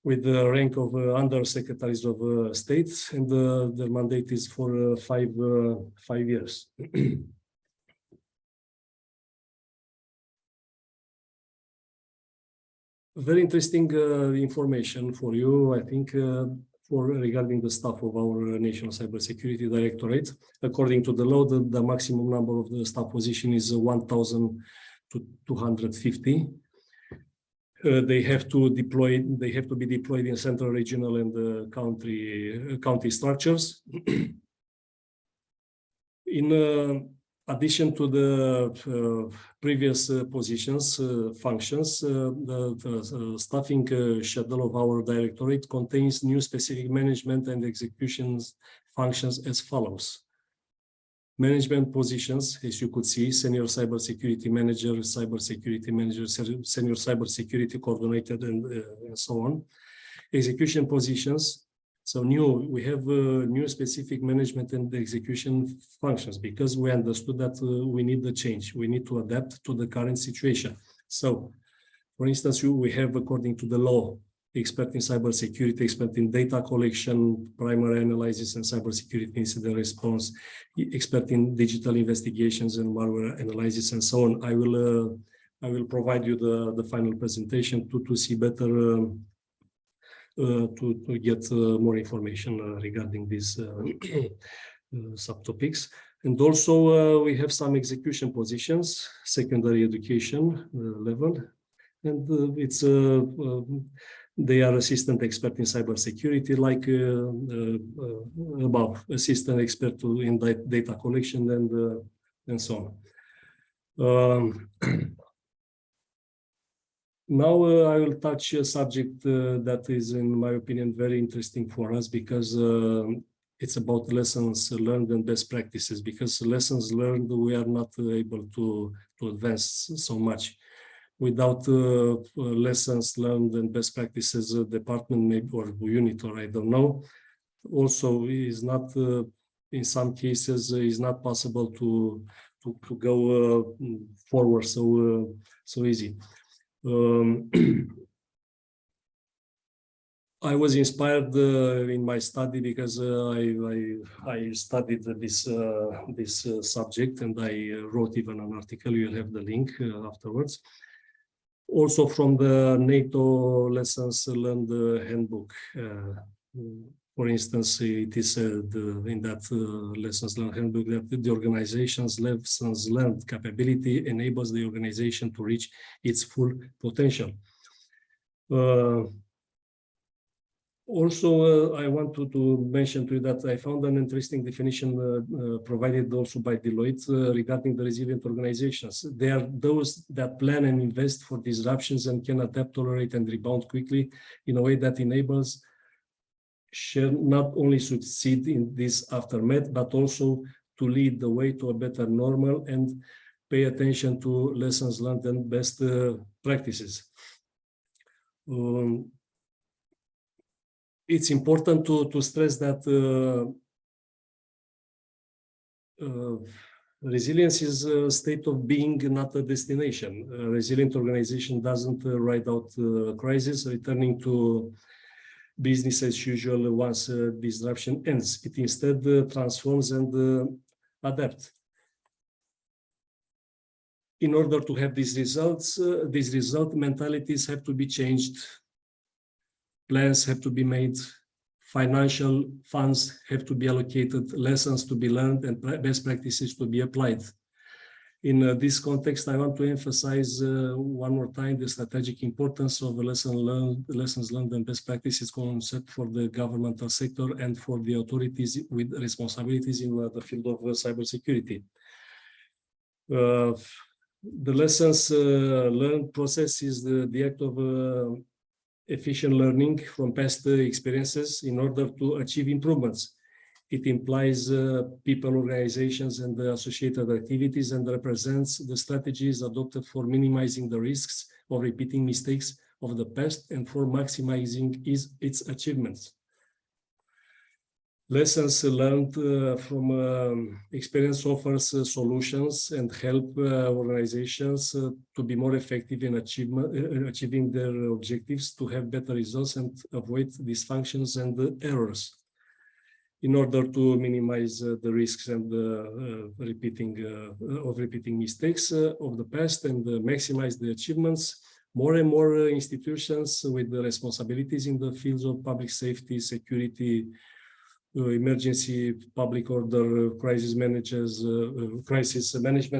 with the rank of Under Secretaries of State, and their mandate is for 5 years. Very interesting information for you, I think, regarding the staff of our National Cybersecurity Directorate. According to the law, the maximum number of the staff position is 1,250. They have to be deployed in central, regional, and county structures. In addition to the previous functions, the staffing schedule of our Directorate contains new specific management and execution functions as follows. Management positions, as you could see: Senior Cybersecurity Manager, Senior Cybersecurity Coordinator, and so on. Execution positions. So we have new specific management and execution functions, because we understood that we need the change. We need to adapt to the current situation. So, for instance, we have, according to the law, expert in cybersecurity, expert in data collection, primary analysis, and cybersecurity incident response, expert in digital investigations and malware analysis, and so on. I will provide you the final presentation to see better. To get more information regarding these subtopics. And also we have some execution positions, secondary education level, and they are assistant expert in cybersecurity, like above, assistant expert in data collection and so on. Now I will touch a subject that is, in my opinion, very interesting for us, because it's about lessons learned and best practices. Because lessons learned, we are not able to advance so much. Without lessons learned and best practices, department maybe, or unit, or I don't know, also is not, in some cases, is not possible to go forward so easy. I was inspired in my study, because I studied this subject, and I wrote even an article. You'll have the link afterwards. Also from the NATO Lessons Learned Handbook. For instance, it is said in that Lessons Learned Handbook that the organization's lessons learned capability enables the organization to reach its full potential. Also, I want to mention to you that I found an interesting definition provided also by Deloitte regarding the resilient organizations. They are those that plan and invest for disruptions and can adapt, tolerate, and rebound quickly in a way that enables shall not only succeed in this aftermath, but also to lead the way to a better normal and pay attention to lessons learned and best practices. It's important to stress that resilience is a state of being, not a destination. A resilient organization doesn't ride out crisis, returning to business as usual once disruption ends. It instead transforms and adapts. In order to have these results, mentalities have to be changed. Plans have to be made. Financial funds have to be allocated. Lessons to be learned and best practices to be applied. In this context, I want to emphasize one more time the strategic importance of lessons learned and best practices concept for the governmental sector and for the authorities with responsibilities in the field of cybersecurity. The lessons learned process is the act of efficient learning from past experiences in order to achieve improvements. It implies people, organizations, and the associated activities, and represents the strategies adopted for minimizing the risks of repeating mistakes of the past and for maximizing its achievements. Lessons learned from experience offers solutions and help organizations to be more effective in achieving their objectives, to have better results and avoid dysfunctions and errors, in order to minimize the risks and repeating mistakes of the past and maximize the achievements. More and more institutions with the responsibilities in the fields of public safety, security, emergency, public order, crisis management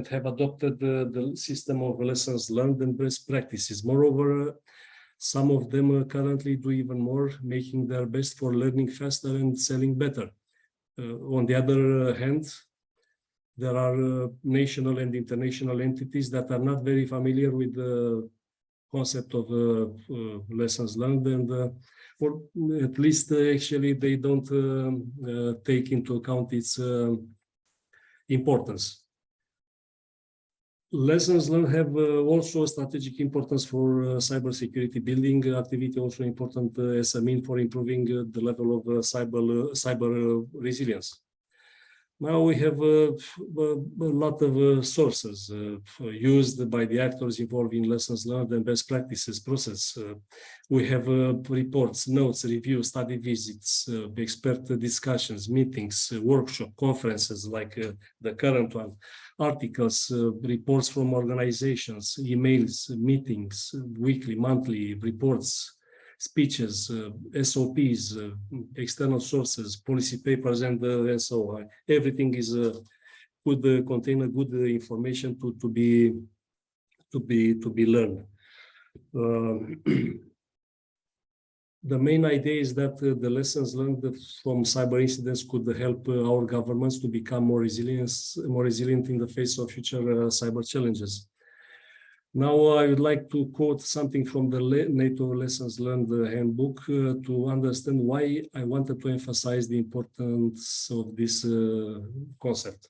have adopted the system of lessons learned and best practices. Moreover, some of them currently do even more, making their best for learning faster and selling better. On the other hand, there are national and international entities that are not very familiar with the concept of lessons learned, and or at least actually they don't take into account its importance. Lessons learned have also strategic importance for cybersecurity building activity, also important as a mean for improving the level of cyber resilience. Now we have a lot of sources used by the actors involved in lessons learned and best practices process. We have reports, notes, reviews, study visits, expert discussions, meetings, workshop, conferences like the current one, articles, reports from organizations, emails, meetings, weekly, monthly reports, speeches, SOPs, external sources, policy papers, and so on. Everything is could contain a good information to be learned. The main idea is that the lessons learned from cyber incidents could help our governments to become more resilient in the face of future cyber challenges. Now, I would like to quote something from the NATO Lessons Learned handbook to understand why I wanted to emphasize the importance of this concept.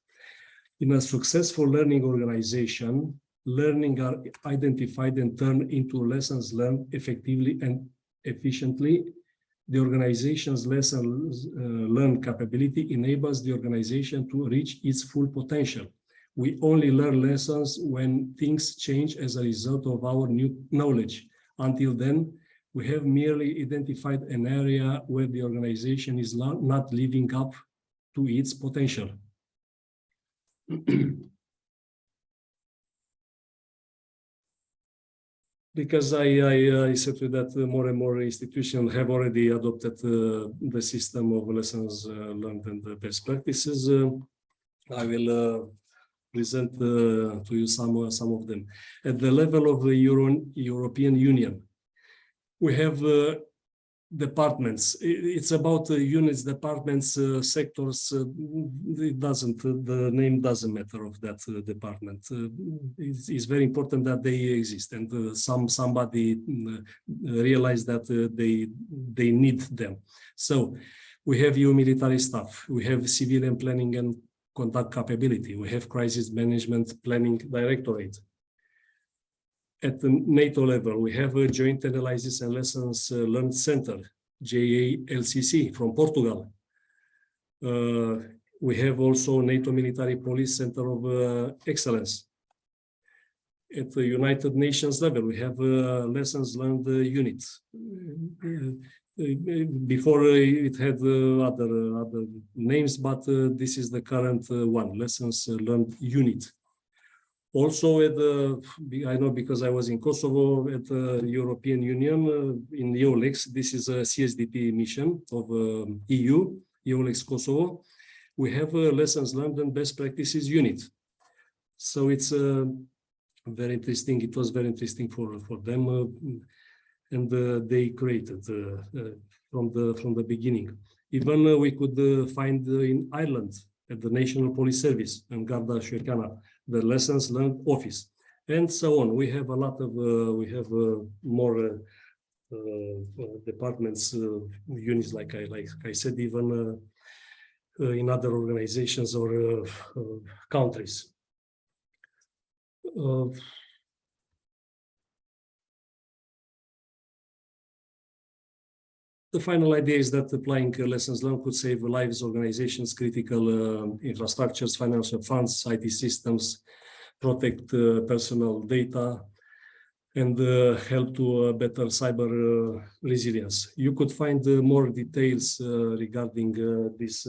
In a successful learning organization, learning are identified and turned into lessons learned effectively and efficiently. The organization's lessons learned capability enables the organization to reach its full potential. We only learn lessons when things change as a result of our new knowledge. Until then, we have merely identified an area where the organization is not living up to its potential. Because I said that more and more institutions have already adopted the system of lessons learned and the best practices, I will present to you some of them. At the level of the European Union, we have departments. It's about units, departments, sectors. The name doesn't matter of that department. It's very important that they exist, and somebody realized that they need them. So we have EU military staff. We have civilian planning and conduct capability. We have crisis management planning directorate. At the NATO level, we have a joint analysis and lessons learned center, JALCC from Portugal. We have also NATO Military Police Center of Excellence. At the United Nations level, we have lessons learned units. Before it had other names, but this is the current one, lessons learned unit. Also, I know because I was in Kosovo at the European Union in EULEX. This is a CSDP mission of EU, EULEX Kosovo. We have lessons learned and best practices unit. So it's very interesting. It was very interesting for them, and they created from the beginning. Even we could find in Ireland at the National Police Service and Garda Síochána, the lessons learned office, and so on. We have a lot of more departments, units, like I said, even in other organizations or countries. The final idea is that applying lessons learned could save lives, organizations, critical infrastructures, financial funds, IT systems, protect personal data, and help to better cyber resilience. You could find more details regarding this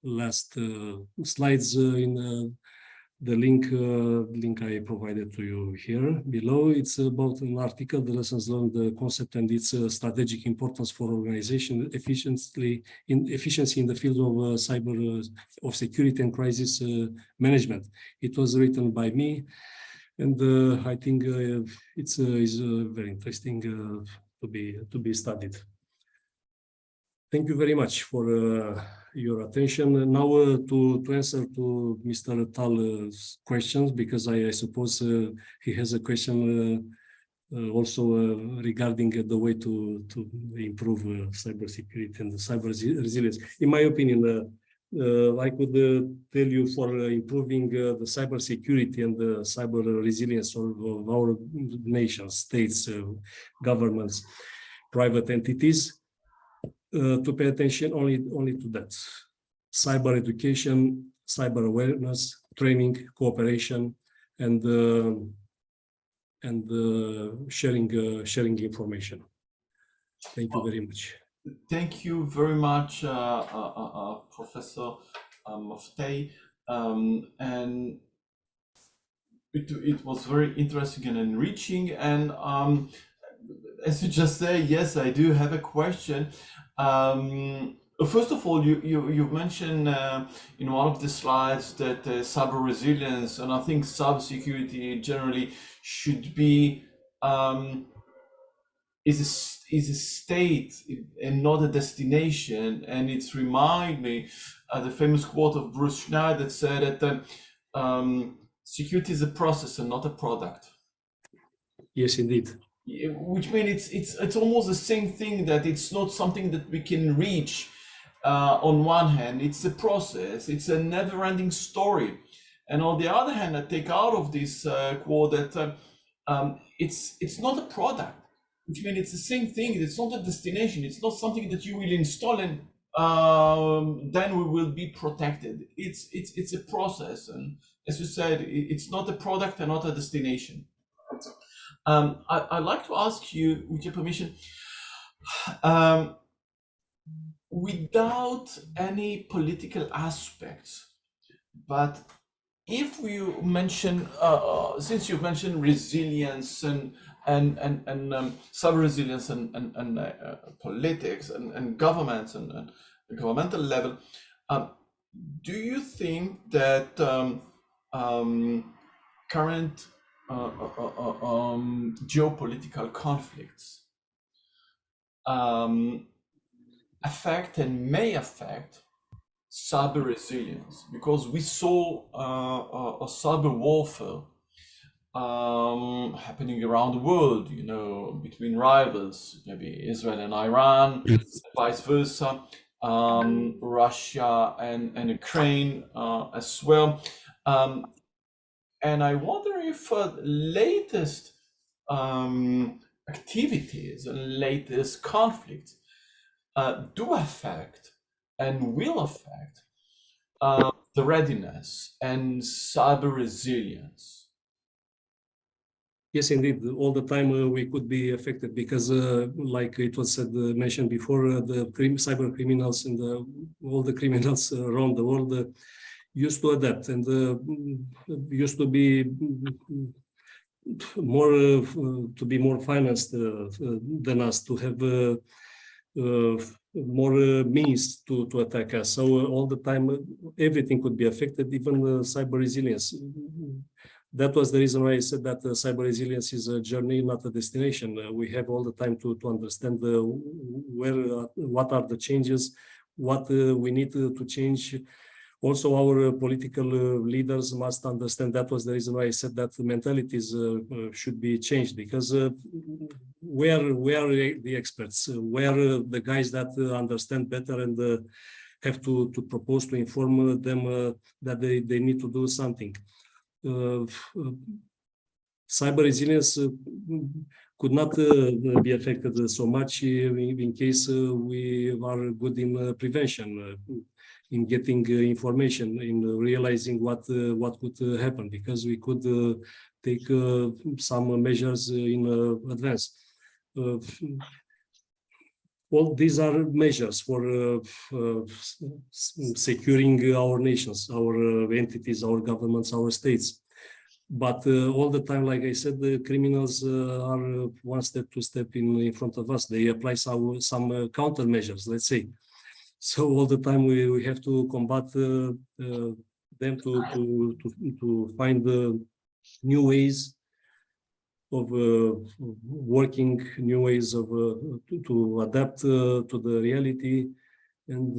last slides in the link I provided to you here below. It's about an article, the lessons learned, the concept and its strategic importance for organization efficiency in the field of cyber of security and crisis management. It was written by me, and I think it's very interesting to be studied. Thank you very much for your attention. Now to answer to Mr. Tal's questions, because I suppose he has a question also regarding the way to improve cybersecurity and the cyber resilience. In my opinion, I could tell you for improving the cybersecurity and the cyber resilience of our nations, states, governments, private entities, to pay attention only to that. Cyber education, cyber awareness, training, cooperation, and sharing information. Thank you very much. Thank you very much, Professor Maftei, and it was very interesting and enriching. And as you just said, yes, I do have a question. First of all, you mentioned in one of the slides that cyber resilience, and I think cybersecurity generally should be is a state and not a destination. And it's remind me the famous quote of Bruce Schneider that said that security is a process and not a product. Yes, indeed. Which means it's almost the same thing, that it's not something that we can reach on one hand. It's a process, it's a never-ending story. And on the other hand, I take out of this quote that it's not a product, which means it's the same thing. It's not a destination. It's not something that you will install and then we will be protected. It's a process, and as you said, it's not a product and not a destination. I'd like to ask you, with your permission, without any political aspects, but if you mention, since you've mentioned resilience and cyber resilience and politics and governments and governmental level, do you think that current geopolitical conflicts affect and may affect cyber resilience? Because we saw a cyber warfare happening around the world, you know, between rivals, maybe Israel and Iran, vice versa, Russia and Ukraine as well. And I wonder if latest activities and latest conflicts do affect and will affect the readiness and cyber resilience. Yes, indeed. All the time we could be affected because, like it was said, mentioned before, the cyber criminals and all the criminals around the world used to adapt and used to be more financed than us, to have more means to attack us. So all the time, everything could be affected, even cyber resilience. That was the reason why I said that cyber resilience is a journey, not a destination. We have all the time to understand what are the changes, what we need to change. Also, our political leaders must understand. That was the reason why I said that the mentalities should be changed, because where are the experts? Where are the guys that understand better and have to propose to inform them that they need to do something? Cyber resilience could not be affected so much in case we are good in prevention, in getting information, in realizing what could happen, because we could take some measures in advance. All these are measures for securing our nations, our entities, our governments, our states. But all the time, like I said, the criminals are one step, two step in front of us. They apply some countermeasures, let's say. So all the time we have to combat them to find new ways of working, new ways of to adapt to the reality, and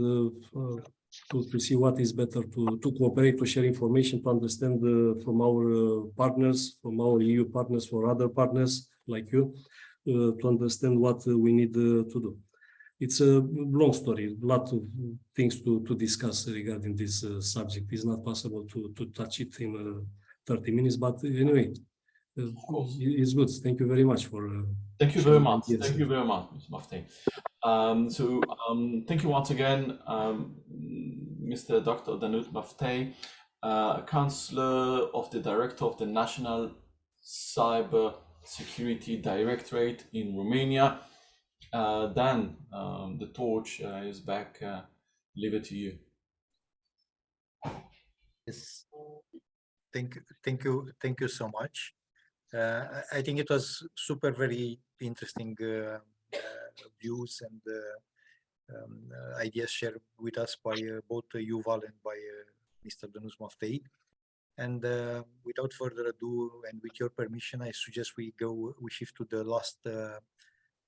to see what is better, to cooperate, to share information, to understand from our partners, from our EU partners, for other partners like you, to understand what we need to do. It's a long story, a lot of things to discuss regarding this subject. It's not possible to touch it in 30 minutes, but anyway, it's good. Thank you very much for. Thank you very much. Thank you very much, Mr. Mafti. Thank you once again, Mr. Dr. Danut Mafti, Counselor of the Director of the National Cyber Security Directorate in Romania. Dan, the torch is back. Leave it to you. Yes. Thank you so much. I think it was super very interesting views and ideas shared with us by both Yuval and by Mr. Danut Mafti. And without further ado, and with your permission, I suggest we shift to the last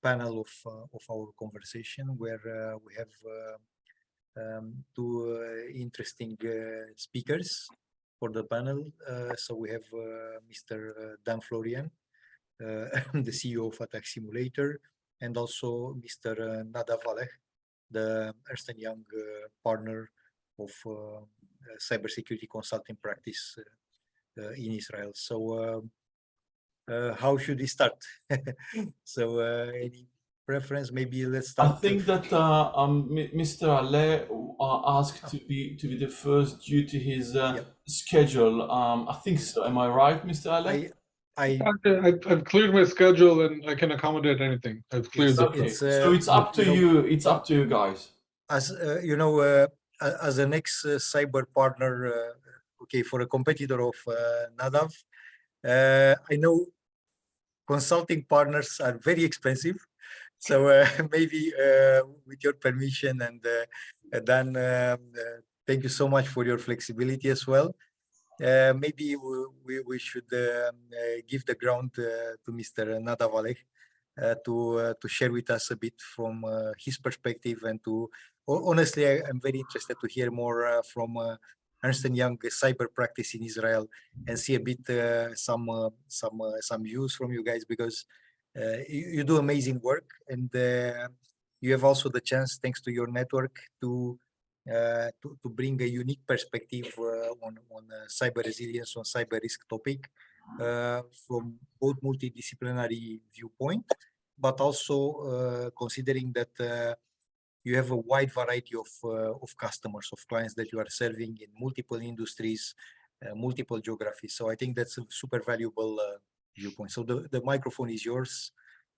panel of our conversation, where we have two interesting speakers for the panel. So we have Mr. Dan Florian, the CEO of Attack Simulator, and also Mr. Nadav Valeh, the Ernst & Young partner of cybersecurity consulting practice in Israel. So how should we start? So any preference? Maybe let's start. I think that Mr. Ale asked to be the first due to his schedule. I think so. Am I right, Mr. Ale? I've cleared my schedule and I can accommodate anything. I've cleared Okay. So it's up to you. It's up to you guys. As you know, as an ex-cyber partner, okay, for a competitor of Nadav, I know consulting partners are very expensive. So maybe with your permission, and Dan, thank you so much for your flexibility as well. Maybe we should give the ground to Mr. Nadav Valeh to share with us a bit from his perspective, and to honestly, I'm very interested to hear more from Ernst & Young cyber practice in Israel, and see a bit some views from you guys, because you do amazing work, and you have also the chance, thanks to your network, to bring a unique perspective on cyber resilience, on cyber risk topic, from both multidisciplinary viewpoint, but also considering that you have a wide variety of customers, of clients that you are serving in multiple industries, multiple geographies. So I think that's a super valuable viewpoint. So the microphone is yours,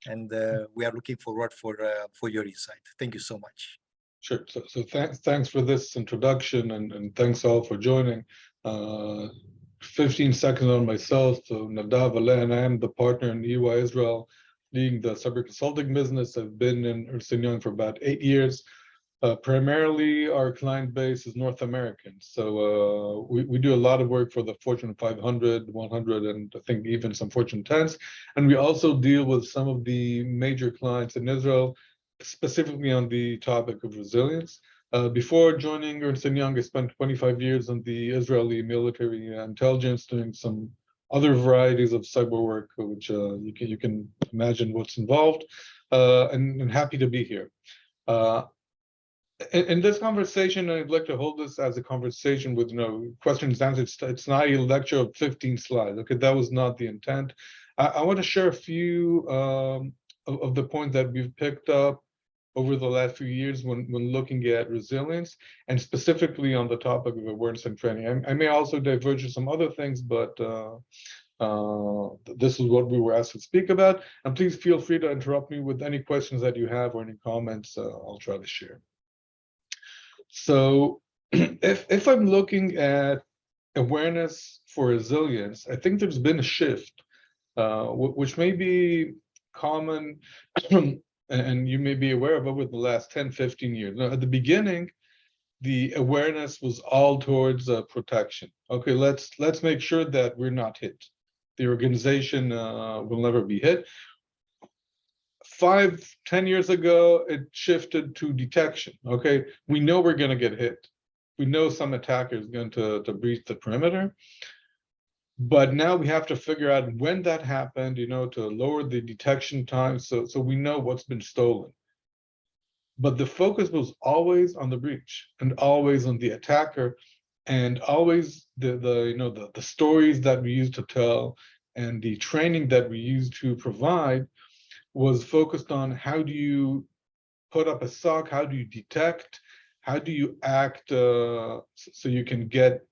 and we are looking forward for your insight. Thank you so much. Sure. So thanks for this introduction, and thanks all for joining. 15 seconds on myself. So Nadav Valeh, and I am the partner in EY Israel, leading the cyber consulting business. I've been in Ernst & Young for about 8 years. Primarily, our client base is North American. So we do a lot of work for the Fortune 500, 100, and I think even some Fortune 10s. And we also deal with some of the major clients in Israel, specifically on the topic of resilience. Before joining Ernst & Young, I spent 25 years in the Israeli military intelligence, doing some other varieties of cyber work, which you can imagine what's involved, and happy to be here. In this conversation, I'd like to hold this as a conversation with questions and answers. It's not a lecture of 15 slides. Okay, that was not the intent. I want to share a few of the points that we've picked up over the last few years when looking at resilience, and specifically on the topic of awareness and training. I may also diverge to some other things, but this is what we were asked to speak about. And please feel free to interrupt me with any questions that you have or any comments. I'll try to share. So if I'm looking at awareness for resilience, I think there's been a shift, which may be common and you may be aware of over the last 10, 15 years. Now, at the beginning, the awareness was all towards protection. Okay, let's make sure that we're not hit. The organization will never be hit. 5, 10 years ago, it shifted to detection. Okay, we know we're going to get hit. We know some attacker is going to breach the perimeter. But now we have to figure out when that happened, to lower the detection time so we know what's been stolen. But the focus was always on the breach and always on the attacker, and always the stories that we used to tell and the training that we used to provide was focused on how do you put up a SOC, how do you detect, how do you act so you can get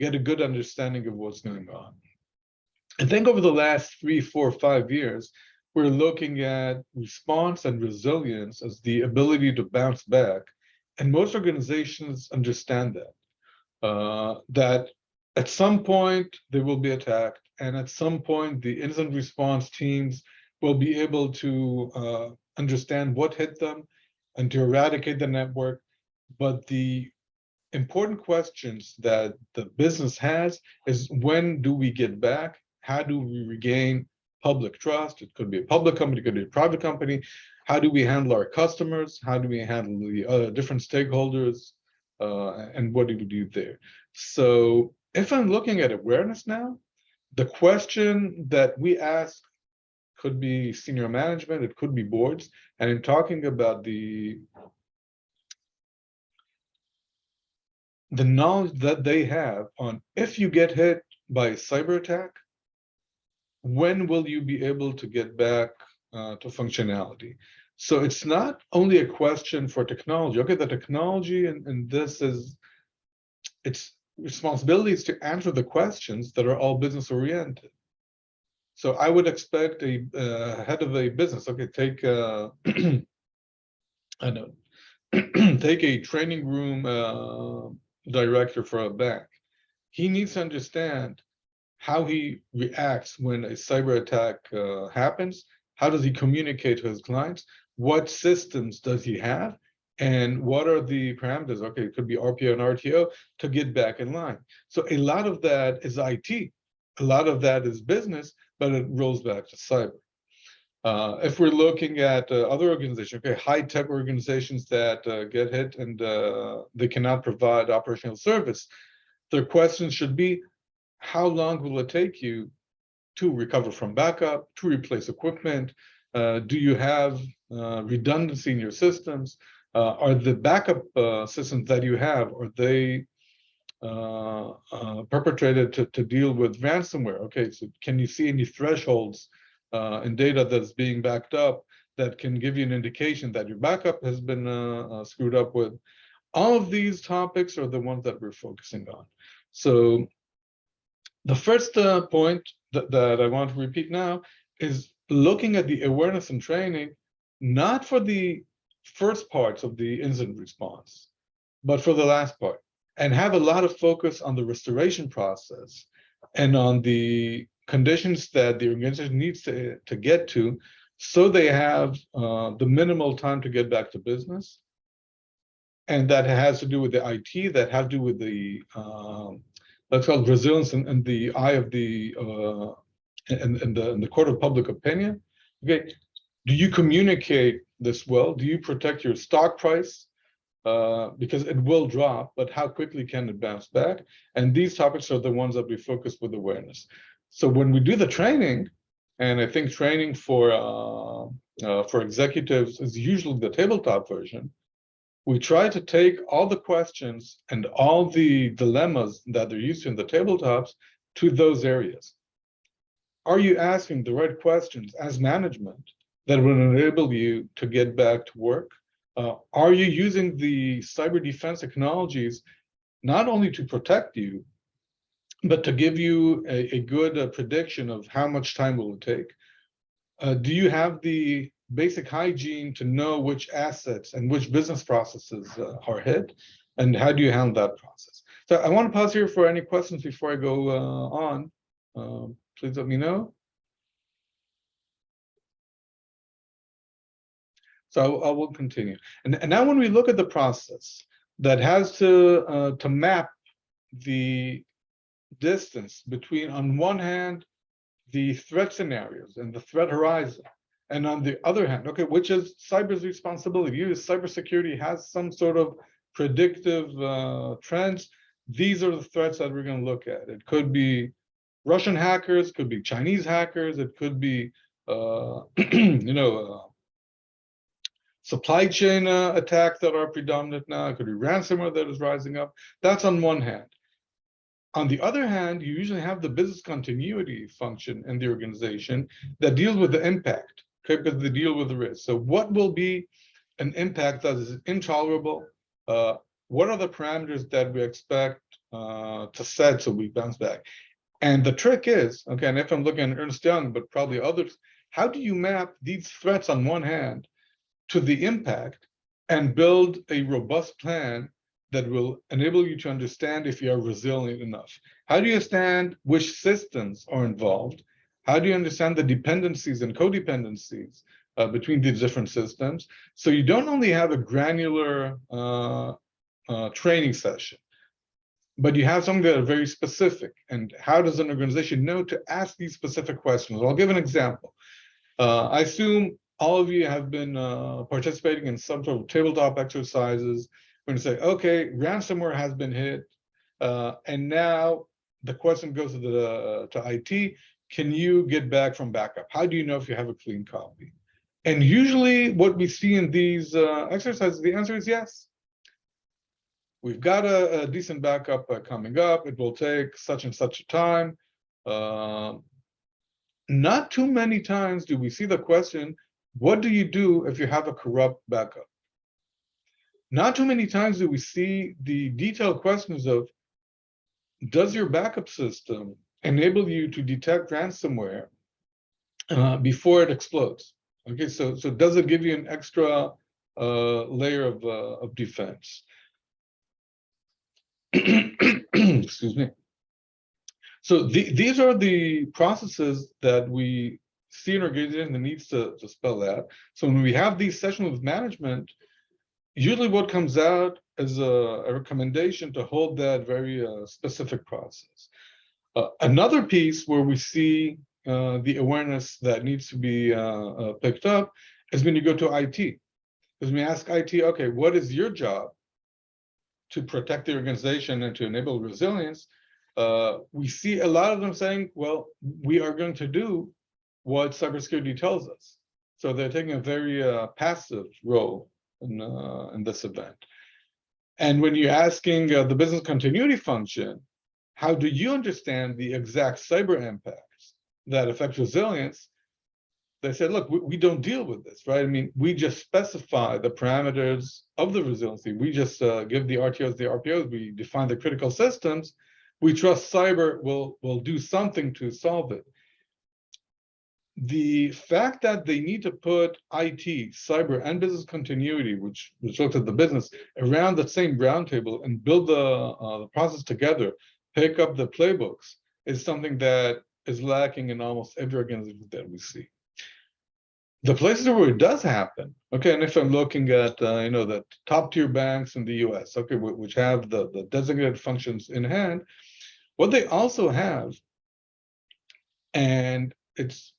a good understanding of what's going on. I think over the last 3, 4, 5 years, we're looking at response and resilience as the ability to bounce back. And most organizations understand that, that at some point they will be attacked, and at some point the incident response teams will be able to understand what hit them and to eradicate the network. But the important questions that the business has is, when do we get back? How do we regain public trust? It could be a public company, it could be a private company. How do we handle our customers? How do we handle the different stakeholders? And what do we do there? So if I'm looking at awareness now, the question that we ask could be senior management, it could be boards, and in talking about the knowledge that they have on, if you get hit by a cyber attack, when will you be able to get back to functionality? So it's not only a question for technology. Okay, the technology and this is, its responsibility is to answer the questions that are all business oriented. So I would expect a head of a business, okay, take I know, take a training room director for a bank. He needs to understand how he reacts when a cyber attack happens. How does he communicate to his clients? What systems does he have? And what are the parameters? Okay, it could be RPO and RTO to get back in line. So a lot of that is IT. A lot of that is business, but it rolls back to cyber. If we're looking at other organizations, okay, high-tech organizations that get hit and they cannot provide operational service, their questions should be, how long will it take you to recover from backup, to replace equipment? Do you have redundancy in your systems? Are the backup systems that you have, are they perpetrated to deal with ransomware? Okay, so can you see any thresholds in data that's being backed up that can give you an indication that your backup has been screwed up with? All of these topics are the ones that we're focusing on. So the first point that I want to repeat now is looking at the awareness and training, not for the first parts of the incident response, but for the last part, and have a lot of focus on the restoration process and on the conditions that the organization needs to get to, so they have the minimal time to get back to business. And that has to do with the IT, that has to do with the let's call it resilience in the eye of the in the court of public opinion. Okay, do you communicate this well? Do you protect your stock price? Because it will drop, but how quickly can it bounce back? And these topics are the ones that we focus with awareness. So when we do the training, and I think training for executives is usually the tabletop version, we try to take all the questions and all the dilemmas that they're used to in the tabletops to those areas. Are you asking the right questions as management that will enable you to get back to work? Are you using the cyber defense technologies not only to protect you, but to give you a good prediction of how much time will it take? Do you have the basic hygiene to know which assets and which business processes are hit? And how do you handle that process? So I want to pause here for any questions before I go on. Please let me know. So I will continue. And now when we look at the process that has to map the distance between, on one hand, the threat scenarios and the threat horizon, and on the other hand, okay, which is cyber's responsibility? Cybersecurity has some sort of predictive trends. These are the threats that we're going to look at. It could be Russian hackers, could be Chinese hackers, it could be supply chain attacks that are predominant now. It could be ransomware that is rising up. That's on one hand. On the other hand, you usually have the business continuity function in the organization that deals with the impact, okay, because they deal with the risk. So what will be an impact that is intolerable? What are the parameters that we expect to set so we bounce back? And the trick is, okay, and if I'm looking at Ernst Young, but probably others, how do you map these threats on one hand to the impact and build a robust plan that will enable you to understand if you are resilient enough? How do you understand which systems are involved? How do you understand the dependencies and codependencies between these different systems? So you don't only have a granular training session, but you have something that are very specific. And how does an organization know to ask these specific questions? I'll give an example. I assume all of you have been participating in some sort of tabletop exercises when you say, okay, ransomware has been hit, and now the question goes to IT, can you get back from backup? How do you know if you have a clean copy? And usually what we see in these exercises, the answer is yes. We've got a decent backup coming up. It will take such and such a time. Not too many times do we see the question, what do you do if you have a corrupt backup? Not too many times do we see the detailed questions of, does your backup system enable you to detect ransomware before it explodes? Okay, so does it give you an extra layer of defense? Excuse me. So these are the processes that we see in our organization that needs to spell out. So when we have these sessions with management, usually what comes out is a recommendation to hold that very specific process. Another piece where we see the awareness that needs to be picked up is when you go to IT. Because we ask IT, okay, what is your job to protect the organization and to enable resilience? We see a lot of them saying, well, we are going to do what cybersecurity tells us. So they're taking a very passive role in this event. And when you're asking the business continuity function, how do you understand the exact cyber impacts that affect resilience? They said, look, we don't deal with this, right? I mean, we just specify the parameters of the resiliency. We just give the RTOs, the RPOs, we define the critical systems. We trust cyber will do something to solve it. The fact that they need to put IT, cyber, and business continuity, which looks at the business, around the same roundtable and build the process together, pick up the playbooks, is something that is lacking in almost every organization that we see. The places where it does happen, okay, and if I'm looking at the top tier banks in the U.S., okay, which have the designated functions in hand, what they also have, and it's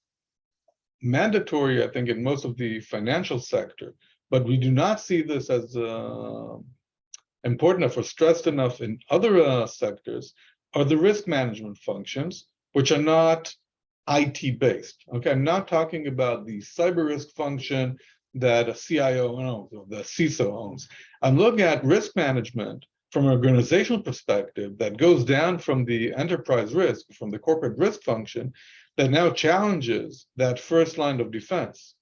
mandatory, I think, in most of the financial sector, but we do not see this as important enough or stressed enough in other sectors, are the risk management functions, which are not IT based. Okay, I'm not talking about the cyber risk function that a CIO owns or the CISO owns. I'm looking at risk management from an organizational perspective that goes down from the enterprise risk, from the corporate risk function, that now challenges that first line of defense.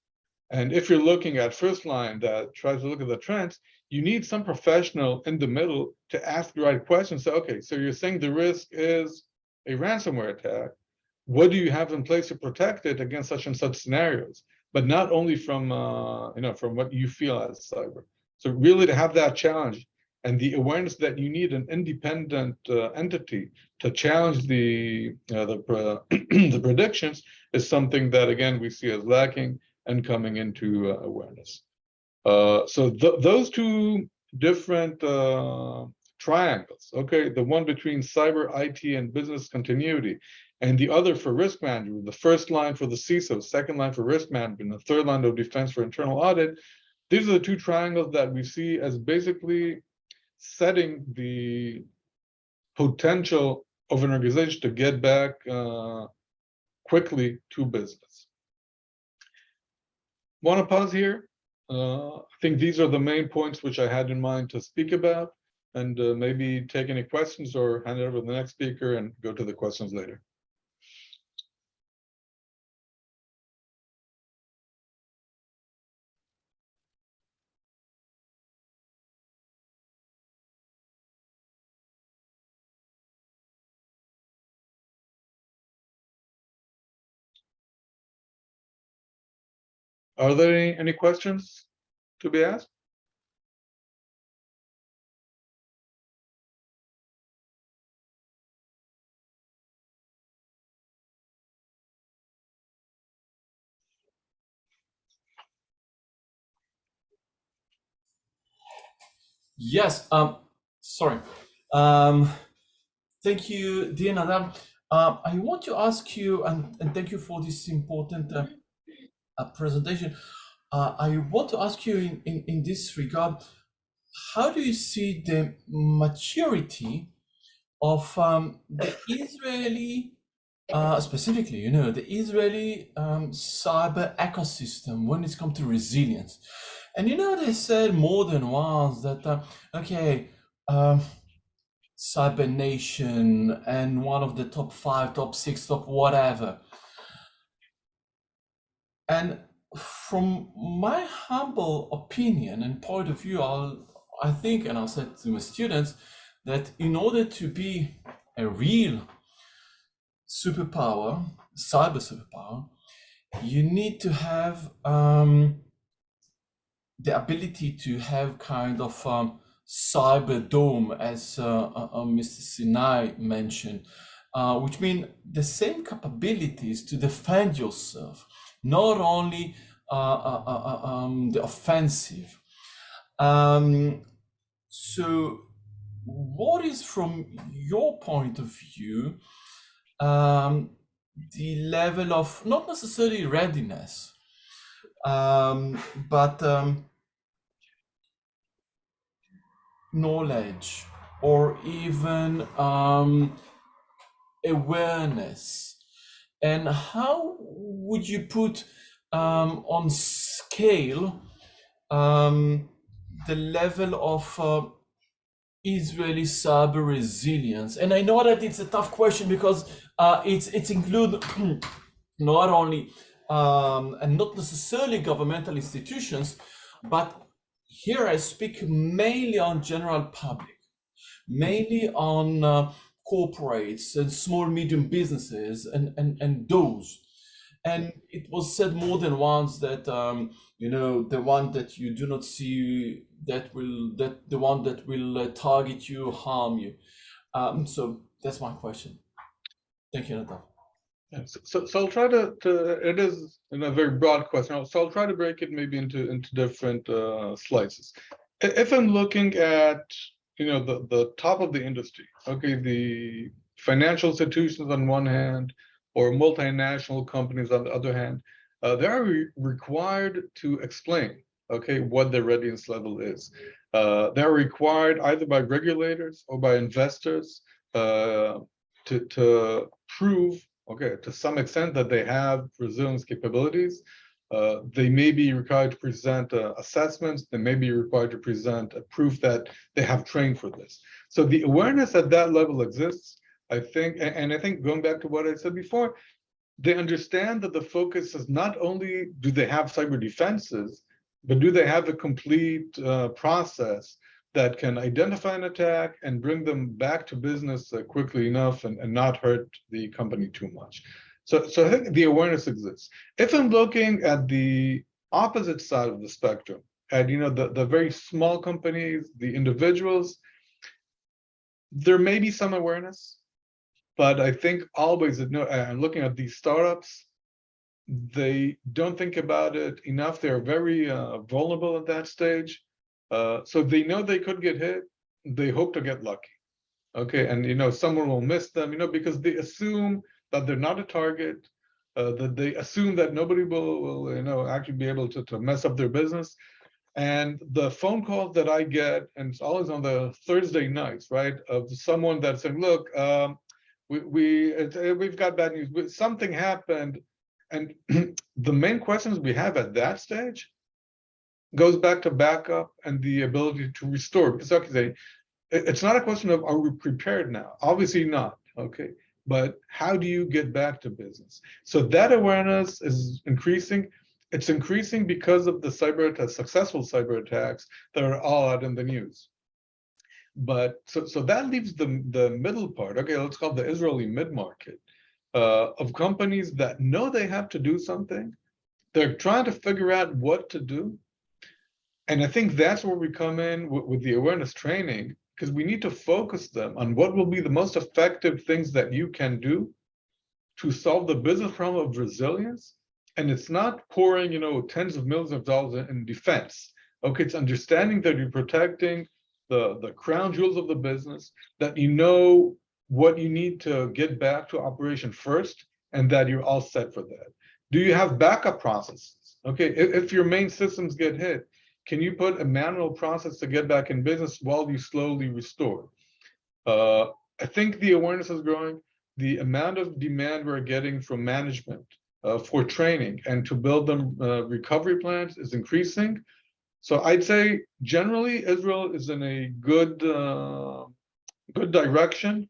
And if you're looking at first line that tries to look at the trends, you need some professional in the middle to ask the right questions. So, okay, so you're saying the risk is a ransomware attack. What do you have in place to protect it against such and such scenarios? But not only from from what you feel as cyber. So really to have that challenge and the awareness that you need an independent entity to challenge the predictions is something that, again, we see as lacking and coming into awareness. So those two different triangles, okay, the one between cyber, IT, and business continuity, and the other for risk management, the first line for the CISO, second line for risk management, the third line of defense for internal audit, these are the two triangles that we see as basically setting the potential of an organization to get back quickly to business. Want to pause here? I think these are the main points which I had in mind to speak about, and maybe take any questions or hand it over to the next speaker and go to the questions later. Are there any questions to be asked? Yes. Sorry. Thank you, dear Nadab. I want to ask you, and thank you for this important presentation. I want to ask you in this regard, how do you see the maturity of the Israeli, specifically, the Israeli cyber ecosystem when it's come to resilience? And they said more than once that, okay, Cyber Nation and one of the top 5, top 6, top whatever. And from my humble opinion and point of view, I think, and I'll say to my students, that in order to be a real superpower, cyber superpower, you need to have the ability to have kind of cyber dome, as Mr. Sinai mentioned, which mean the same capabilities to defend yourself, not only the offensive. So what is, from your point of view, the level of not necessarily readiness, but knowledge or even awareness, and how would you put on scale the level of Israeli cyber resilience? And I know that it's a tough question because it's include not only and not necessarily governmental institutions, but here I speak mainly on general public, mainly on corporates and small medium businesses and those. And it was said more than once that the one that you do not see, the one that will target you, harm you. So that's my question. Thank you, Natav. So I'll try to it is in a very broad question. So I'll try to break it maybe into different slices. If I'm looking at the top of the industry, okay, the financial institutions on one hand, or multinational companies on the other hand, they are required to explain, okay, what their readiness level is. They're required either by regulators or by investors to prove, okay, to some extent that they have resilience capabilities. They may be required to present assessments. They may be required to present a proof that they have trained for this. So the awareness at that level exists, I think, and I think going back to what I said before, they understand that the focus is not only do they have cyber defenses, but do they have a complete process that can identify an attack and bring them back to business quickly enough and not hurt the company too much. So I think the awareness exists. If I'm looking at the opposite side of the spectrum, at the very small companies, the individuals, there may be some awareness, but I think always, looking at these startups, they don't think about it enough. They're very vulnerable at that stage. So they know they could get hit. They hope to get lucky. Okay, and someone will miss them, because they assume that they're not a target, that they assume that nobody will actually be able to mess up their business. And the phone calls that I get, and it's always on the Thursday nights, right, of someone that's saying, look, we've got bad news. Something happened. And the main questions we have at that stage goes back to backup and the ability to restore. Because okay, it's not a question of are we prepared now? Obviously not, okay? But how do you get back to business? So that awareness is increasing. It's increasing because of the successful cyber attacks that are all out in the news. But so that leaves the middle part. Okay, let's call it the Israeli mid-market. Of companies that know they have to do something. They're trying to figure out what to do. And I think that's where we come in with the awareness training, because we need to focus them on what will be the most effective things that you can do to solve the business problem of resilience. And it's not pouring, tens of millions of dollars in defense. Okay, it's understanding that you're protecting the crown jewels of the business, that what you need to get back to operation first, and that you're all set for that. Do you have backup processes? Okay, if your main systems get hit, can you put a manual process to get back in business while you slowly restore? I think the awareness is growing. The amount of demand we're getting from management for training and to build them recovery plans is increasing. So I'd say generally Israel is in a good direction.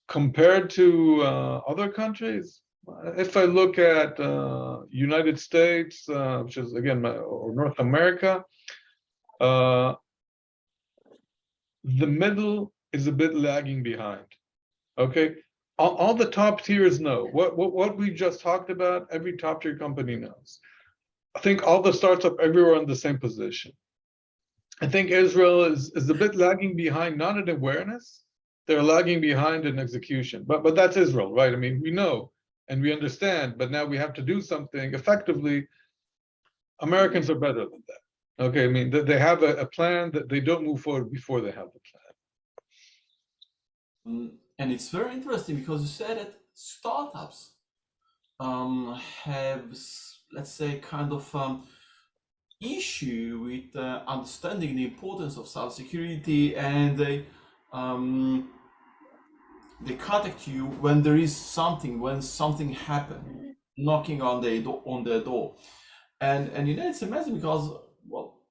Compared to other countries, if I look at United States, which is again or North America, the middle is a bit lagging behind. Okay, all the top tiers know what we just talked about. Every top tier company knows. I think all the startups everywhere are in the same position. I think Israel is a bit lagging behind, not in awareness. They're lagging behind in execution, but that's Israel, right? I mean, we know and we understand, but now we have to do something effectively. Americans are better than that. Okay, I mean, they have a plan that they don't move forward before they have the plan. And it's very interesting because you said that startups have, let's say, kind of issue with understanding the importance of cybersecurity, and they contact you when there is when something happened, knocking on their door, and it's amazing because, well,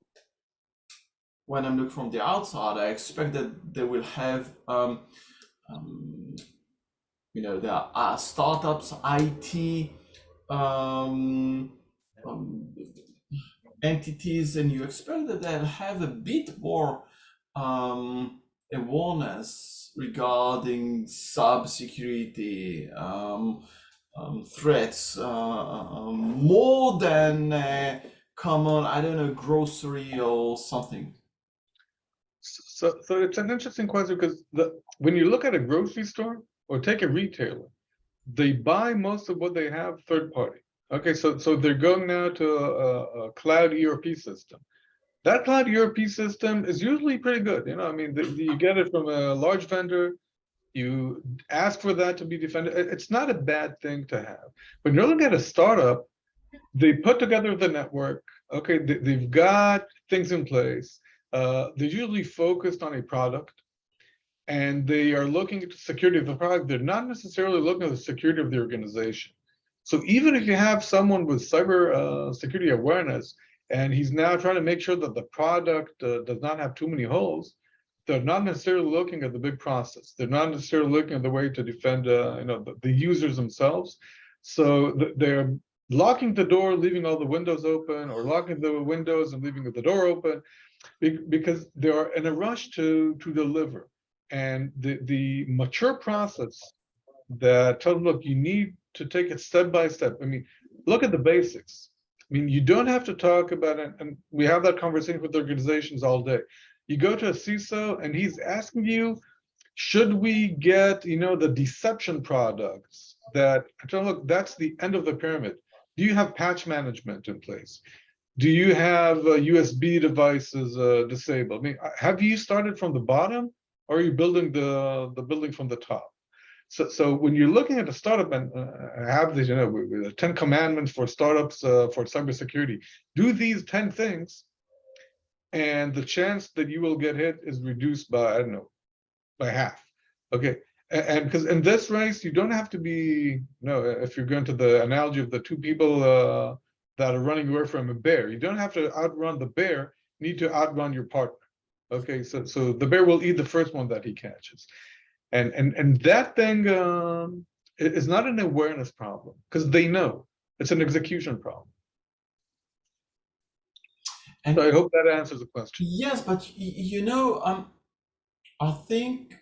when I'm looking from the outside, I expect that they will have there are startups, IT entities, and you expect that they'll have a bit more awareness regarding cybersecurity threats, more than common, I don't know, grocery or something. So it's an interesting question, because when you look at a grocery store or take a retailer, they buy most of what they have third party. Okay, so they're going now to a cloud ERP system. That cloud ERP system is usually pretty good. You know, I mean, you get it from a large vendor. You ask for that to be defended. It's not a bad thing to have. When you're looking at a startup, they put together the network. Okay, they've got things in place. They're usually focused on a product, and they are looking at the security of the product. They're not necessarily looking at the security of the organization. So even if you have someone with cyber security awareness, and he's now trying to make sure that the product does not have too many holes, they're not necessarily looking at the big process. They're not necessarily looking at the way to defend the users themselves. So they're locking the door, leaving all the windows open, or locking the windows and leaving the door open, because they are in a rush to deliver. And the mature process that tells them, look, you need to take it step by step. I mean, look at the basics. I mean, you don't have to talk about it, and we have that conversation with organizations all day. You go to a CISO and he's asking you, should we get, the deception products that, I tell him, look, that's the end of the pyramid. Do you have patch management in place? Do you have USB devices disabled? I mean, have you started from the bottom, or are you building the building from the top? So when you're looking at a startup and have these, 10 commandments for startups for cybersecurity, do these 10 things, and the chance that you will get hit is reduced by, I don't know, by half. Okay, and because in this race, you don't have to be, if you're going to the analogy of the two people that are running away from a bear, you don't have to outrun the bear, you need to outrun your partner. Okay, so the bear will eat the first one that he catches. And that thing is not an awareness problem, because they know it's an execution problem. And So I hope that answers the question. yes, but I think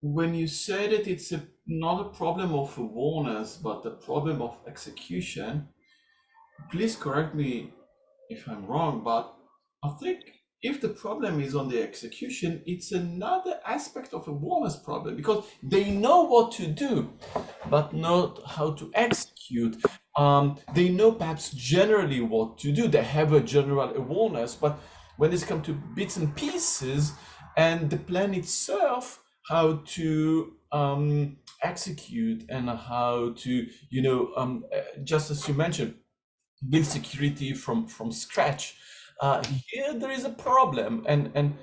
when you say that it's not a problem of awareness, but a problem of execution, please correct me if I'm wrong, but I think if the problem is on the execution, it's another aspect of awareness problem, because they know what to do, but not how to execute. They know perhaps generally what to do. They have a general awareness, but when it's come to bits and pieces and the plan itself, how to execute and how to, just as you mentioned, build security from scratch. Here there is a problem, and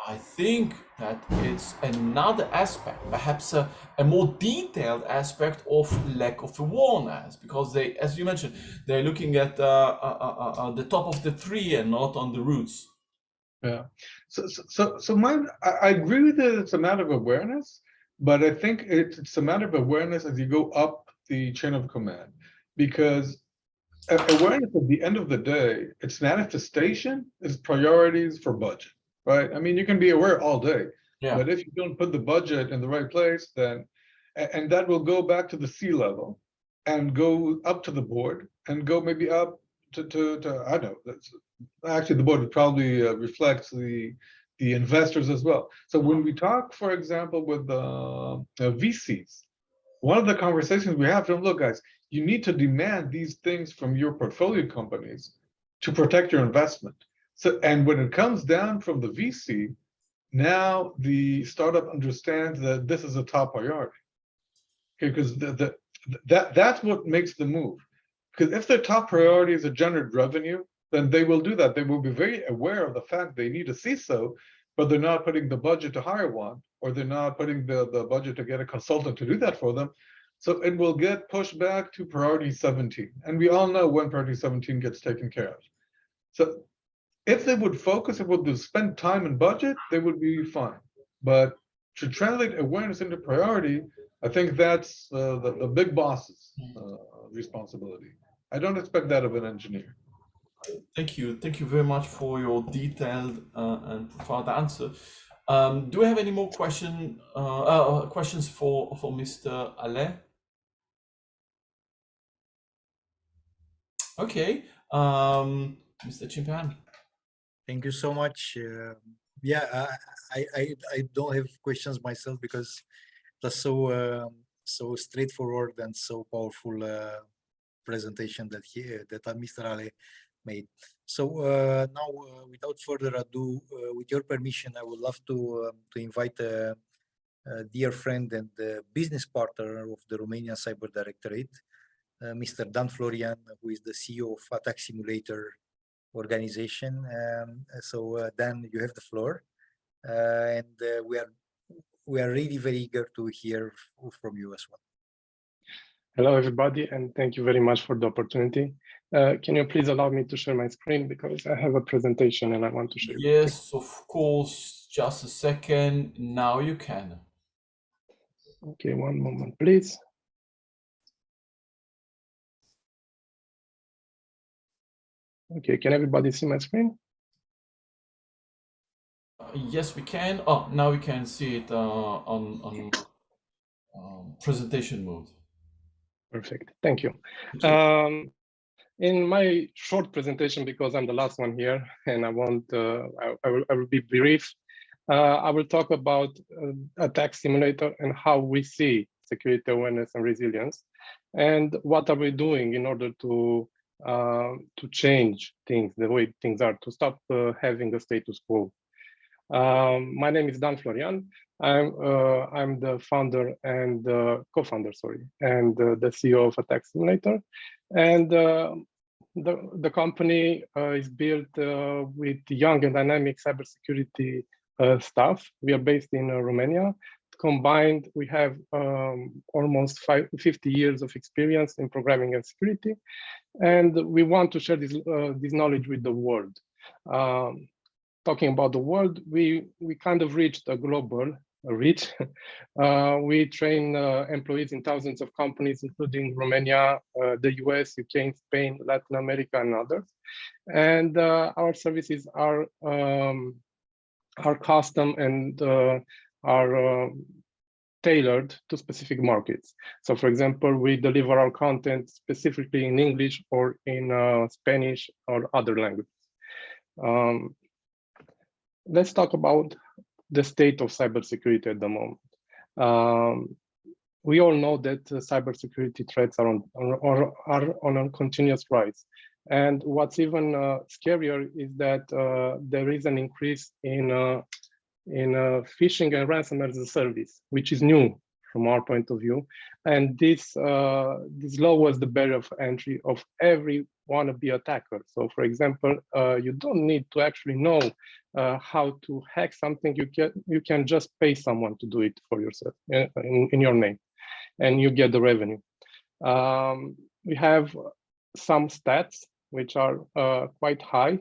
I think that it's another aspect, perhaps a more detailed aspect of lack of awareness, because they, as you mentioned, they're looking at the top of the tree and not on the roots. Yeah. So I agree with it. It's a matter of awareness, but I think it's a matter of awareness as you go up the chain of command, because awareness at the end of the day, its manifestation is priorities for budget, right? I mean, you can be aware all day, but if you don't put the budget in the right place, then, and that will go back to the C level and go up to the board and go maybe up to I don't know, actually the board would probably reflect the investors as well. So when we talk, for example, with VCs, one of the conversations we have to them, look, guys, you need to demand these things from your portfolio companies to protect your investment. So, and when it comes down from the VC, now the startup understands that this is a top priority. Okay, because that's what makes the move. Because if their top priority is to generate revenue, then they will do that. They will be very aware of the fact they need a CISO, but they're not putting the budget to hire one, or they're not putting the budget to get a consultant to do that for them. So it will get pushed back to priority 17. And we all know when priority 17 gets taken care of. So if they would focus, if they would spend time and budget, they would be fine. But to translate awareness into priority, I think that's the big boss's responsibility. I don't expect that of an engineer. Thank you very much for your detailed and profound answer. Do we have any more questions for Mr. Ale? Okay, Mr. Chimpan. Thank you so much. Yeah, I don't have questions myself because that's so so straightforward and so powerful presentation that Mr. Ale made. So now, without further ado, with your permission, I would love to invite a dear friend and business partner of the Romanian Cyber Directorate, Mr. Dan Florian, who is the CEO of Attack Simulator organization. So Dan, you have the floor, and we are really very eager to hear from you as well. Hello, everybody, and thank you very much for the opportunity. Can you please allow me to share my screen, because I have a presentation and I want to share it. Yes, of course. Just a second. Now you can. Okay, one moment, please. Okay, can everybody see my screen? Yes, we can. Oh, now we can see it on presentation mode. Perfect, thank you. Okay. In my short presentation, because I'm the last one here, and I won't, I will be brief. I will talk about Attack Simulator and how we see security awareness and resilience, and what are we doing in order to change things, the way things are, to stop having a status quo. My name is Dan Florian. I'm the founder and co-founder, sorry, and the CEO of Attack Simulator. And the company is built with young and dynamic cybersecurity staff. We are based in Romania. Combined, we have almost 50 years of experience in programming and security, and we want to share this knowledge with the world. Talking about the world, we kind of reached a global reach. We train employees in thousands of companies, including Romania, the US, UK, Spain, Latin America, and others. And our services are custom and are tailored to specific markets. So for example, we deliver our content specifically in English or in Spanish or other languages. Let's talk about the state of cybersecurity at the moment. We all know that cybersecurity threats are on a continuous rise. And what's even scarier is that there is an increase in phishing and ransomware as a service, which is new from our point of view. And this lowers the barrier of entry of every wannabe attacker. So for example, you don't need to actually know how to hack something. You can just pay someone to do it for yourself in your name, and you get the revenue. We have some stats which are quite high,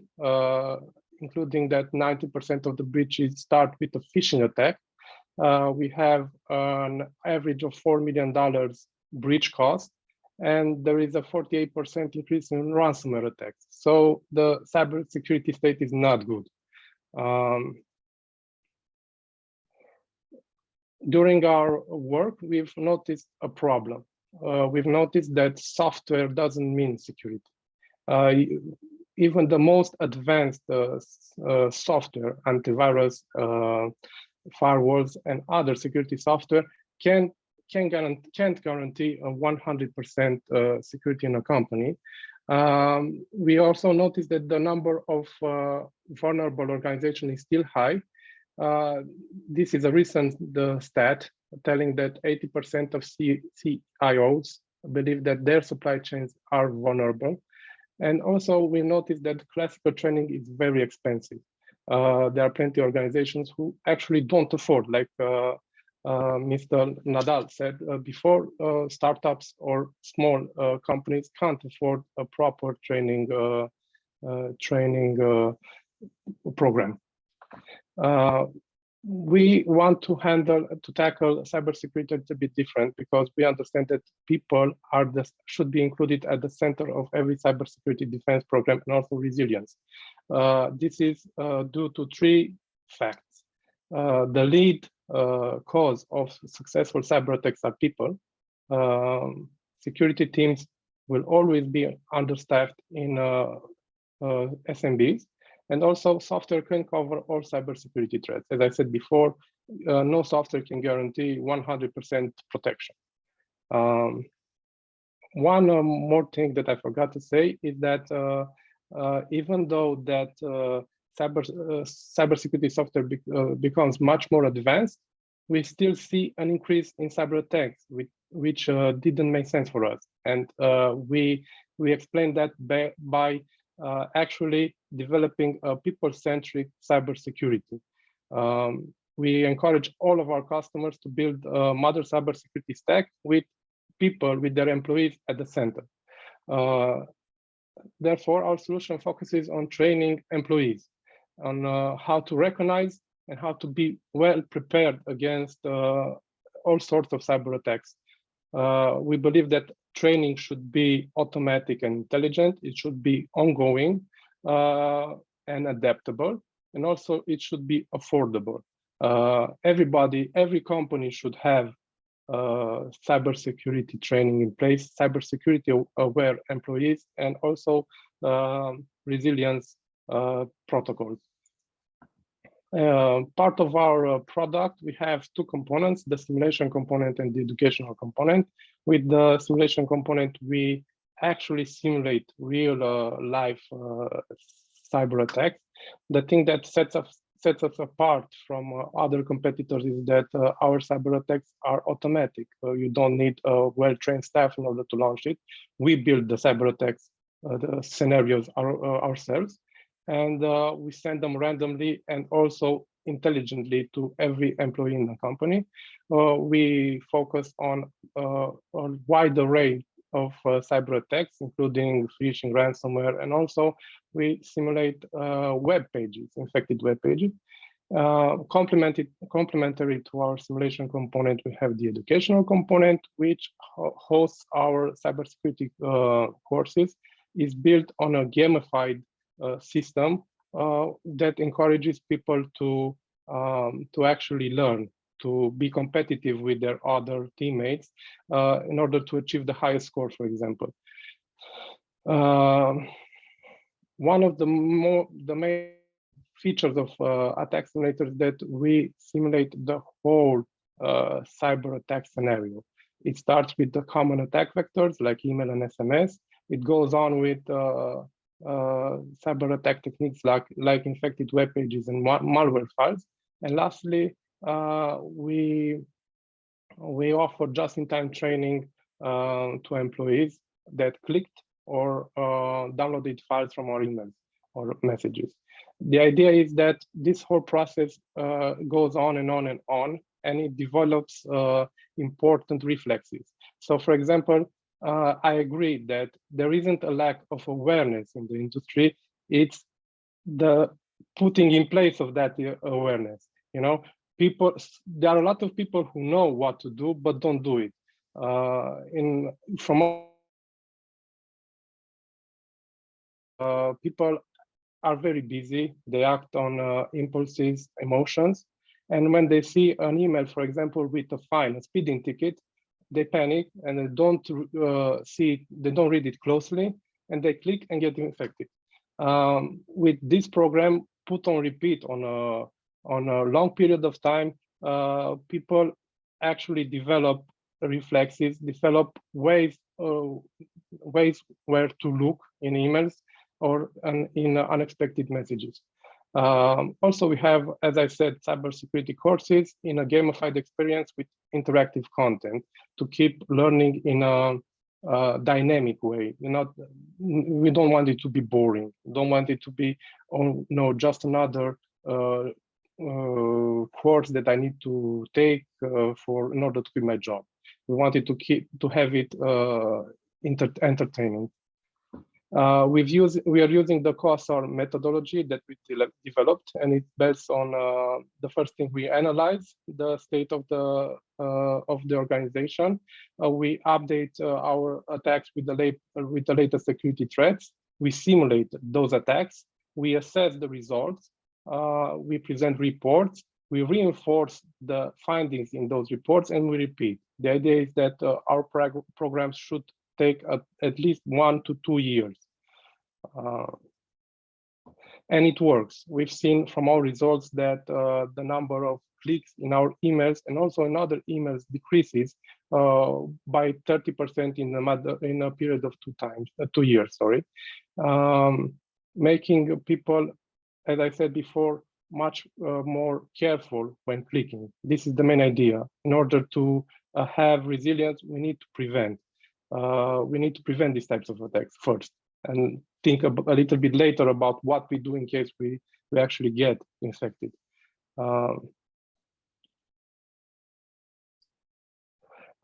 including that 90% of the breaches start with a phishing attack. We have an average of $4 million breach cost, and there is a 48% increase in ransomware attacks. So the cybersecurity state is not good. During our work, we've noticed a problem. We've noticed that software doesn't mean security. Even the most advanced software, antivirus, firewalls, and other security software can't guarantee a 100% security in a company. We also noticed that the number of vulnerable organizations is still high. This is a recent stat telling that 80% of CIOs believe that their supply chains are vulnerable. And also we noticed that classical training is very expensive. There are plenty of organizations who actually don't afford, like Mr. Nadal said before, startups or small companies can't afford a proper training program. We want to tackle cybersecurity a bit different, because we understand that people should be included at the center of every cybersecurity defense program, and also resilience. This is due to three facts. The lead cause of successful cyber attacks are people. Security teams will always be understaffed in SMBs. And also software can cover all cybersecurity threats. As I said before, no software can guarantee 100% protection. One more thing that I forgot to say is that even though that cybersecurity software becomes much more advanced, we still see an increase in cyber attacks, which didn't make sense for us. And we explained that by actually developing a people-centric cybersecurity. We encourage all of our customers to build a modern cybersecurity stack with people, with their employees at the center. Therefore, our solution focuses on training employees on how to recognize and how to be well prepared against all sorts of cyber attacks. We believe that training should be automatic and intelligent. It should be ongoing and adaptable, and also it should be affordable. Every company should have cybersecurity training in place, cybersecurity aware employees, and also resilience protocols. Part of our product, we have two components, the simulation component and the educational component. With the simulation component, we actually simulate real life cyber attacks. The thing that sets us apart from other competitors is that our cyber attacks are automatic. You don't need a well-trained staff in order to launch it. We build the cyber attacks, the scenarios ourselves, and we send them randomly and also intelligently to every employee in the company. We focus on a wide array of cyber attacks, including phishing, ransomware, and also we simulate web pages, infected web pages. Complementary to our simulation component, we have the educational component, which hosts our cybersecurity courses, is built on a gamified system that encourages people to actually learn, to be competitive with their other teammates in order to achieve the highest score, for example. One of the main features of attack simulators that we simulate the whole cyber attack scenario. It starts with the common attack vectors like email and SMS. It goes on with cyber attack techniques like infected web pages and malware files. And lastly, we offer just-in-time training to employees that clicked or downloaded files from our emails or messages. The idea is that this whole process goes on and on and on, and it develops important reflexes. So, for example, I agree that there isn't a lack of awareness in the industry. It's the putting in place of that awareness. You know, there are a lot of people who know what to do but don't do it. People are very busy. They act on impulses, emotions, and when they see an email, for example, with a fine, a speeding ticket, they panic and they don't they don't read it closely, and they click and get infected. With this program put on repeat on a long period of time, people actually develop reflexes, develop ways where to look in emails or in unexpected messages. Also, we have, as I said, cybersecurity courses in a gamified experience with interactive content to keep learning in a dynamic way. We don't want it to be boring. We don't want it to be, just another course that I need to take in order to do my job. We wanted to have it entertaining. We are using the COSAR methodology that we developed, and it's based on the first thing we analyze the state of the organization. We update our attacks with the latest security threats. We simulate those attacks. We assess the results. We present reports. We reinforce the findings in those reports, and we repeat. The idea is that our programs should take at least 1 to 2 years. And it works. We've seen from our results that the number of clicks in our emails and also in other emails decreases by 30% in a period of 2 years, sorry. Making people, as I said before, much more careful when clicking. This is the main idea. In order to have resilience, we need to prevent. We need to prevent these types of attacks first, and think a little bit later about what we do in case we actually get infected.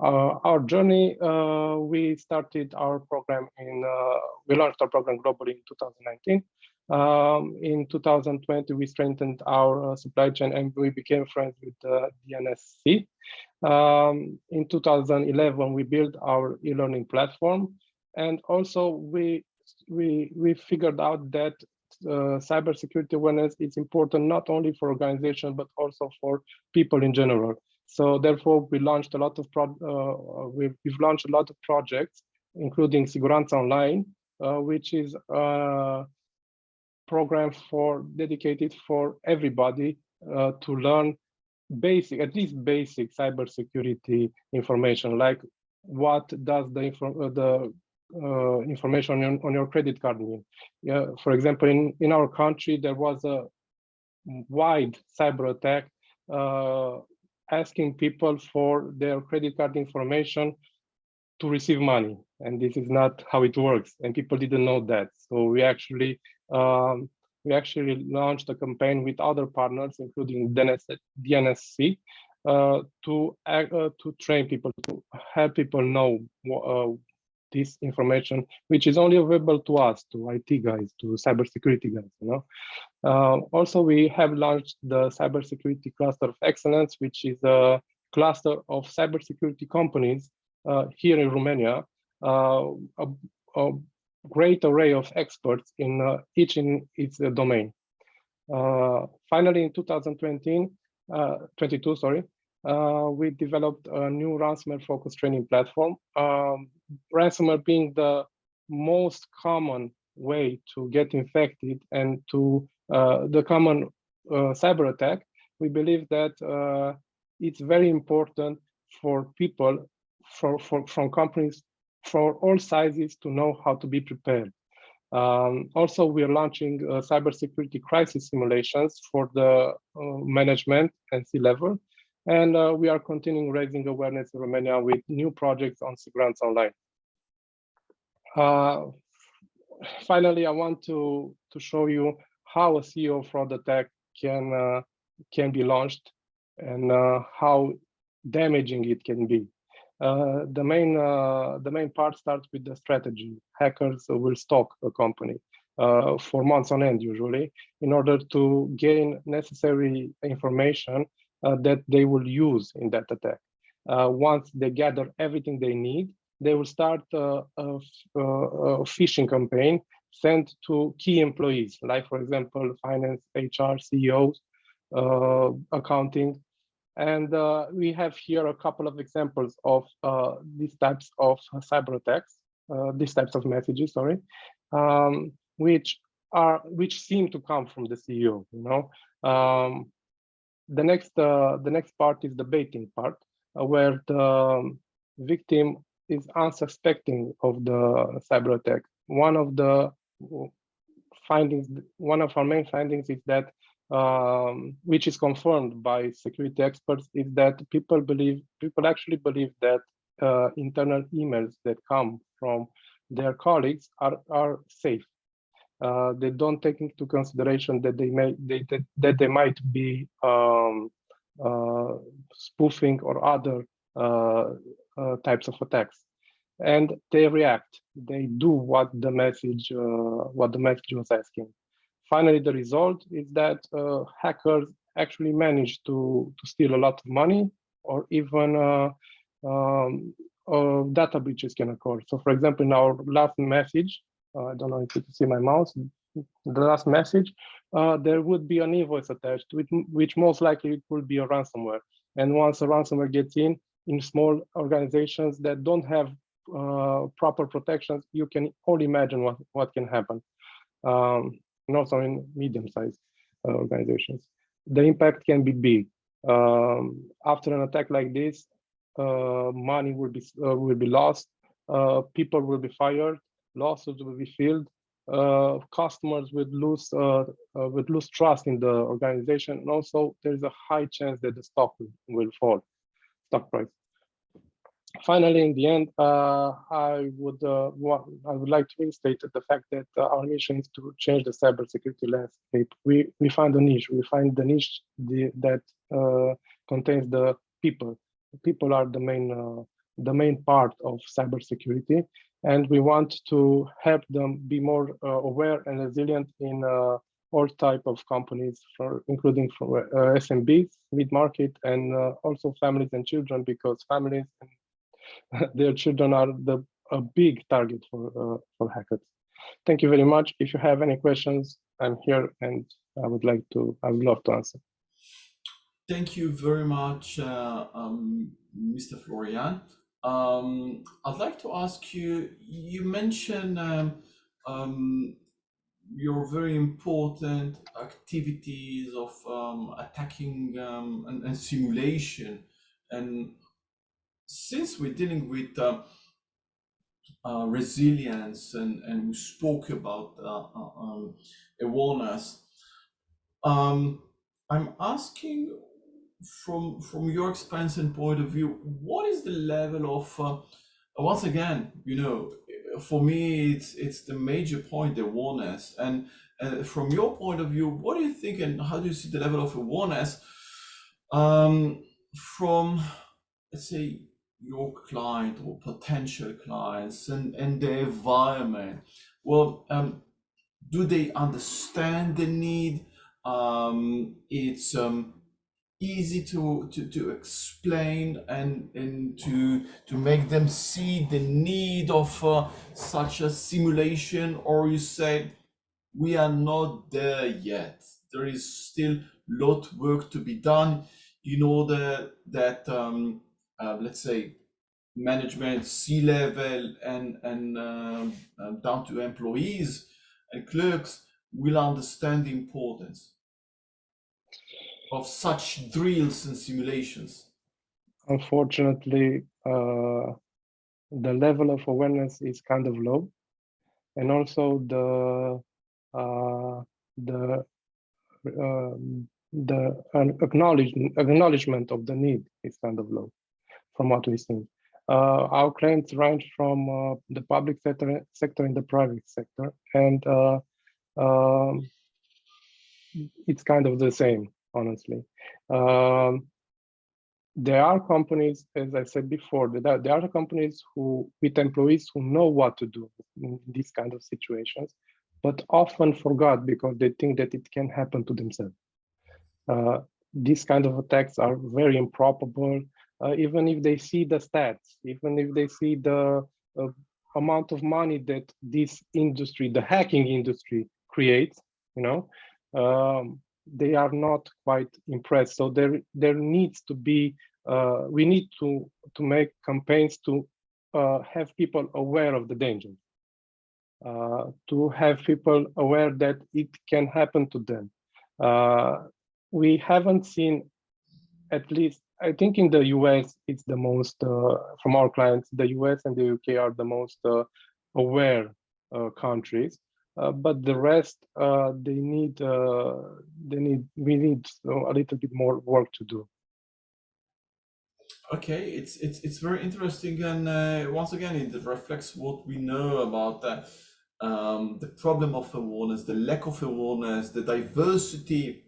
Our journey, we started our program we launched our program globally in 2019. In 2020, we strengthened our supply chain and we became friends with the DNSC. In 2011, we built our e-learning platform, and also we figured out that cybersecurity awareness is important not only for organizations but also for people in general. So therefore, we launched a lot of we've launched a lot of projects, including Siguranța Online, which is a program dedicated for everybody to learn at least basic cybersecurity information, like what does the information on your credit card mean. For example, in our country, there was a wide cyber attack asking people for their credit card information to receive money, and this is not how it works, and people didn't know that. So we actually launched a campaign with other partners, including DNSC, to train people, to help people know this information, which is only available to us, to IT guys, to cybersecurity guys. You know. Also, we have launched the Cybersecurity Cluster of Excellence, which is a cluster of cybersecurity companies here in Romania. A great array of experts in each in its domain. Finally, in 2022, sorry, we developed a new ransomware-focused training platform. Ransomware being the most common way to get infected and to the common cyber attack, we believe that it's very important for people, from companies for all sizes to know how to be prepared. Also, we are launching cybersecurity crisis simulations for the management and C-level. And we are continuing raising awareness in Romania with new projects on Siguranța Online. Finally, I want to show you how a CEO fraud attack can be launched and how damaging it can be. The main part starts with the strategy. Hackers will stalk a company for months on end, usually, in order to gain necessary information that they will use in that attack. Once they gather everything they need, they will start a phishing campaign sent to key employees, like, for example, finance, HR, CEOs, accounting. And we have here a couple of examples of these types of cyber attacks, these types of messages, sorry, which seem to come from the CEO. You know, the next part is the baiting part, where the victim is unsuspecting of the cyber attack. One of our main findings is that, which is confirmed by security experts, is that people actually believe that internal emails that come from their colleagues are safe. They don't take into consideration that they might be spoofing or other types of attacks, and they react. They do what the message was asking. Finally, the result is that hackers actually manage to steal a lot of money, or even data breaches can occur. So, for example, in our last message, I don't know if you can see my mouse, the last message, there would be an invoice attached, which most likely it will be a ransomware. And once a ransomware gets in small organizations that don't have proper protections, you can only imagine what can happen. And also in medium-sized organizations, the impact can be big. After an attack like this, money will be lost, people will be fired, lawsuits will be filed, customers would lose trust in the organization, and also there's a high chance that the stock will fall, stock price. Finally, in the end, I would like to restate the fact that our mission is to change the cybersecurity landscape. We find a niche. We find the niche that contains the people. People are the main part of cybersecurity, and we want to help them be more aware and resilient in all type of companies, including SMBs, mid-market, and also families and children, because families and their children are a big target for hackers. Thank you very much. If you have any questions, I'm here, and I would love to answer. Thank you very much, Mr. Florian. I'd like to ask you, you mentioned your very important activities of attacking and simulation. And since we're dealing with resilience and we spoke about awareness, I'm asking from your experience and point of view, what is the level of once again, you know, for me it's the major point, the awareness, and from your point of view, what do you think and how do you see the level of awareness from, let's say, your client or potential clients and the environment? Well, do they understand the need? It's easy to explain and to make them see the need of such a simulation, or you say we are not there yet, there is still a lot of work to be done in order that let's say management, C-level, and down to employees and clerks will understand the importance of such drills and simulations? Unfortunately, the level of awareness is kind of low, and also the acknowledgement of the need is kind of low, from what we see. Our clients range from the public sector and the private sector, and it's kind of the same, honestly. There are companies, as I said before, there are companies with employees who know what to do in these kind of situations, but often forgot because they think that it can happen to themselves. These kind of attacks are very improbable, even if they see the stats, even if they see the amount of money that this industry, the hacking industry, creates, you know, they are not quite impressed. So there needs to be, we need to make campaigns to have people aware of the danger, to have people aware that it can happen to them. We haven't seen, at least, I think in the US, it's the most, from our clients, the US and the UK are the most aware countries. But the rest, we need a little bit more work to do. Okay, it's very interesting, and once again, it reflects what we know about the problem of awareness, the lack of awareness, the diversity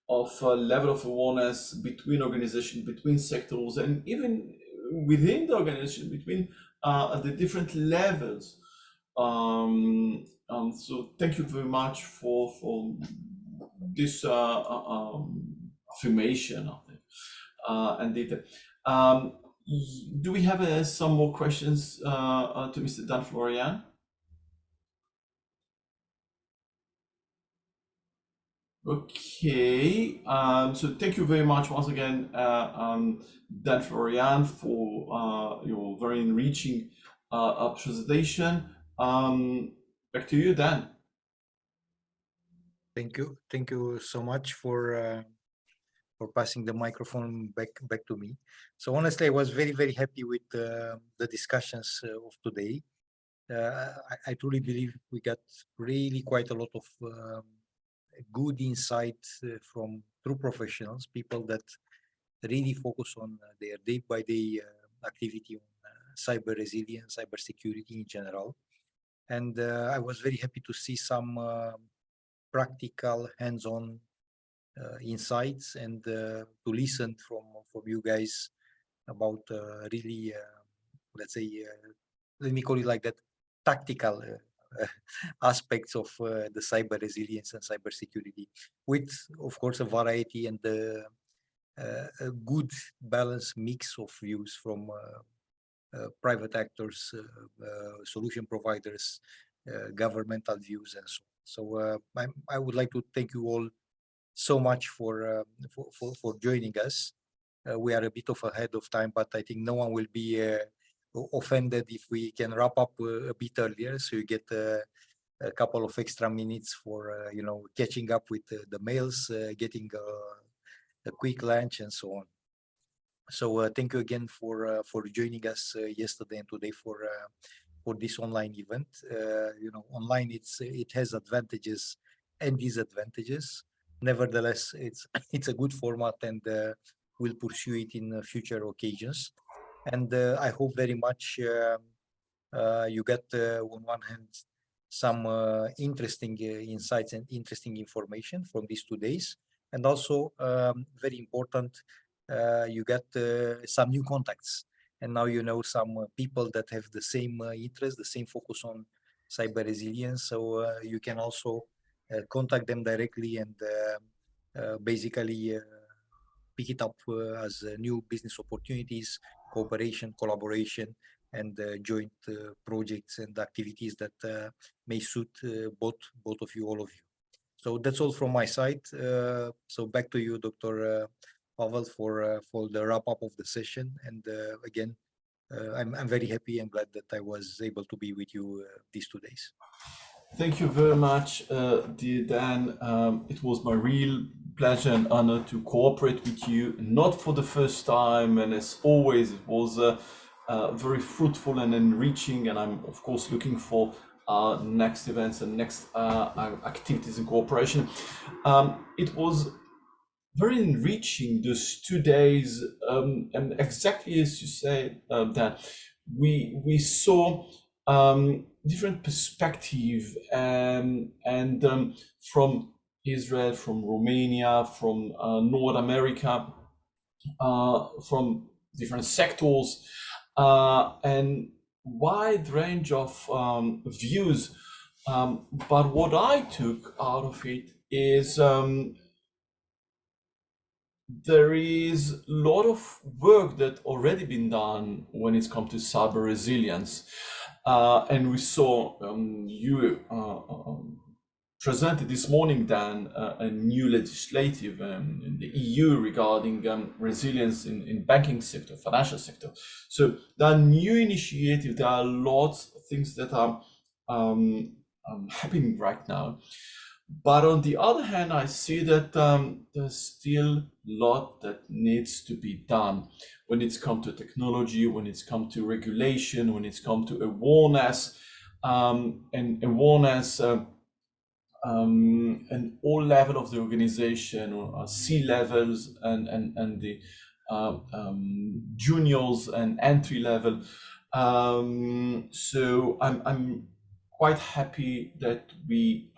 of level of awareness between organizations, between sectors, and even within the organization, between the different levels. So thank you very much for this affirmation, I think, and data. Do we have some more questions to Mr. Dan Florian? Okay, so thank you very much once again, Dan Florian, for your very enriching presentation. Back to you, Dan. Thank you so much for passing the microphone back to me. So honestly, I was very happy with the discussions of today. I truly believe we got really quite a lot of good insight from true professionals, people that really focus on their day-by-day activity on cyber resilience, cyber security in general. And I was very happy to see some practical, hands-on insights and to listen from you guys about really, let's say, let me call it like that, tactical aspects of the cyber resilience and cyber security, with, of course, a variety and a good balanced mix of views from private actors, solution providers, governmental views, and so on. So I would like to thank you all so much for joining us. We are a bit of ahead of time, but I think no one will be offended if we can wrap up a bit earlier, so you get a couple of extra minutes for you know, catching up with the mails, getting a quick lunch, and so on. So thank you again for joining us yesterday and today for this online event. You know, online it has advantages and disadvantages. Nevertheless, it's a good format, and we'll pursue it in future occasions. And I hope very much you get on one hand some interesting insights and interesting information from these 2 days, and also very important, you get some new contacts, and now you know some people that have the same interest, the same focus on cyber resilience, so you can also contact them directly and basically pick it up as new business opportunities, cooperation, collaboration, and joint projects and activities that may suit both of you, all of you. So that's all from my side. So back to you, Dr. Pavel, for the wrap up of the session. And again, I'm very happy and glad that I was able to be with you these 2 days. Thank you very much, dear Dan. It was my real pleasure and honor to cooperate with you, not for the first time, and as always, it was very fruitful and enriching, and I'm of course looking for next events and next activities in cooperation. It was very enriching those 2 days, and exactly as you say, that we saw different perspective and from Israel, from Romania, from North America, from different sectors, and wide range of views. But what I took out of it is there is a lot of work that already been done when it's come to cyber resilience, and we saw you presented this morning, Dan, a new legislative in the EU regarding resilience in banking sector, financial sector. So there are new initiatives. There are lots of things that are happening right now. But on the other hand, I see that there's still a lot that needs to be done when it's come to technology, when it's come to regulation, when it's come to awareness, and awareness and all level of the organization, C-levels and the juniors and entry level. So I'm quite happy that we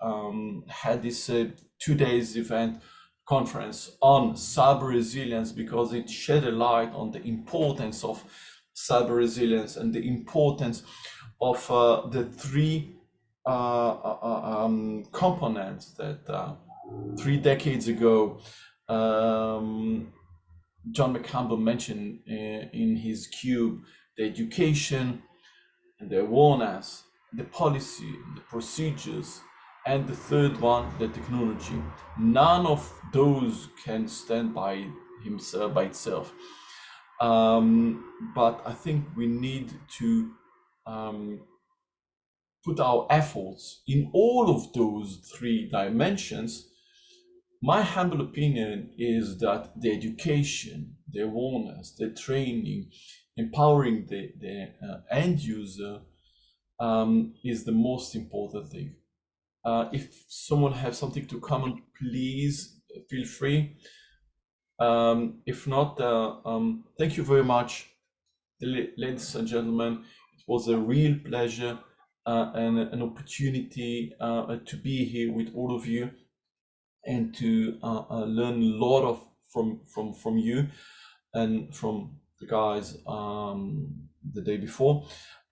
had this 2 days event conference on cyber resilience, because it shed a light on the importance of cyber resilience and the importance of the 3 components that 3 decades ago John McCampbell mentioned in his cube: the education and the awareness, the policy, the procedures, and the third one, the technology. None of those can stand by himself, by itself. But I think we need to put our efforts in all of those 3 dimensions My humble opinion is that the education, the awareness, the training, empowering the end user is the most important thing. If someone has something to comment, please feel free. If not, thank you very much, ladies and gentlemen. It was a real pleasure and an opportunity to be here with all of you and to learn a lot from you and from the guys the day before.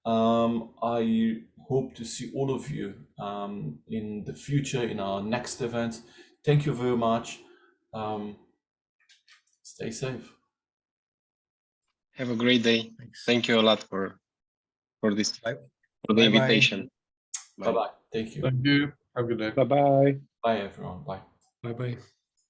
I hope to see all of you in the future in our next event. Thank you very much. Stay safe. Have a great day. Thanks. Thank you a lot for this, Bye. for the Bye-bye. invitation. Bye bye. Thank you. Thank you. Have a good day. Bye bye. Bye everyone. Bye. Bye bye.